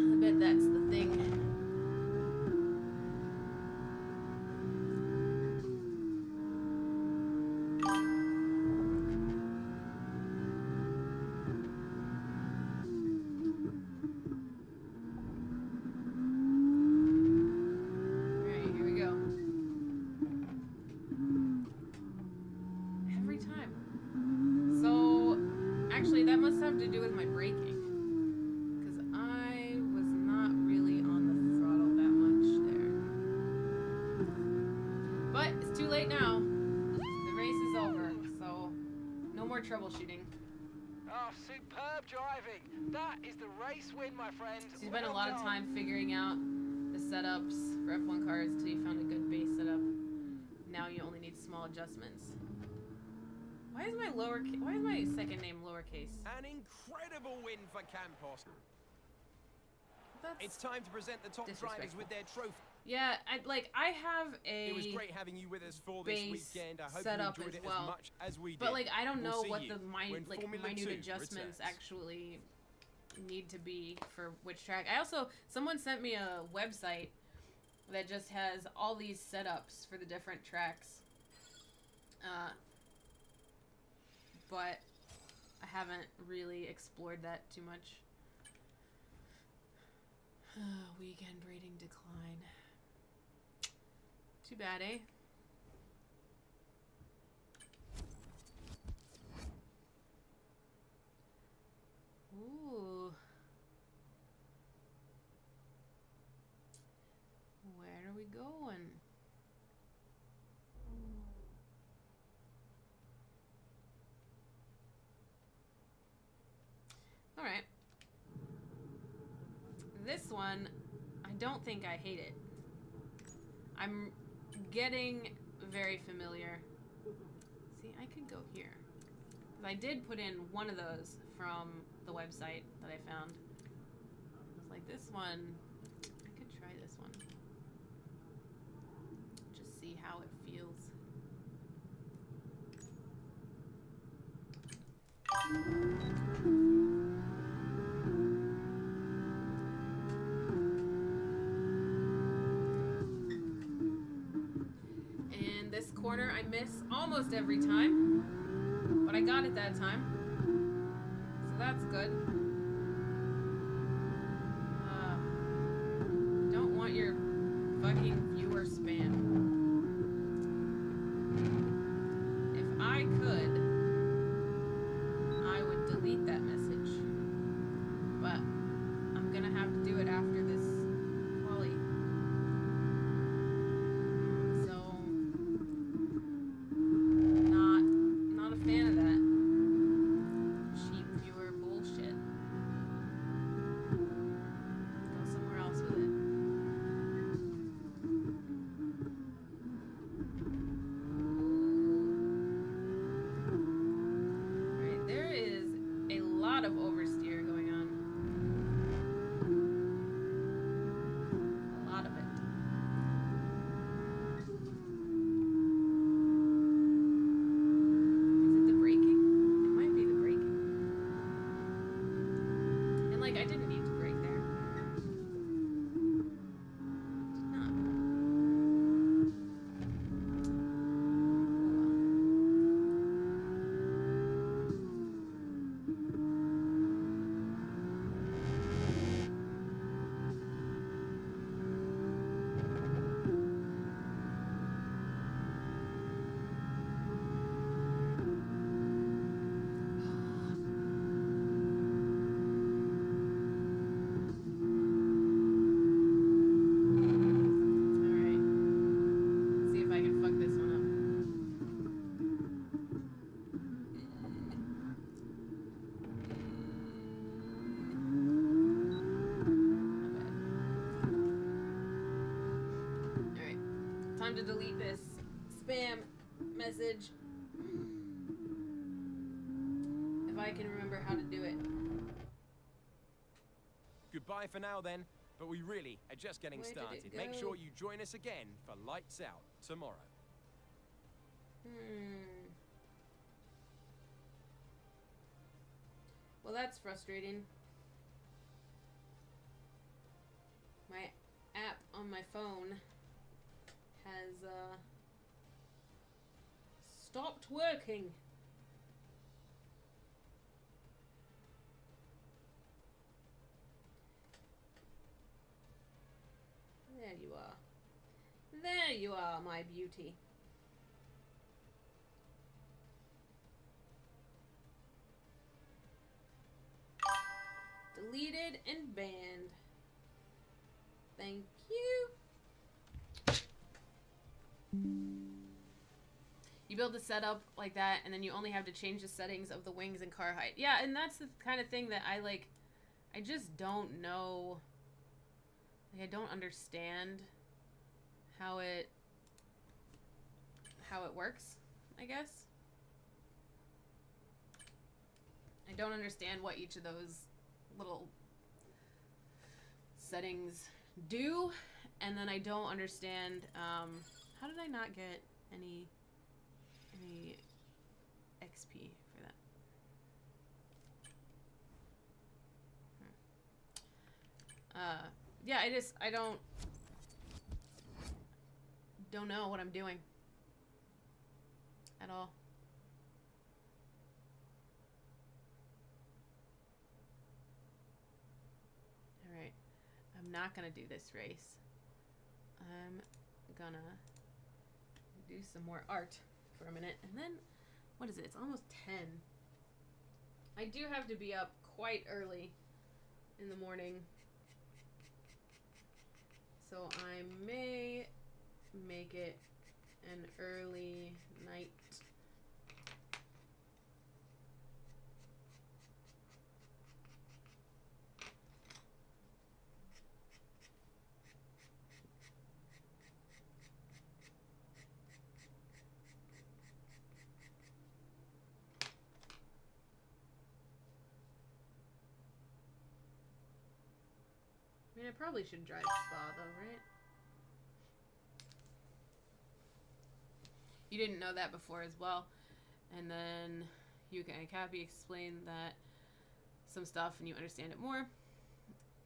S1: I bet that's the thing. Alright, here we go. Every time. So, actually, that must have to do with my braking. Because I was not really on the throttle that much there. But it's too late now. The race is over, so no more troubleshooting.
S3: Oh, superb driving. That is the race win, my friend.
S1: So you spent a
S3: Well
S1: lot of
S3: done.
S1: time figuring out the setups for F1 cars until you found a good base setup. Now you only need small adjustments. Why is my second name lowercase?
S2: An incredible win for Campos.
S1: That's
S2: It's time to present the top drivers
S1: disrespectful.
S2: with their trophy.
S1: yeah. I have a.
S2: It was great having you with us for this
S1: base
S2: weekend. I hope
S1: set
S2: you
S1: up
S2: enjoyed
S1: as
S2: it
S1: well.
S2: as much as we did.
S1: But like I don't
S2: We'll
S1: know
S2: see
S1: what
S2: you
S1: the
S2: when Formula
S1: minute
S2: 2
S1: adjustments
S2: returns.
S1: actually need to be for which track. Someone sent me a website that just has all these setups for the different tracks. But I haven't really explored that too much. Weekend rating decline. Too bad, eh? Ooh. Where are we going? All right. This one, I don't think I hate it. I'm getting very familiar. See, I could go here. 'Cause I did put in one of those from the website that I found. I was like, this one, I could try this one. Just see how it feels. And this corner I miss almost every time, but I got it that time, so that's good. Don't want your fucking viewer spam. If I could, I would delete that message, but I'm gonna have to do it after this quali. So, not a fan of that cheap viewer bullshit. lot of oversteer going on. A lot of it. Is it the braking? It might be the braking. And like, I didn't need to brake there. Did not. Time to delete this spam message. If I can remember how to do it.
S2: Goodbye for now then, but we really are just getting
S1: Where did it
S2: started. Make
S1: go?
S2: sure you join us again for Lights Out tomorrow.
S1: Well, that's frustrating. My app on my phone has stopped working. There you are. There you are, my beauty. Deleted and banned. Thank you. You build the setup like that, and then you only have to change the settings of the wings and car height. Yeah, and that's the kind of thing that I just don't know. Like, I don't understand how it works, I guess. I don't understand what each of those little settings do, and then I don't understand, how did I not get any XP for that? Yeah, I don't know what I'm doing at all. Alright, I'm not gonna do this race. I'm gonna do some more art for a minute, and then, what is it? It's almost 10. I do have to be up quite early in the morning, so I may make it an early night. I mean, I probably should drive Spa though, right? You didn't know that before as well. And then you and Cappy explain that some stuff and you understand it more.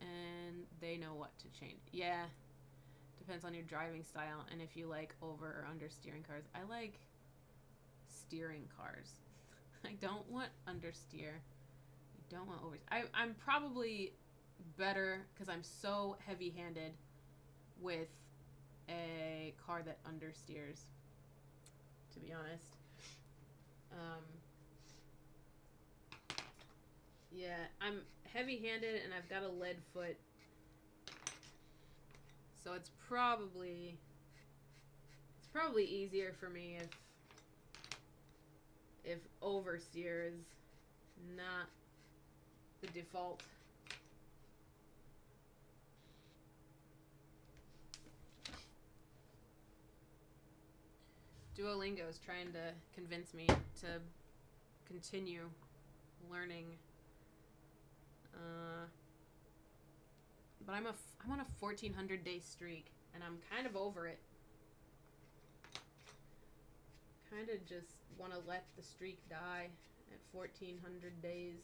S1: And they know what to change. Yeah. Depends on your driving style and if you like over or under steering cars. I like steering cars. I don't want understeer. I don't want over. I'm probably better because I'm so heavy-handed with a car that understeers, to be honest. Yeah, I'm heavy-handed and I've got a lead foot, so it's probably easier for me if oversteer is not the default. Duolingo is trying to convince me to continue learning But I'm on a 1,400 day streak, and I'm kind of over it. Kind of just want to let the streak die at 1,400 days.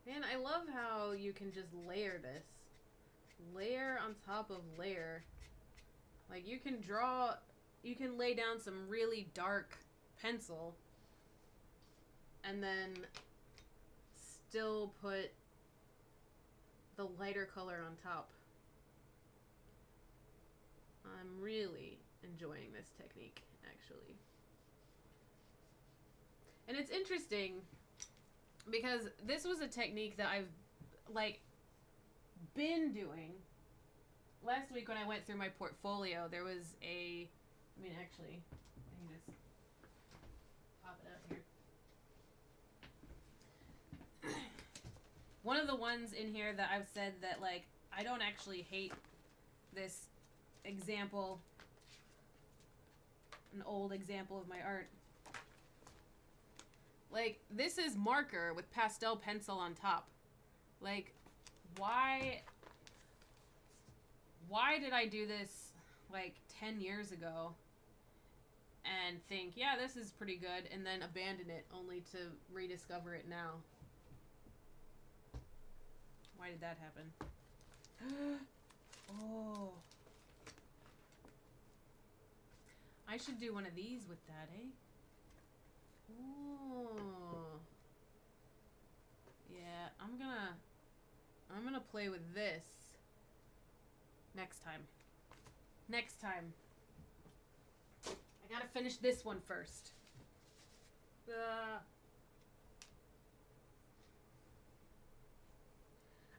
S1: Man, I love how you can just layer this. Layer on top of layer. Like, you can lay down some really dark pencil and then still put the lighter color on top. I'm really enjoying this technique, actually. And it's interesting because this was a technique that I've, like, been doing. Last week when I went through my portfolio, there was actually, I can just pop it up here. One of the ones in here that I've said that, like, I don't actually hate this example, an old example of my art. Like, this is marker with pastel pencil on top. Like, why did I do this, like, 10 years ago and think, yeah, this is pretty good, and then abandon it only to rediscover it now? Why did that happen? Oh. I should do one of these with that, eh? Oh. Yeah, I'm gonna play with this next time. Next time. I gotta finish this one first.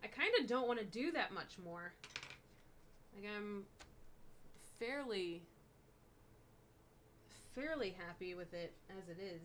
S1: I kind of don't want to do that much more. Like, I'm fairly happy with it as it is.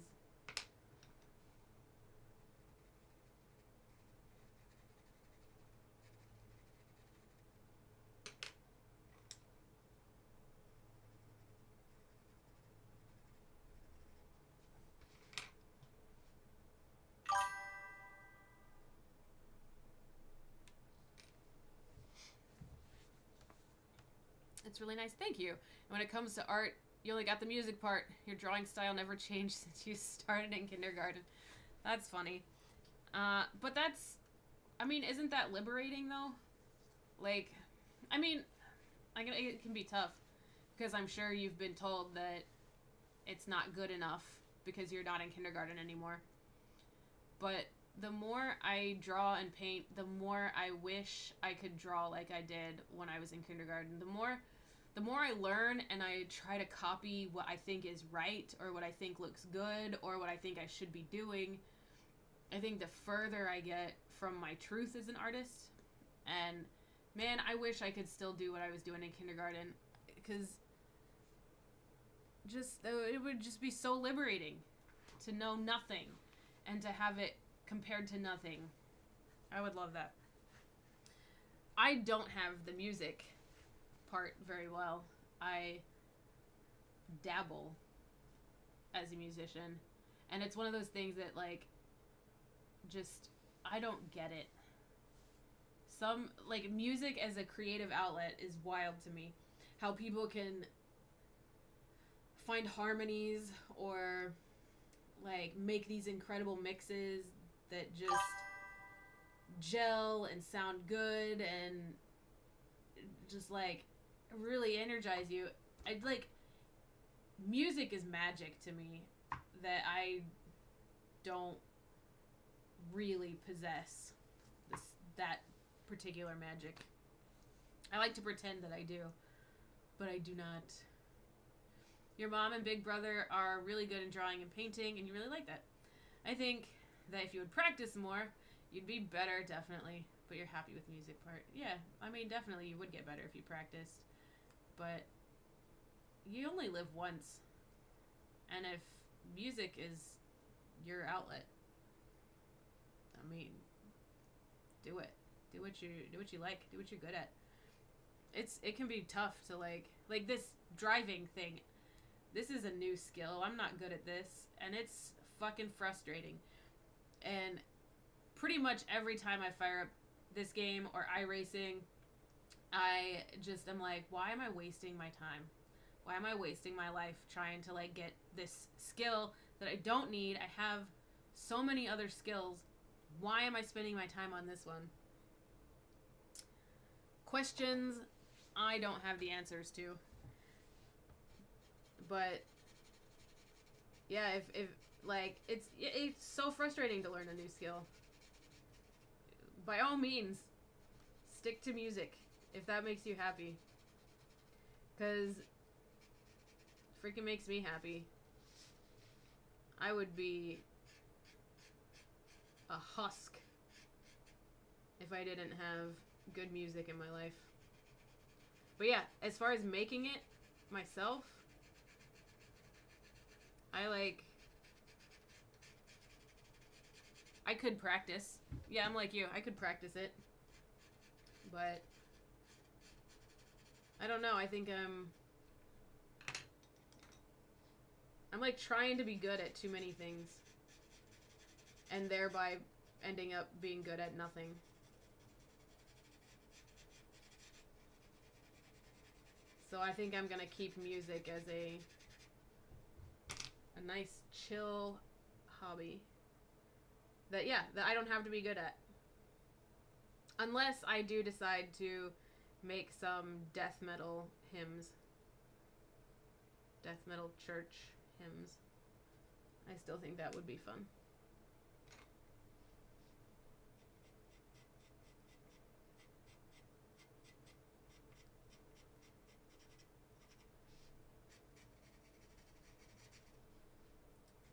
S1: It's really nice. Thank you. And when it comes to art, you only got the music part. Your drawing style never changed since you started in kindergarten. That's funny. But that's, I mean, isn't that liberating though? Like, I mean, it can be tough because I'm sure you've been told that it's not good enough because you're not in kindergarten anymore. But the more I draw and paint, the more I wish I could draw like I did when I was in kindergarten. The more I learn and I try to copy what I think is right or what I think looks good or what I think I should be doing, I think the further I get from my truth as an artist. And man, I wish I could still do what I was doing in kindergarten, because it would just be so liberating to know nothing and to have it compared to nothing. I would love that. I don't have the music part very well. I dabble as a musician, and it's one of those things that, like, just, I don't get it. Some, like, music as a creative outlet is wild to me. How people can find harmonies or, like, make these incredible mixes that just gel and sound good and just, like, really energize you. Music is magic to me that I don't really possess that particular magic. I like to pretend that I do, but I do not. your mom and big brother are really good in drawing and painting, and you really like that. I think that if you would practice more, you'd be better, definitely. But you're happy with music part. Yeah, I mean, definitely you would get better if you practiced. But you only live once. And if music is your outlet, I mean, do it. Do what you like. Do what you're good at. It can be tough to like this driving thing. This is a new skill. I'm not good at this, and it's fucking frustrating. And pretty much every time I fire up this game or iRacing, I just am like, why am I wasting my time? Why am I wasting my life trying to like get this skill that I don't need? I have so many other skills. Why am I spending my time on this one? Questions I don't have the answers to. But yeah, if like it's so frustrating to learn a new skill. By all means, stick to music if that makes you happy. 'Cause freaking makes me happy. I would be a husk if I didn't have good music in my life. But yeah, as far as making it myself, I could practice. Yeah, I'm like you. I could practice it. But I don't know. I think I'm like trying to be good at too many things. And thereby ending up being good at nothing. So I think I'm gonna keep music as a nice chill hobby that I don't have to be good at, unless I do decide to make some death metal hymns, death metal church hymns. I still think that would be fun.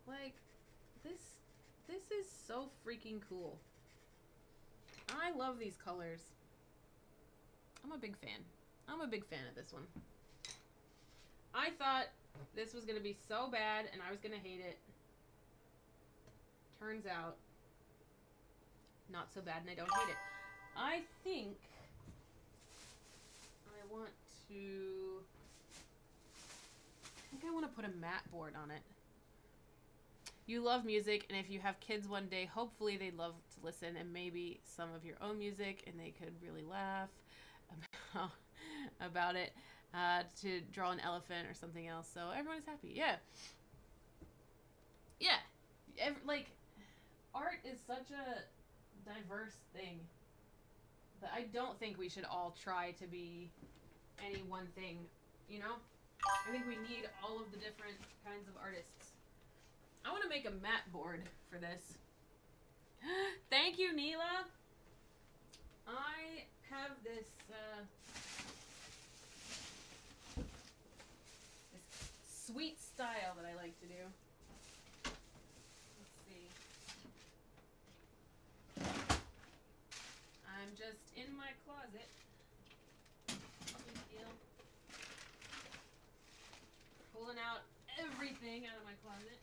S1: Like, this is so freaking cool. I love these colors. I'm a big fan. I'm a big fan of this one. I thought this was going to be so bad and I was going to hate it. Turns out, not so bad and I don't hate it. I think I want to put a mat board on it. You love music, and if you have kids one day, hopefully they'd love to listen and maybe some of your own music, and they could really laugh about it, to draw an elephant or something else. So everyone is happy. Yeah. Yeah. Like, art is such a diverse thing that I don't think we should all try to be any one thing, you know? I think we need all of the different kinds of artists. I want to make a mat board for this. Thank you, Neela. I have this sweet style that I like to do. Let's see. I'm just in my closet. Pulling out everything out of my closet.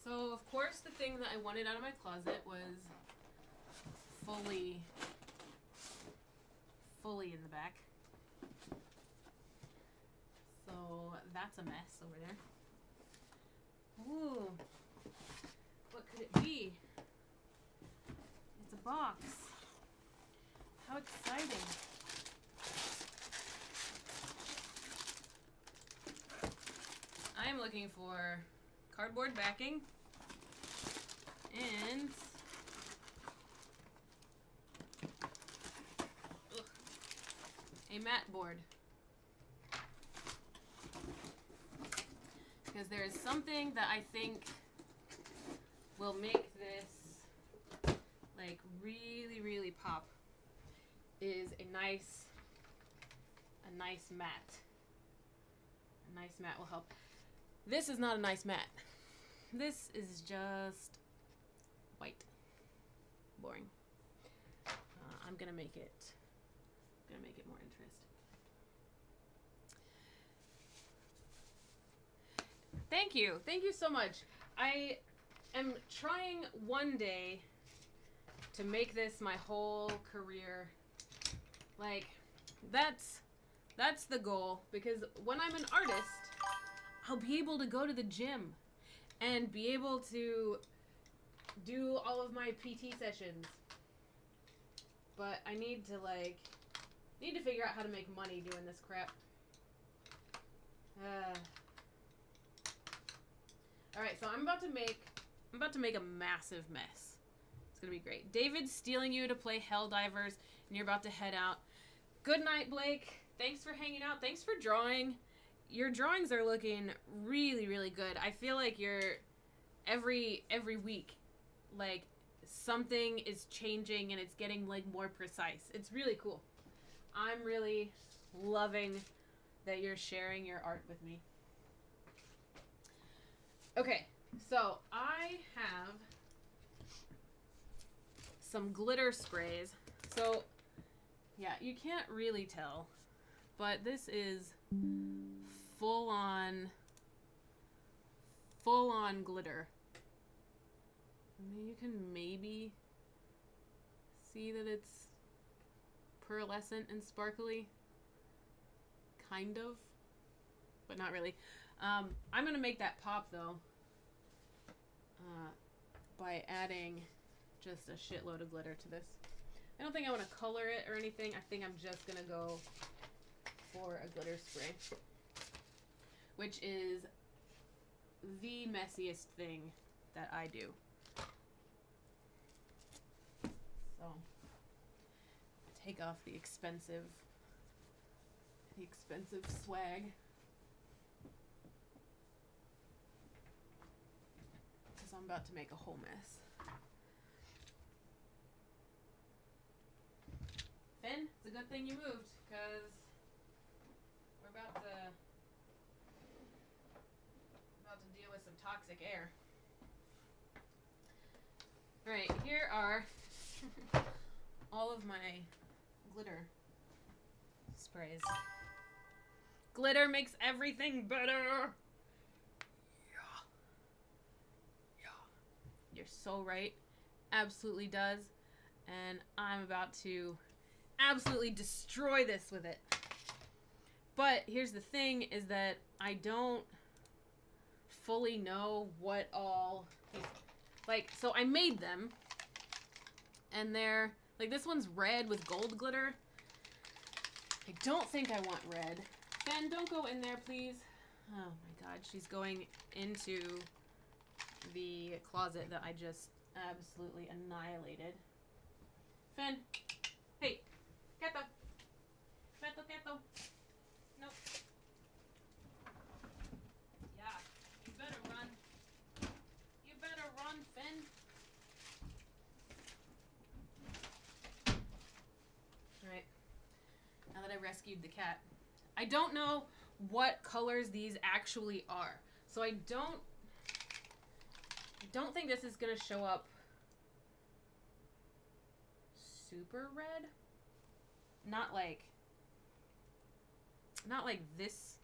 S1: So, of course, the thing that I wanted out of my closet was fully in the back. So, that's a mess over there. Ooh. What could it be? It's a box. How exciting. I am looking for cardboard backing and a mat board. Because there is something that I think will make this like really, really pop. Is a nice mat. A nice mat will help. This is not a nice mat. This is just white. Boring. I'm gonna make it more interesting. Thank you so much. I am trying one day to make this my whole career. Like, that's the goal, because when I'm an artist, I'll be able to go to the gym and be able to do all of my PT sessions. But I need to figure out how to make money doing this crap. Alright, so I'm about to make a massive mess. It's gonna be great. David's stealing you to play Helldivers, and you're about to head out. Good night, Blake. Thanks for hanging out. Thanks for drawing. Your drawings are looking really, really good. I feel like you're every week, like, something is changing and it's getting like more precise. It's really cool. I'm really loving that you're sharing your art with me. Okay, so I have some glitter sprays. So yeah, you can't really tell, but this is full on glitter. I mean, you can maybe see that it's pearlescent and sparkly. Kind of. But not really. I'm going to make that pop, though, by adding just a shitload of glitter to this. I don't think I want to color it or anything. I think I'm just going to go for a glitter spray, which is the messiest thing that I do. So, take off the expensive swag. Because I'm about to make a whole mess. Finn, it's a good thing you moved, because we're about to deal with some toxic air. Alright, here are all of my glitter sprays. Glitter makes everything better! Yeah. You're so right. Absolutely does. And I'm about to absolutely destroy this with it. But here's the thing, is that I don't fully know what all... Like, so I made them, and they're, like, this one's red with gold glitter. I don't think I want red. Ben, don't go in there, please. Oh my god, she's going into the closet that I just absolutely annihilated. Finn, hey, quieto. Quieto. Nope. Yeah, you better run. You better run, Finn. Alright. Now that I rescued the cat. I don't know what colors these actually are. So I don't think this is gonna show up super red. Not like this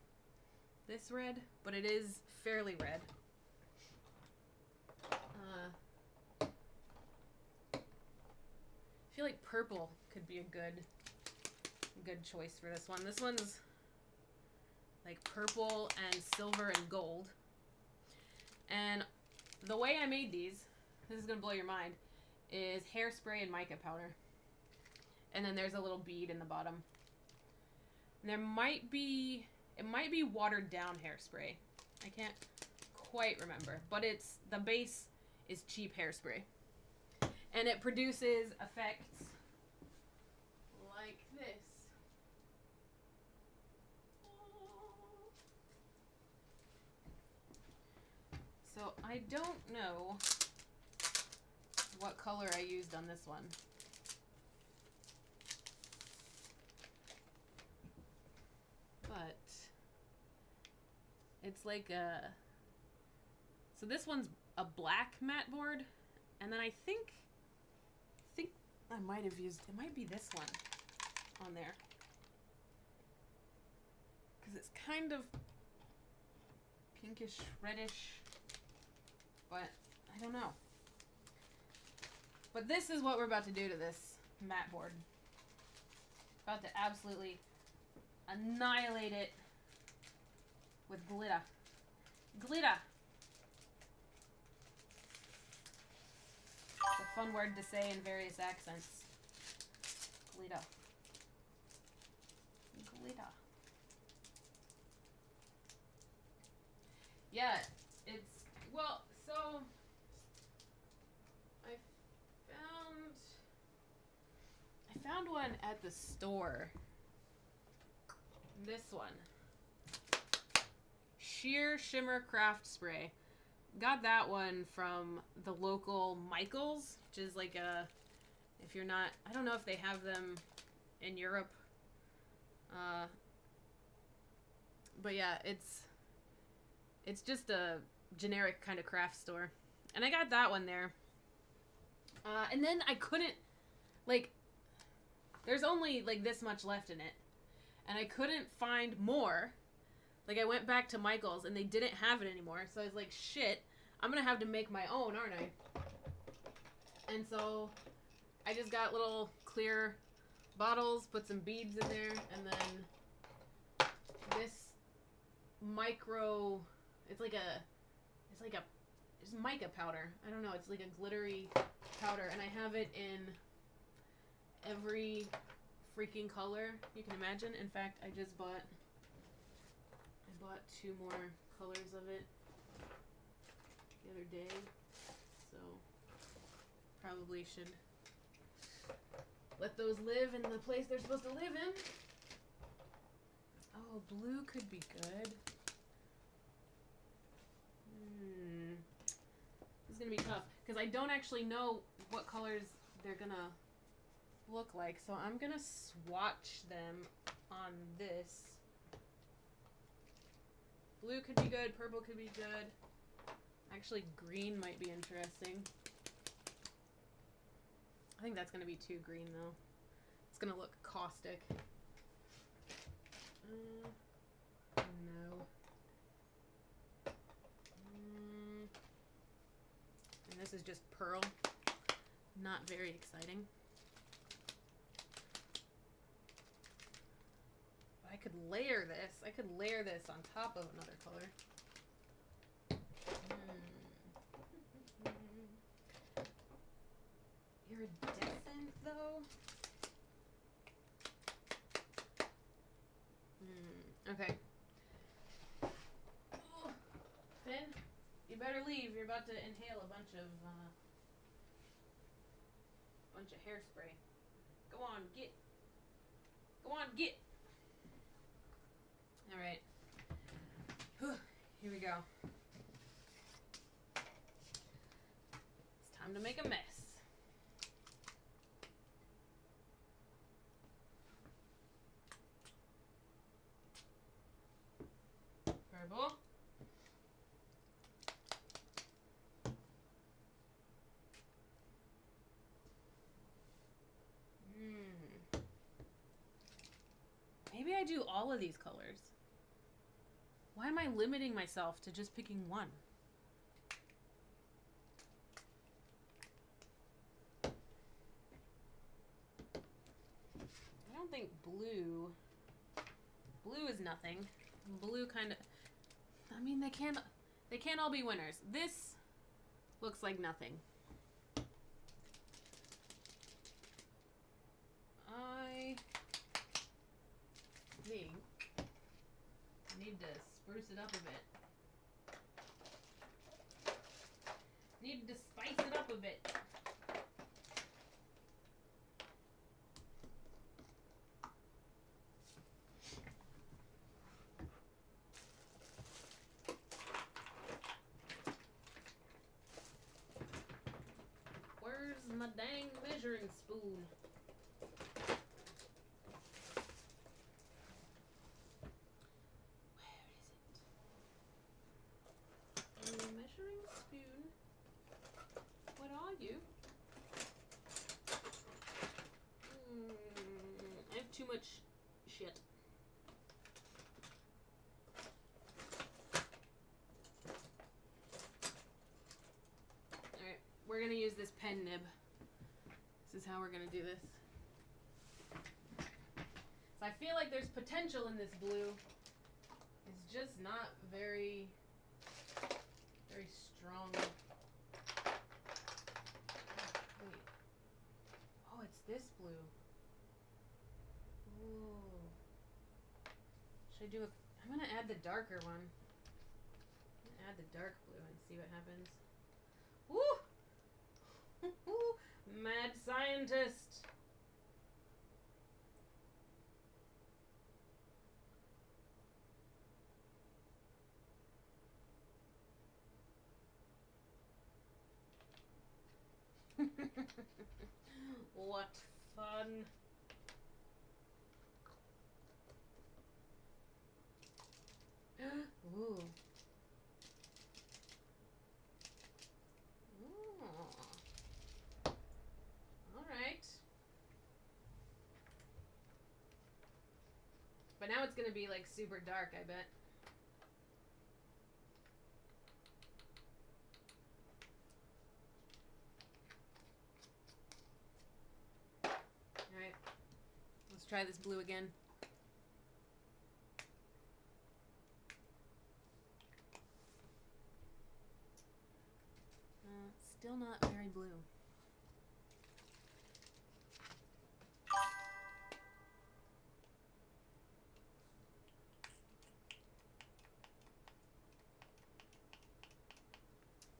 S1: red, but it is fairly red. I feel like purple could be a good choice for this one. This one's like purple and silver and gold. And the way I made these, this is gonna blow your mind, is hairspray and mica powder. And then there's a little bead in the bottom. And it might be watered down hairspray. I can't quite remember, but the base is cheap hairspray. And it produces effects like this. So I don't know what color I used on this one. But it's like a... So this one's a black matte board, and then I think I might have used... It might be this one on there. Because it's kind of pinkish, reddish, but I don't know. But this is what we're about to do to this matte board. About to absolutely annihilate it with glitter. Glitter! It's a fun word to say in various accents. Glitter. Glitter. Yeah, it's, well, so I found one at the store. This one. Sheer Shimmer Craft Spray. Got that one from the local Michael's, which is like a, if you're not, I don't know if they have them in Europe. But yeah, it's just a generic kind of craft store. And I got that one there. And then I couldn't, like, there's only like this much left in it. And I couldn't find more. Like, I went back to Michael's and they didn't have it anymore. So I was like, shit, I'm gonna have to make my own, aren't I? And so I just got little clear bottles, put some beads in there, and then this micro, it's mica powder. I don't know, it's like a glittery powder, and I have it in every freaking color you can imagine. In fact, I bought 2 more colors of it the other day, so probably should let those live in the place they're supposed to live in. Oh, blue could be good. This is gonna be tough because I don't actually know what colors they're gonna look like, so I'm gonna swatch them on this. Blue could be good, purple could be good. Actually, green might be interesting. I think that's gonna be too green though. It's gonna look caustic. No. And this is just pearl. Not very exciting. But I could layer this. I could layer this on top of another color. Iridescent though? Okay. Oh, Finn, you better leave. You're about to inhale a bunch of hairspray. Go on, get. Go on, get. All right. Here we go. It's time to make a mess. Purple. Maybe I do all of these colors. Why am I limiting myself to just picking one? I don't think blue is nothing. Blue kind of, I mean, they can't all be winners. This looks like nothing. I think I need to spruce it up a bit. Need to spice it up a bit. on my dang measuring spoon. Where is it? Measuring spoon. What are you? I have too much shit. Alright, we're gonna use this pen nib. This is how we're gonna do this. So I feel like there's potential in this blue. It's just not very strong. Wait. Oh, it's this blue. Ooh. Should I do a... I'm gonna add the darker one. I'm gonna add the dark blue and see what happens. Woo! Mad scientist! What fun! Ooh. Alright. But now it's gonna be like super dark, I bet. Alright. Let's try this blue again. Still not very blue.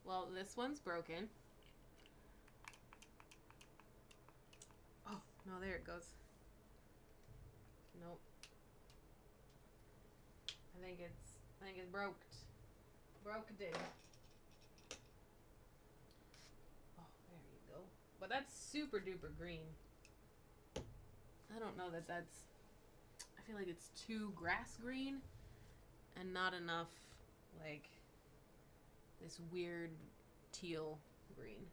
S1: Well, this one's broken. Oh, no, there it goes. Nope. I think it's broke. Broke it. But that's super duper green. I don't know that that's... I feel like it's too grass green and not enough, like, this weird teal green.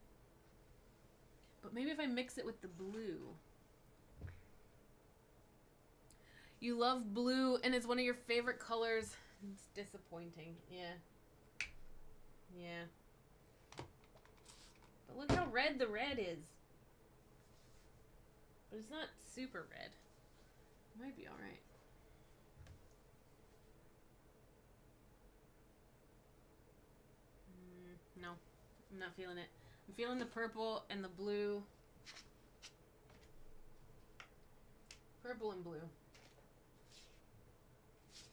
S1: But maybe if I mix it with the blue. You love blue and it's one of your favorite colors. It's disappointing. Yeah. Yeah. But look how red the red is. But it's not super red. It might be alright. No, I'm not feeling it. I'm feeling the purple and the blue. Purple and blue.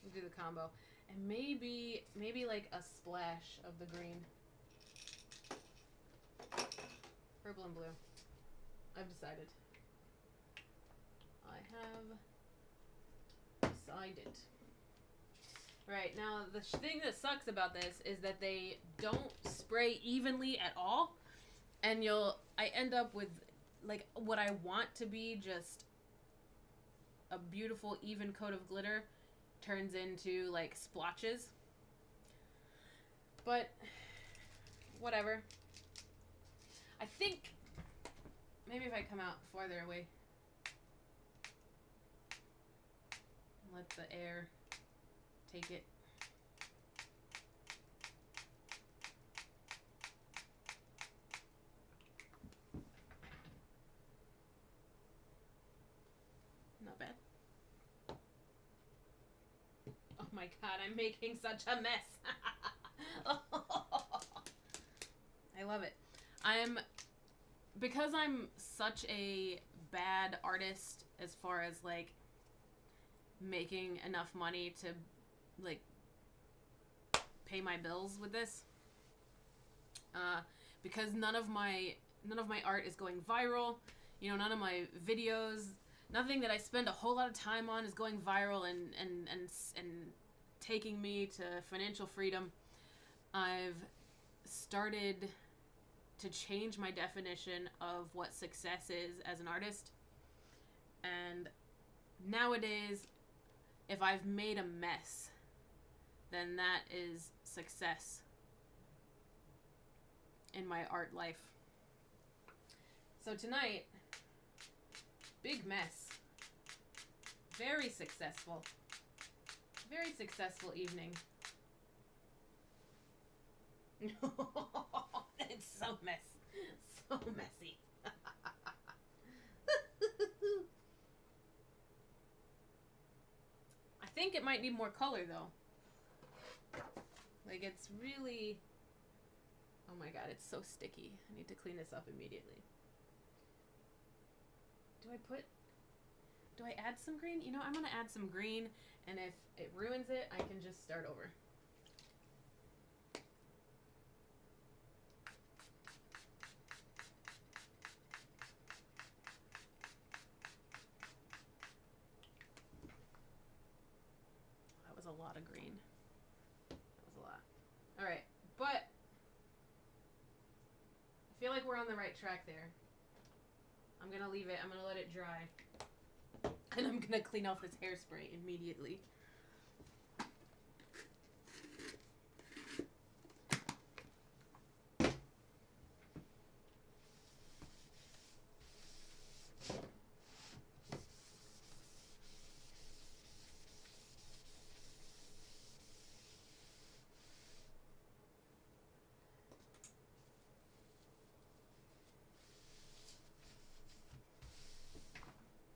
S1: We'll do the combo. And maybe like a splash of the green. Purple and blue. I've decided. I have decided. Right, now the thing that sucks about this is that they don't spray evenly at all. And I end up with like what I want to be just a beautiful even coat of glitter turns into like splotches. But whatever. I think maybe if I come out farther away, let the air take it. Not bad. Oh my god, I'm making such a mess. I love it. Because I'm such a bad artist as far as like making enough money to like pay my bills with this, because none of my art is going viral, you know, none of my videos, nothing that I spend a whole lot of time on is going viral and taking me to financial freedom. I've started to change my definition of what success is as an artist. And nowadays, if I've made a mess, then that is success in my art life. So tonight, big mess. Very successful. Very successful evening. It's so messy. I think it might need more color though. Like, it's really, oh my god, it's so sticky. I need to clean this up immediately. Do I add some green? You know, I'm gonna add some green, and if it ruins it, I can just start over. That was a lot of green. That was a lot. Alright, but I feel like we're on the right track there. I'm gonna leave it. I'm gonna let it dry. And I'm gonna clean off this hairspray immediately.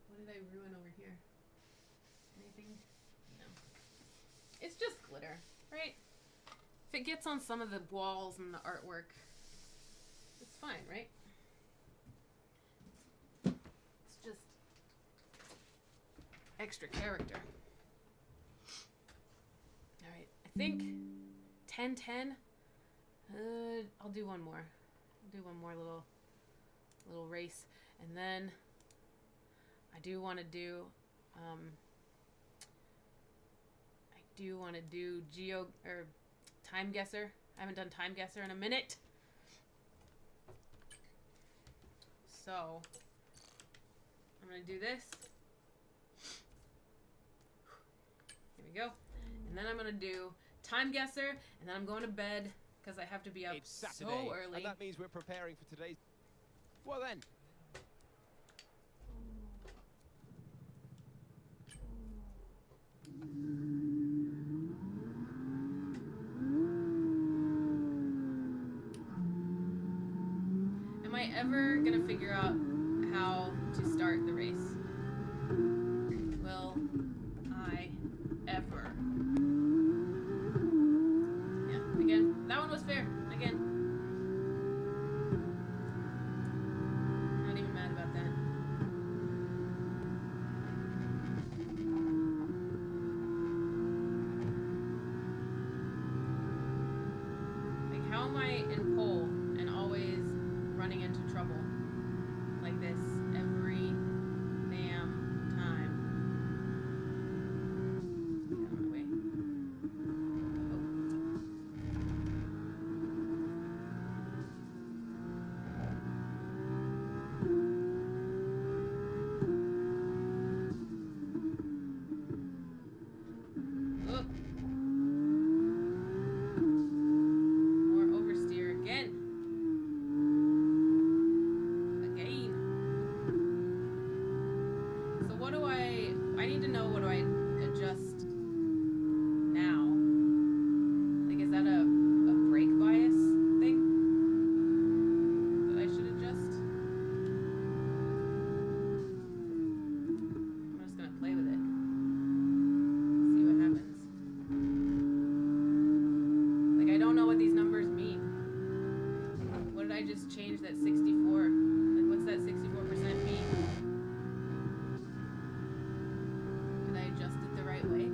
S1: What did I ruin over here? Anything? No. It's just glitter, right? If it gets on some of the walls and the artwork, it's fine, right? It's just extra character. Alright, I think 10-10. I'll do one more. I'll do one more little race, and then I do want to do time guesser. I haven't done time guesser in a minute. So I'm gonna do this. Here we go. And then I'm gonna do time guesser, and then I'm going to bed because I have to be up so early.
S2: And that means we're preparing for today's. Well then.
S1: Am I ever gonna figure out how to start the race? Will I ever? Yeah, again, that one was fair. Again. Not even mad about that. Like, how am I in pole and always running into trouble like this every damn time? Get out of my way. Oh. More oversteer again. So what do I need to know, what do I adjust now? Like, is that a brake bias thing that I should adjust? I'm just gonna play with it. See what happens. Like, I don't know what these numbers mean. What did I just change that 64? Like, what's that 64% mean? Did I adjust it the right way?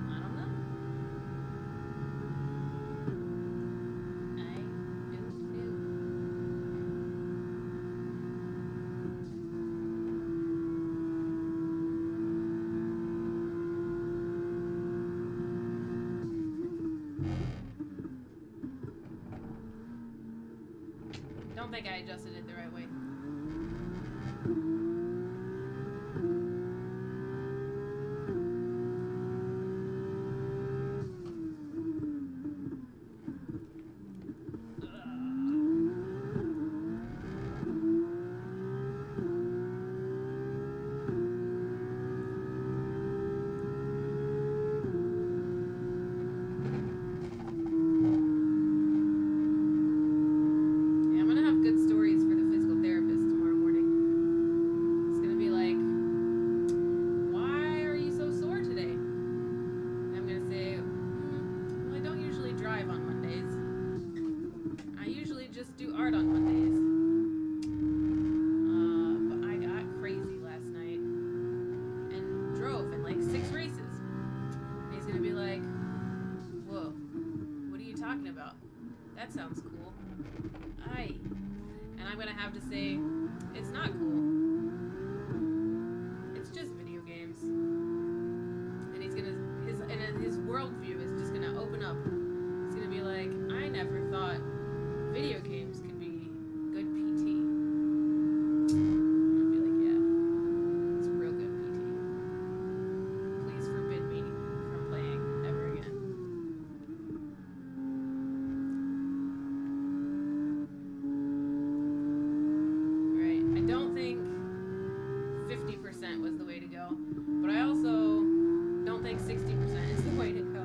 S1: I don't know. I don't know. don't think I adjusted it the right way. That sounds cool. Aye. And I'm gonna have to say, it's not cool. It's just video games. And he's gonna, his worldview is just gonna open up. He's gonna be like, I never thought video games could be good PT. And I'll be like, yeah, it's real good PT. Please forbid me from playing ever again. I don't think 50% was the way to go, but I also don't think 60% is the way to go.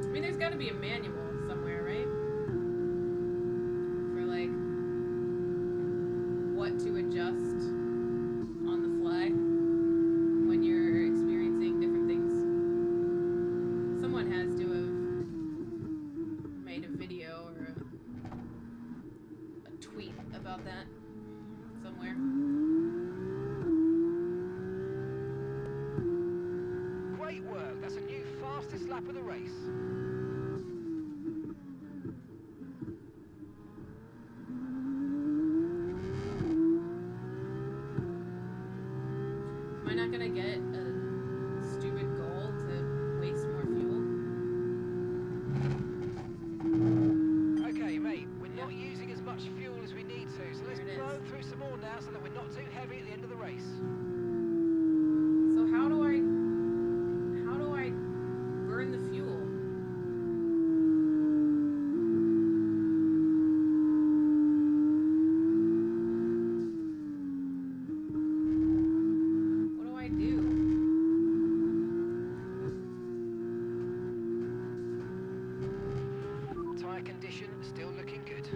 S1: I mean, there's got to be a manual somewhere, right? For like what to adjust on the fly when you're experiencing different things. Someone has to have made a video or a tweet about that somewhere.
S3: Great work. That's a new fastest lap of the race.
S1: Am I not gonna get a stupid goal to waste more fuel?
S3: Okay, mate, we're not using as much fuel as we need to, so let's blow through some more now so that we're not too heavy at the end of the race.
S1: So how do I burn the fuel? What do I do?
S3: Tyre condition still looking good.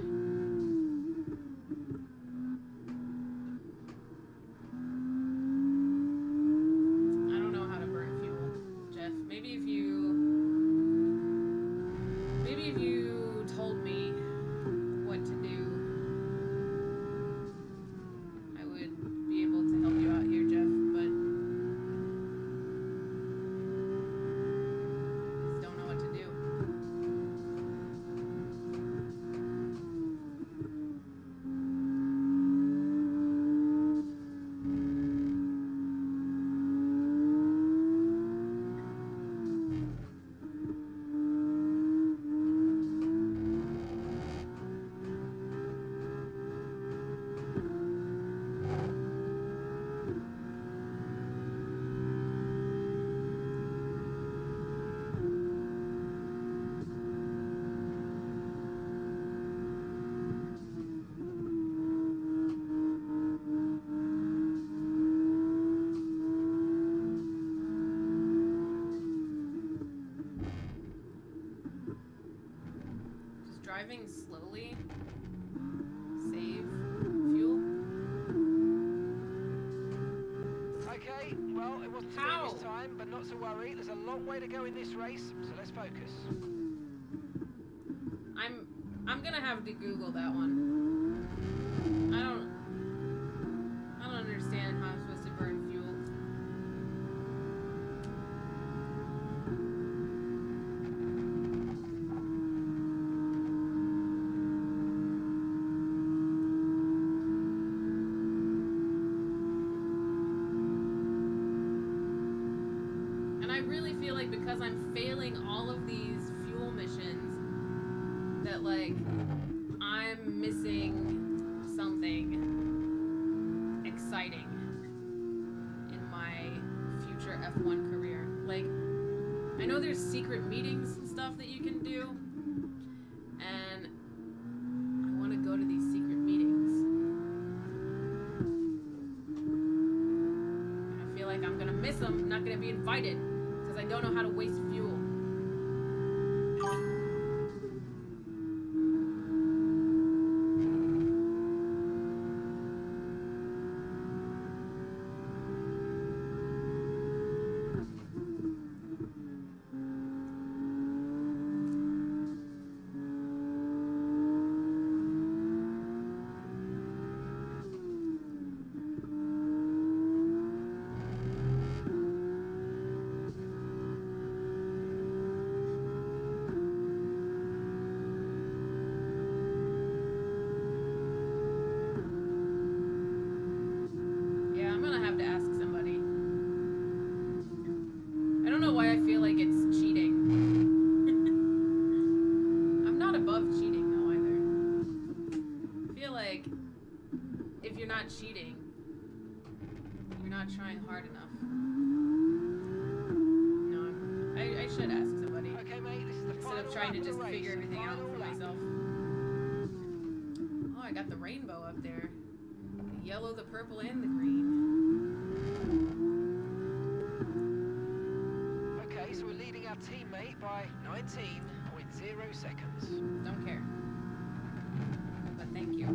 S1: I don't know how to burn fuel, Jeff. Maybe if you told me what to do, I would be able to help you out here, Jeff, but I just don't know what to do. Just driving slowly save fuel.
S3: Okay, well, it wasn't to
S1: How?
S3: do this time, but not to worry. There's a long way to go in this race, so let's focus.
S1: I'm gonna have to Google that one. I don't understand how I'm supposed to burn fuel. And I really feel like because I'm failing all of these fuel missions, that like I'm missing something exciting in my future F1 career. Like, I know there's secret meetings and stuff that you can do, and I want to go to these secret meetings. And I feel like I'm gonna miss them. I'm not gonna be invited because I don't know how to waste fuel. Cheating, you're not trying hard enough. No, I should ask somebody.
S3: Okay, mate, this is the
S1: instead of trying to just figure everything out for myself. Oh, I got the rainbow up there. The yellow, the purple, and the green.
S3: Okay, so we're leading our teammate by 19.0 seconds.
S1: Don't care. But thank you.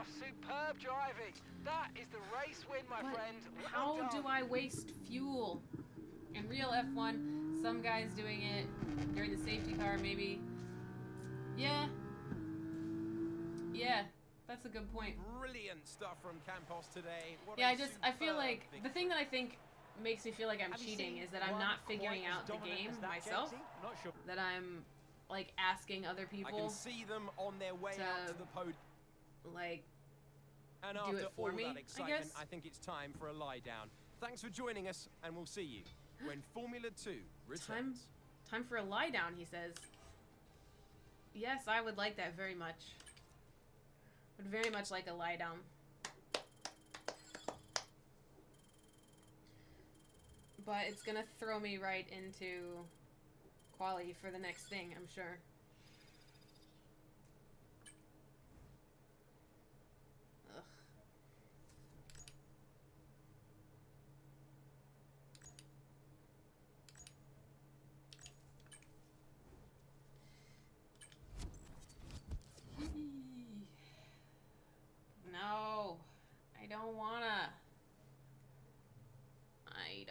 S3: Superb driving. That is the race win, my friend.
S1: How do I waste fuel? In real F1, some guys doing it during the safety car, maybe. Yeah. Yeah, that's a good point.
S2: Brilliant stuff from Campos today.
S1: Yeah, I feel like the thing that I think makes me feel like I'm cheating is that I'm not figuring out the game myself.
S2: Not sure.
S1: That I'm like asking other people.
S2: I can see them on their way out to the podium.
S1: Like,
S2: and
S1: do
S2: after
S1: it for
S2: all
S1: me,
S2: that excitement,
S1: I guess.
S2: I think it's time for a lie down. Thanks for joining us, and we'll see you when Formula 2 returns.
S1: Time for a lie down, he says. Yes, I would like that very much. Would very much like a lie down. But it's gonna throw me right into quali for the next thing, I'm sure. Ugh. No, I don't wanna. I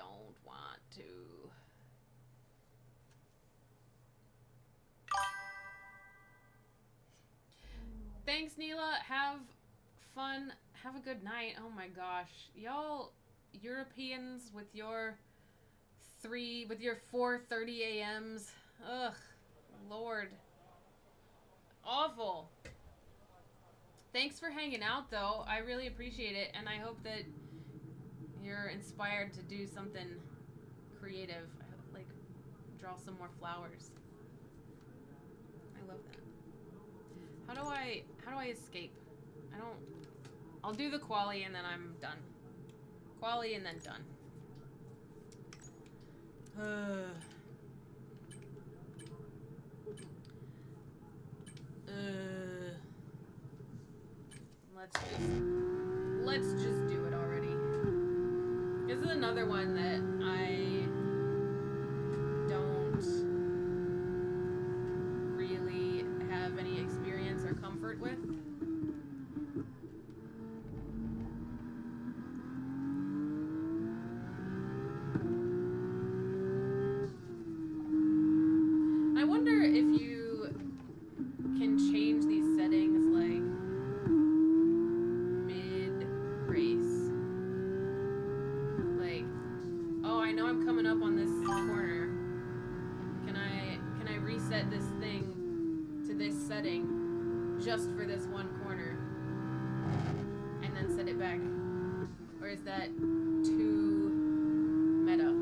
S1: to. Thanks, Neela. Have fun. Have a good night. Oh my gosh. Y'all Europeans with your 4:30 a.m.s. Ugh. Lord. Awful. Thanks for hanging out, though. I really appreciate it, and I hope that you're inspired to do something creative, like draw some more flowers. I love that. How do I escape? I'll do the quali and then I'm done. Quali and then done. Let's just do it already. This is another one that I don't really have any experience or comfort with. I wonder if you can change these settings like mid-race. Like, oh, I know I'm coming up on this corner. Can I reset this thing to this setting just for this one corner and then set it back? Or is that too meta?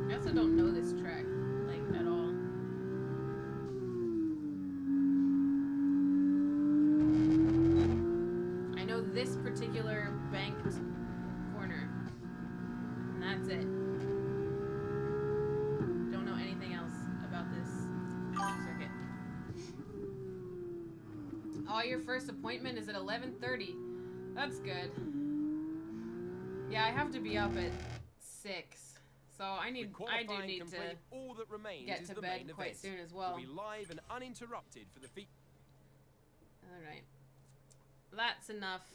S1: I also don't know this track, like, at all. I know this particular banked corner, and that's it. Don't know anything else about this circuit. Oh, your first appointment is at 11:30. That's good. Yeah, I have to be up at 6. So I do need to
S2: all that remains
S1: get
S2: is
S1: to
S2: the
S1: bed
S2: main
S1: quite
S2: event.
S1: soon as well.
S2: We'll be live and uninterrupted for the feat.
S1: Alright. That's enough.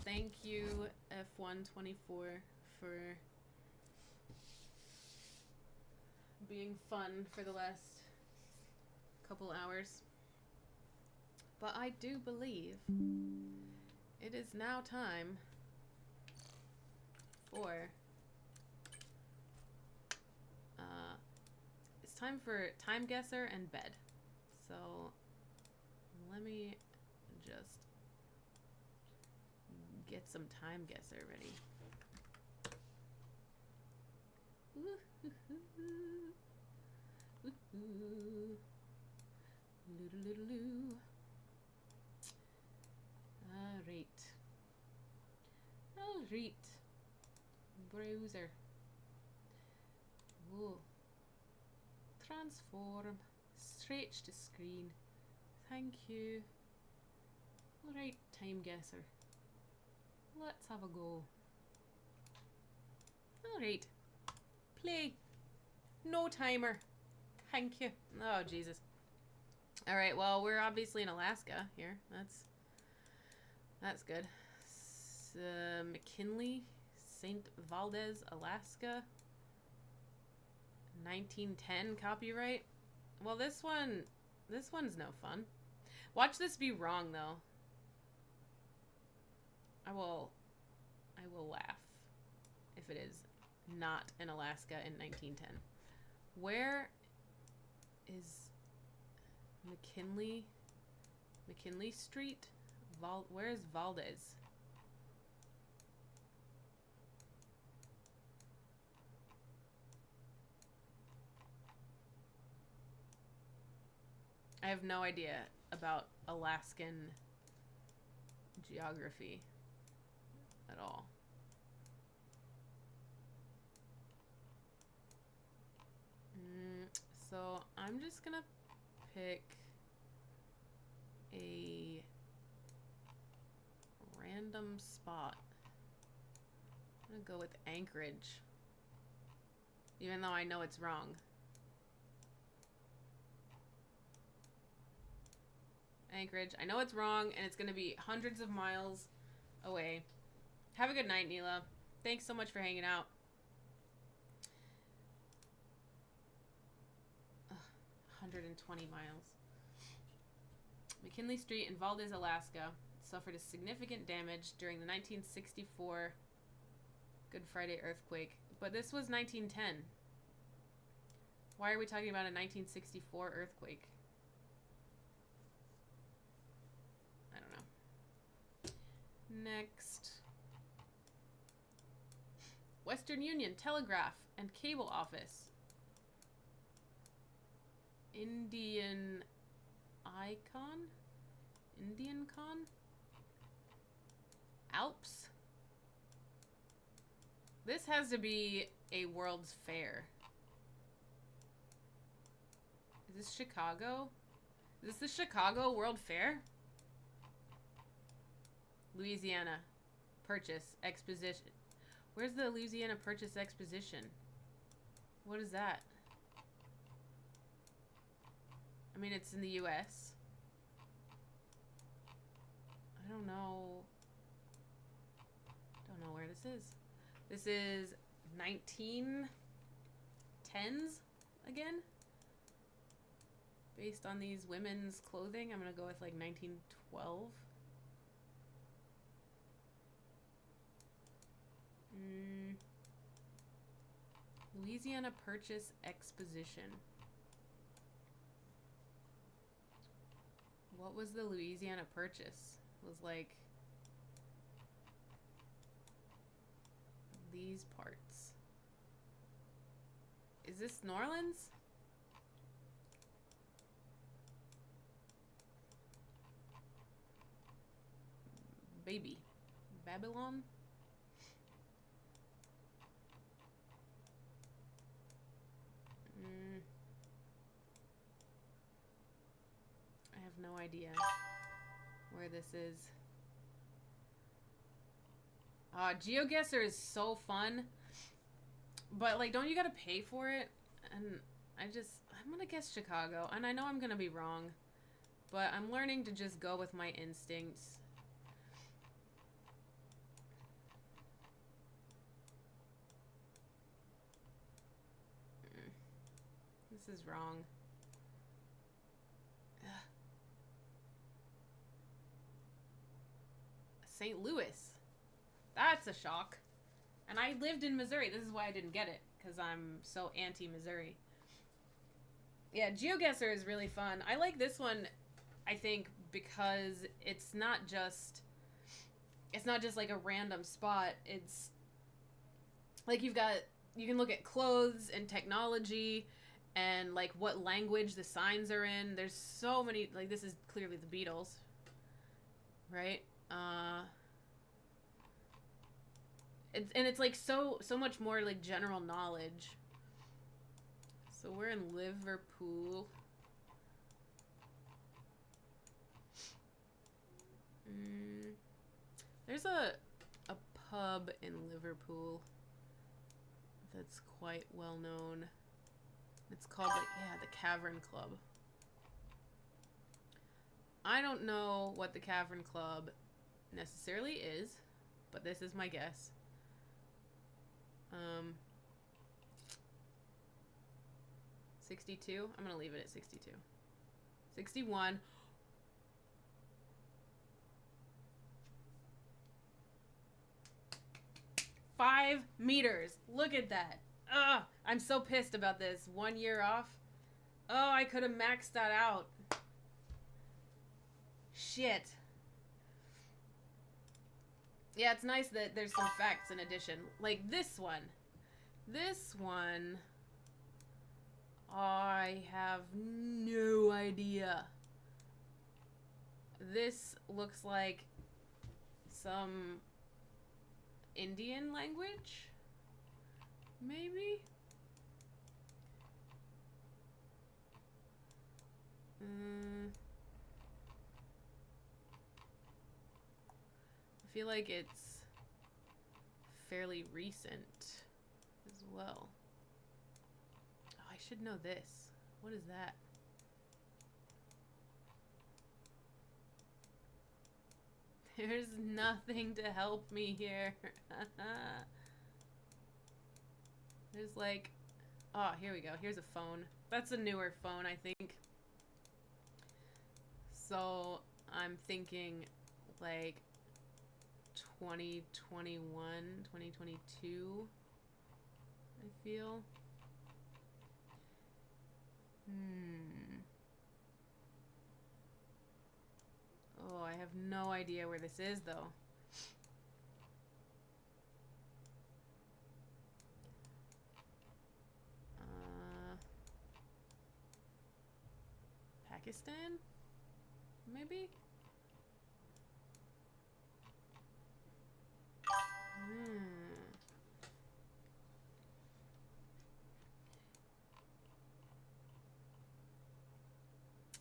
S1: Thank you, F124, for being fun for the last couple hours. But I do believe it is now time for it's time for Time Guesser and bed. So let me just get some Time Guesser ready. Alright. Browser. Ooh. Transform. Stretch to screen. Thank you. Alright, Time Guesser. Let's have a go. Alright. Play. No timer. Thank you. Oh, Jesus. Alright, well, we're obviously in Alaska here. That's good. McKinley, St. Valdez, Alaska. 1910 copyright. Well, this one's no fun. Watch this be wrong, though. I will laugh if it is not in Alaska in 1910. Where is McKinley Street? Where is Valdez? I have no idea about Alaskan geography at all. So I'm just gonna pick a random spot. I'm gonna go with Anchorage. Even though I know it's wrong. Anchorage. I know it's wrong, and it's gonna be hundreds of miles away. Have a good night, Neela. Thanks so much for hanging out. Ugh, 120 miles. McKinley Street in Valdez, Alaska suffered a significant damage during the 1964 Good Friday earthquake. But this was 1910. Why are we talking about a 1964 earthquake? I don't know. Next. Western Union Telegraph and Cable Office. Indian Icon? Indian Con? Alps? This has to be a World's Fair. Is this Chicago? Is this the Chicago World Fair? Louisiana Purchase Exposition. Where's the Louisiana Purchase Exposition? What is that? I mean, it's in the U.S. I don't know. Don't know where this is. This is 1910s again. Based on these women's clothing, I'm gonna go with like 1912. Louisiana Purchase Exposition. What was the Louisiana Purchase? It was like these parts. Is this New Orleans? Baby. Babylon? I have no idea where this is. GeoGuessr is so fun. But, like, don't you gotta pay for it? And I'm gonna guess Chicago. And I know I'm gonna be wrong. But I'm learning to just go with my instincts. This is wrong. Ugh. St. Louis. That's a shock. And I lived in Missouri. This is why I didn't get it. Because I'm so anti-Missouri. Yeah, GeoGuessr is really fun. I like this one, I think, because it's not just like a random spot. It's like you can look at clothes and technology and like what language the signs are in. There's so many, like this is clearly the Beatles, right? It's like so much more like general knowledge. So we're in Liverpool. There's a pub in Liverpool that's quite well known. It's called the Cavern Club. I don't know what the Cavern Club necessarily is, but this is my guess. 62? I'm gonna leave it at 62. 61. 5 meters. Look at that. Ugh, I'm so pissed about this. 1 year off. Oh, I could have maxed that out. Shit. Yeah, it's nice that there's some facts in addition. Like this one. This one, I have no idea. This looks like some Indian language? Maybe? I feel like it's fairly recent as well. Oh, I should know this. What is that? There's nothing to help me here. There's like... Oh, here we go. Here's a phone. That's a newer phone, I think. So, I'm thinking like 2021, 2022, I feel. Oh, I have no idea where this is, though. Pakistan? Maybe?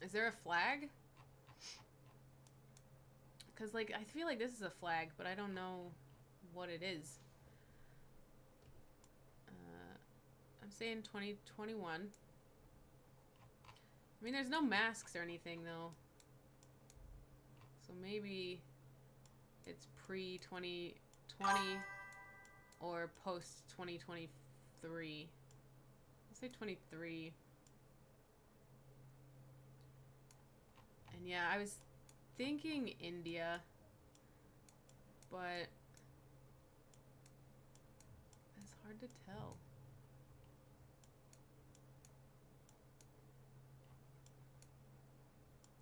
S1: Is there a flag? Because, like, I feel like this is a flag, but I don't know what it is. I'm saying 2021. I mean, there's no masks or anything, though. So maybe it's pre-2020 or post-2023. Let's say 23. And yeah, I was thinking India, but it's hard to tell.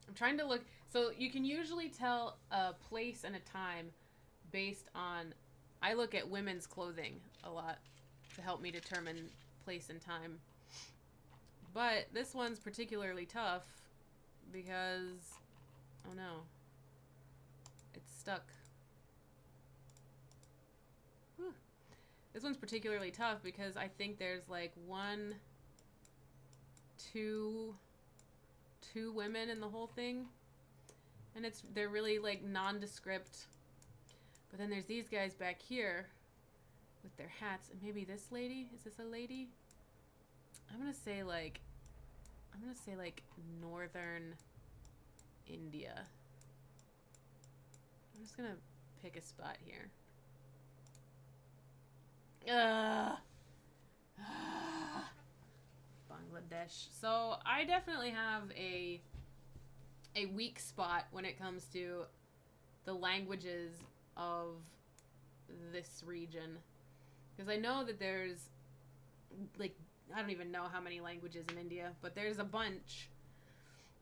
S1: I'm trying to look. So you can usually tell a place and a time based on... I look at women's clothing a lot to help me determine place and time. But this one's particularly tough because... Oh no. It's stuck. Whew. This one's particularly tough because I think there's like two women in the whole thing, and they're really like nondescript. But then there's these guys back here with their hats, and maybe this lady. Is this a lady? I'm gonna say like northern India. I'm just gonna pick a spot here. Bangladesh. So I definitely have a weak spot when it comes to the languages of this region, because I know that there's like, I don't even know how many languages in India, but there's a bunch.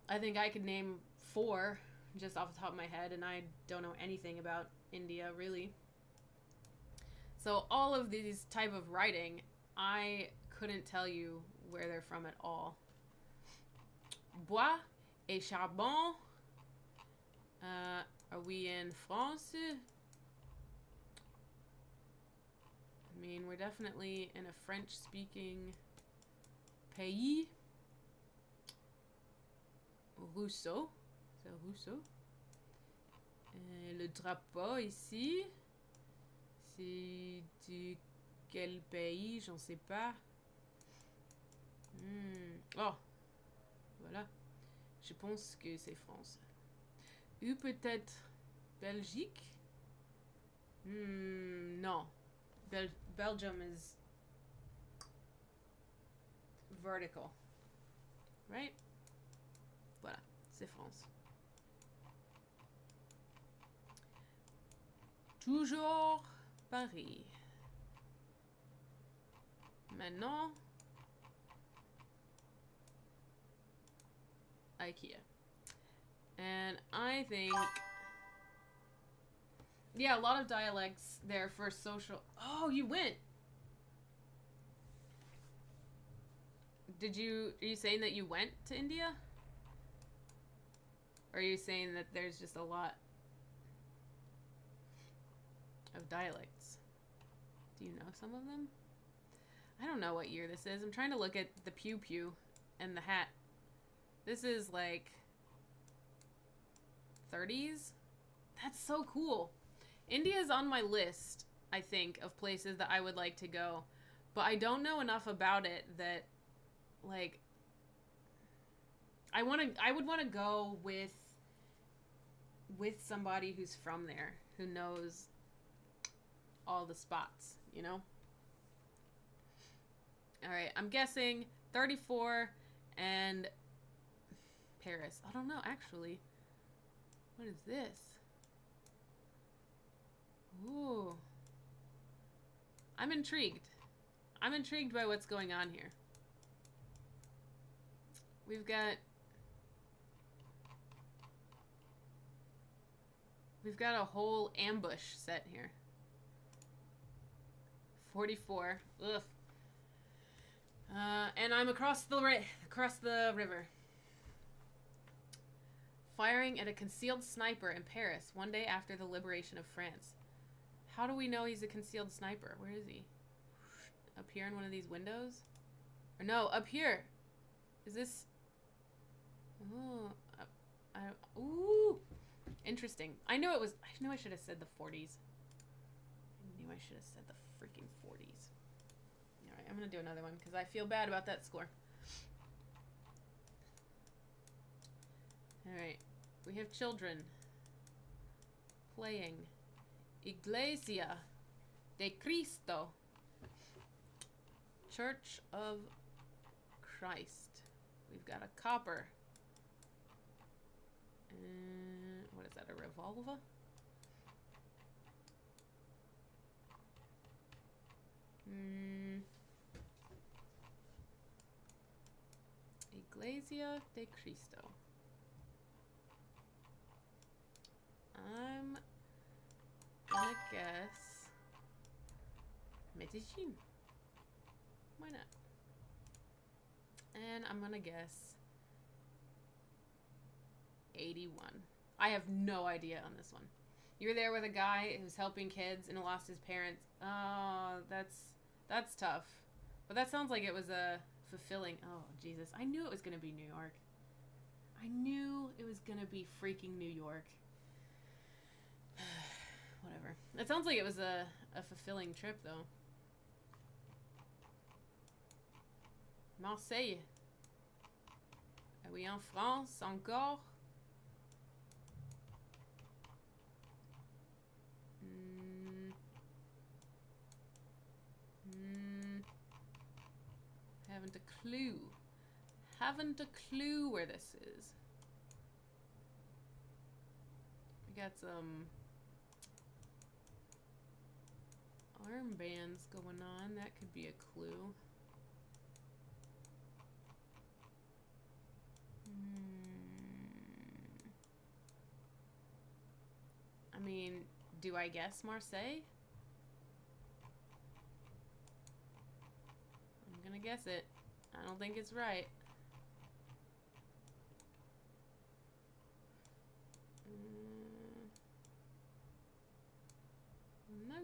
S1: I think I could name 4 just off the top of my head, and I don't know anything about India really. So all of these type of writing, I couldn't tell you where they're from at all. Bois et charbon. Are we in France? I mean, we're definitely in a French-speaking pays. Rousseau. C'est Rousseau. Le drapeau ici. C'est de quel pays? J'en sais pas. Oh, voilà. Je pense que c'est France. Ou peut-être Belgique? Non. Belgium is vertical. Right? Voilà, c'est France. Toujours Paris. Maintenant, IKEA. And I think, yeah, a lot of dialects there for social. Oh, you went. Are you saying that you went to India? Or are you saying that there's just a lot of dialects? Do you know some of them? I don't know what year this is. I'm trying to look at the pew pew and the hat This is like 30s. That's so cool. India's on my list, I think, of places that I would like to go. But I don't know enough about it that, like, I would want to go with somebody who's from there, who knows all the spots, you know? All right, I'm guessing 34 and Paris. I don't know, actually. What is this? Ooh. I'm intrigued. I'm intrigued by what's going on here. We've got a whole ambush set here. 44. Ugh. And I'm across the river. Firing at a concealed sniper in Paris one day after the liberation of France. How do we know he's a concealed sniper? Where is he? Up here in one of these windows? Or no, up here. Is this... Oh, ooh. Interesting. I knew I should have said the 40s. I knew I should have said the freaking 40s. Alright, I'm gonna do another one because I feel bad about that score. Alright. We have children playing Iglesia de Cristo. Church of Christ. We've got a copper. What is that, a revolver? Iglesia de Cristo. I'm gonna guess Medellin. Why not? And I'm gonna guess 81. I have no idea on this one. You're there with a guy who's helping kids and lost his parents. Oh, that's tough. But that sounds like it was a fulfilling... Oh, Jesus. I knew it was going to be New York. I knew it was going to be freaking New York. Whatever. It sounds like it was a fulfilling trip, though. Marseille. Are we en France encore? Haven't a clue. Haven't a clue where this is. We got some armbands going on. That could be a clue. I mean, do I guess Marseille? I'm gonna guess it. I don't think it's right. No.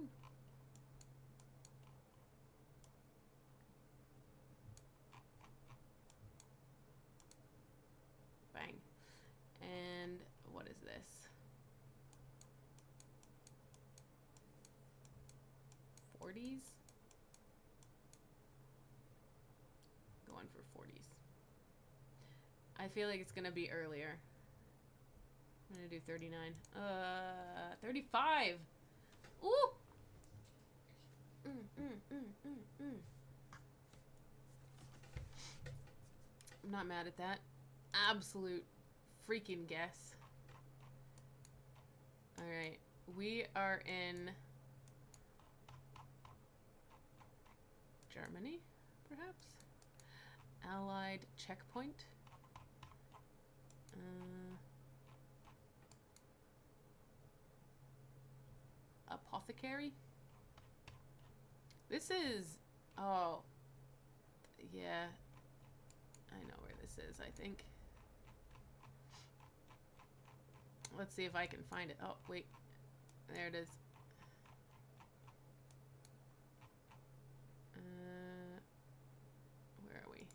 S1: Bang. And what is this? 40s? Going for 40s. I feel like it's gonna be earlier. I'm gonna do 39. 35! Ooh! I'm not mad at that. Absolute freaking guess. Alright. We are in Germany, perhaps? Allied checkpoint. Apothecary. This is... Oh. Yeah. I know where this is, I think. Let's see if I can find it. Oh, wait. There it is. Where are we?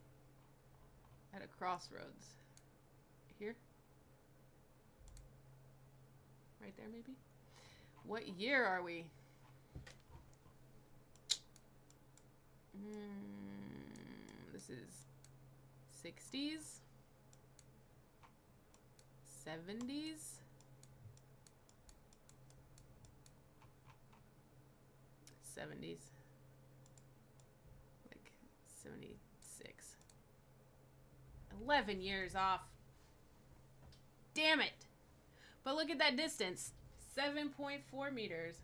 S1: At a crossroads. Here? Right there, maybe? What year are we? This is 60s? 70s? 70s. Like 76. 11 years off. Damn it! But look at that distance. 7.4 meters.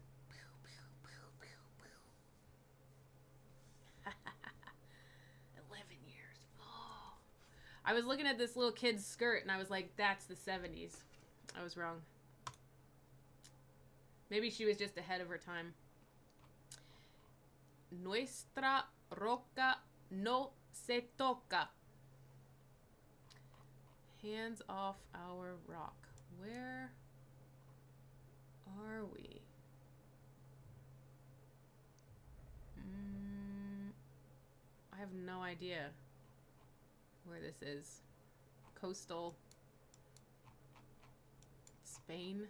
S1: 11 years. Oh. I was looking at this little kid's skirt and I was like, that's the 70s. I was wrong. Maybe she was just ahead of her time. Nuestra roca no se toca. Hands off our rock. Where are we? I have no idea where this is. Coastal Spain.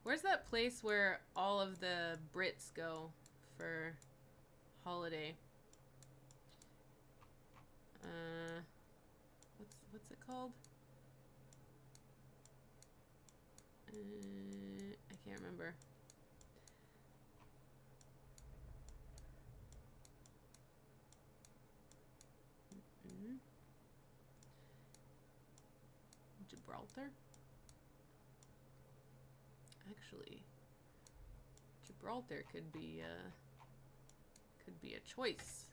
S1: Where's that place where all of the Brits go for holiday? What's it called? I can't remember. Gibraltar? Actually, Gibraltar could be a choice.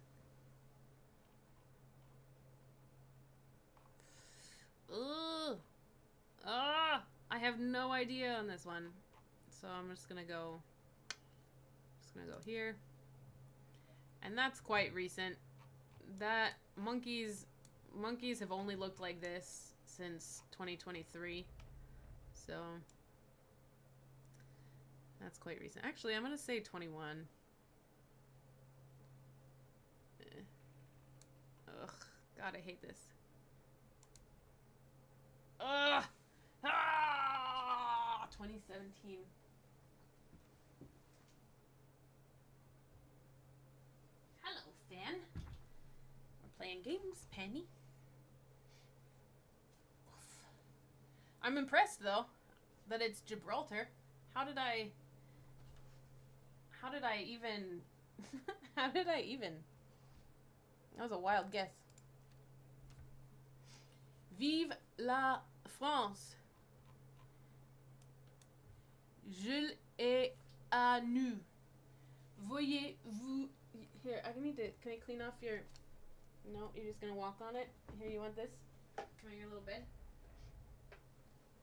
S1: Ugh. I have no idea on this one. So I'm just gonna go here. And that's quite recent. That monkeys have only looked like this since 2023. So that's quite recent. Actually, I'm gonna say 21. Ugh. God, I hate this. Ugh! 2017. Hello, fan. We're playing games, Penny. Oof. I'm impressed, though, that it's Gibraltar. How did I even... How did I even... That was a wild guess. Vive la France. Jules est à nous. Voyez-vous... Here, can I clean off your... No, you're just gonna walk on it? Here, you want this? Come on your little bed.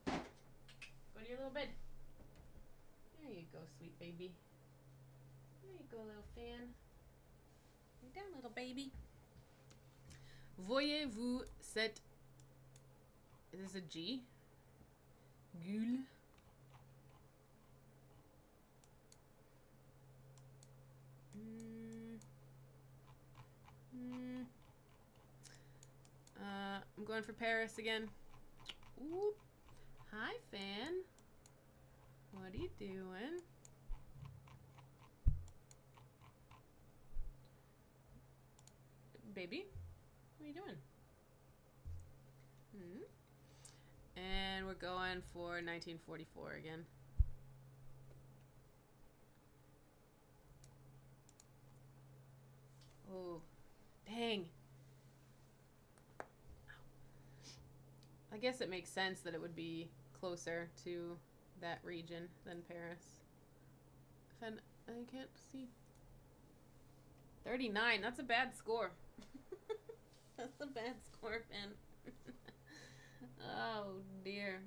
S1: Go to your little bed. There you go, sweet baby. There you go, little fan. Lay down, little baby. Voyez-vous cette... Is this a G? Gule. I'm going for Paris again. Ooh. Hi, fan. What are you doing? Baby, what are you doing? And we're going for 1944 again. Oh, dang. I guess it makes sense that it would be closer to that region than Paris. I can't see. 39, that's a bad score. That's a bad score, Finn. Oh, dear.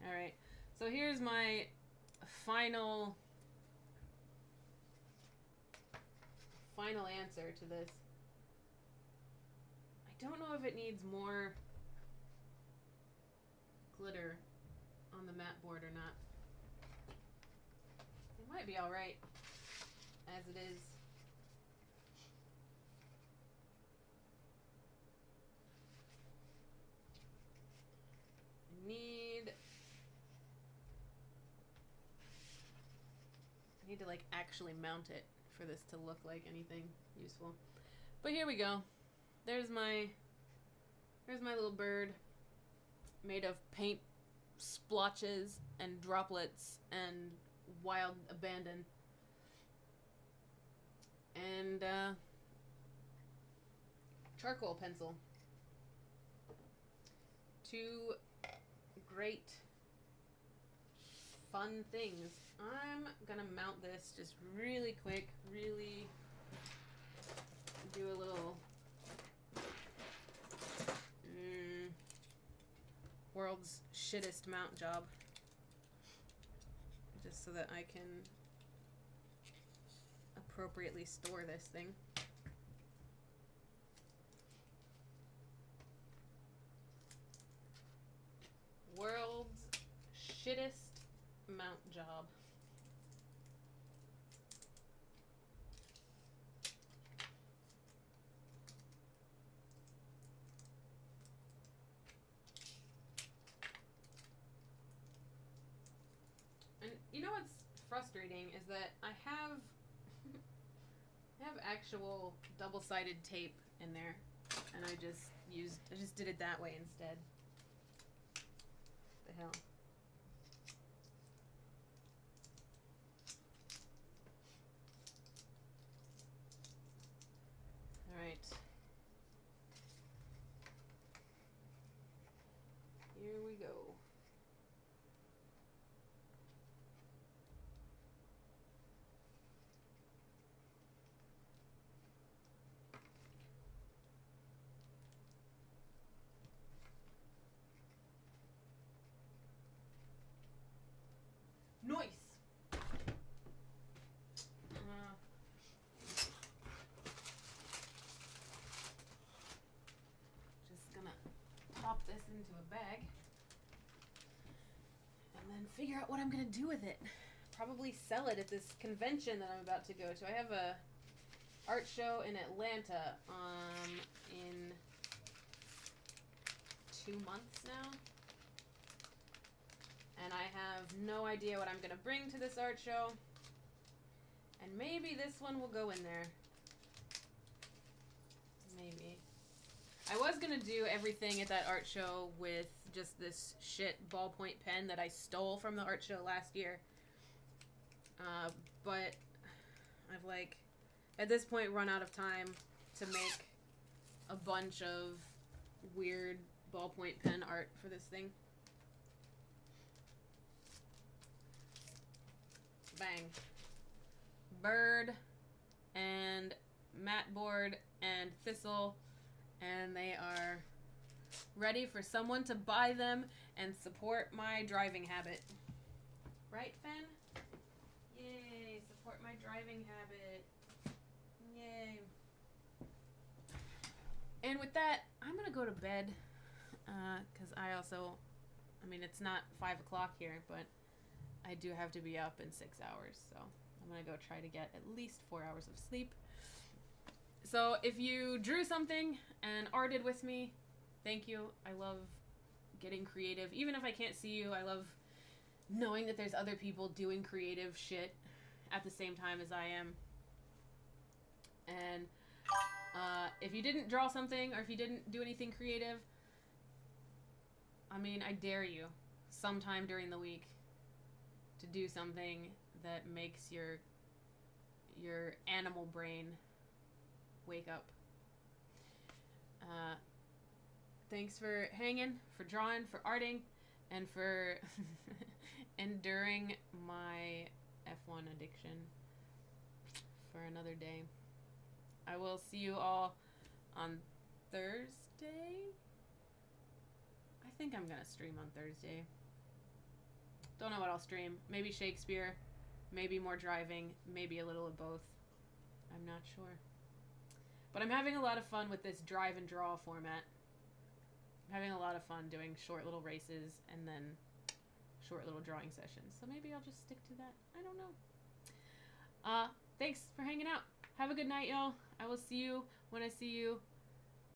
S1: Alright, so here's my final answer to this. I don't know if it needs more glitter on the mat board or not. It might be alright as it is. I need to like actually mount it for this to look like anything useful. But here we go. There's my little bird made of paint splotches and droplets and wild abandon. And charcoal pencil. Two great fun things. I'm gonna mount this just really quick, really do a little world's shittest mount job, just so that I can appropriately store this thing. World's shittest mount job. And you know what's frustrating is that I have actual double-sided tape in there, and I just did it that way instead. The hell. All right. Here we go. Noise. Just gonna pop this into a bag and then figure out what I'm gonna do with it. Probably sell it at this convention that I'm about to go to. I have a art show in Atlanta in 2 months now. And I have no idea what I'm going to bring to this art show. And maybe this one will go in there. Maybe. I was going to do everything at that art show with just this shit ballpoint pen that I stole from the art show last year. But I've, like, at this point run out of time to make a bunch of weird ballpoint pen art for this thing. Bang. Bird and mat board and thistle, and they are ready for someone to buy them and support my driving habit. Right, Fen? Yay, support my driving habit. Yay. And with that, I'm gonna go to bed, because I mean, it's not 5 o'clock here, but I do have to be up in 6 hours, so I'm going to go try to get at least 4 hours of sleep. So if you drew something and arted with me, thank you. I love getting creative. Even if I can't see you, I love knowing that there's other people doing creative shit at the same time as I am. And if you didn't draw something, or if you didn't do anything creative, I mean, I dare you sometime during the week to do something that makes your animal brain wake up. Thanks for hanging, for drawing, for arting, and for enduring my F1 addiction for another day. I will see you all on Thursday. I think I'm gonna stream on Thursday. Don't know what I'll stream. Maybe Shakespeare, maybe more driving, maybe a little of both. I'm not sure. But I'm having a lot of fun with this drive and draw format. I'm having a lot of fun doing short little races and then short little drawing sessions. So maybe I'll just stick to that. I don't know. Thanks for hanging out. Have a good night, y'all. I will see you when I see you.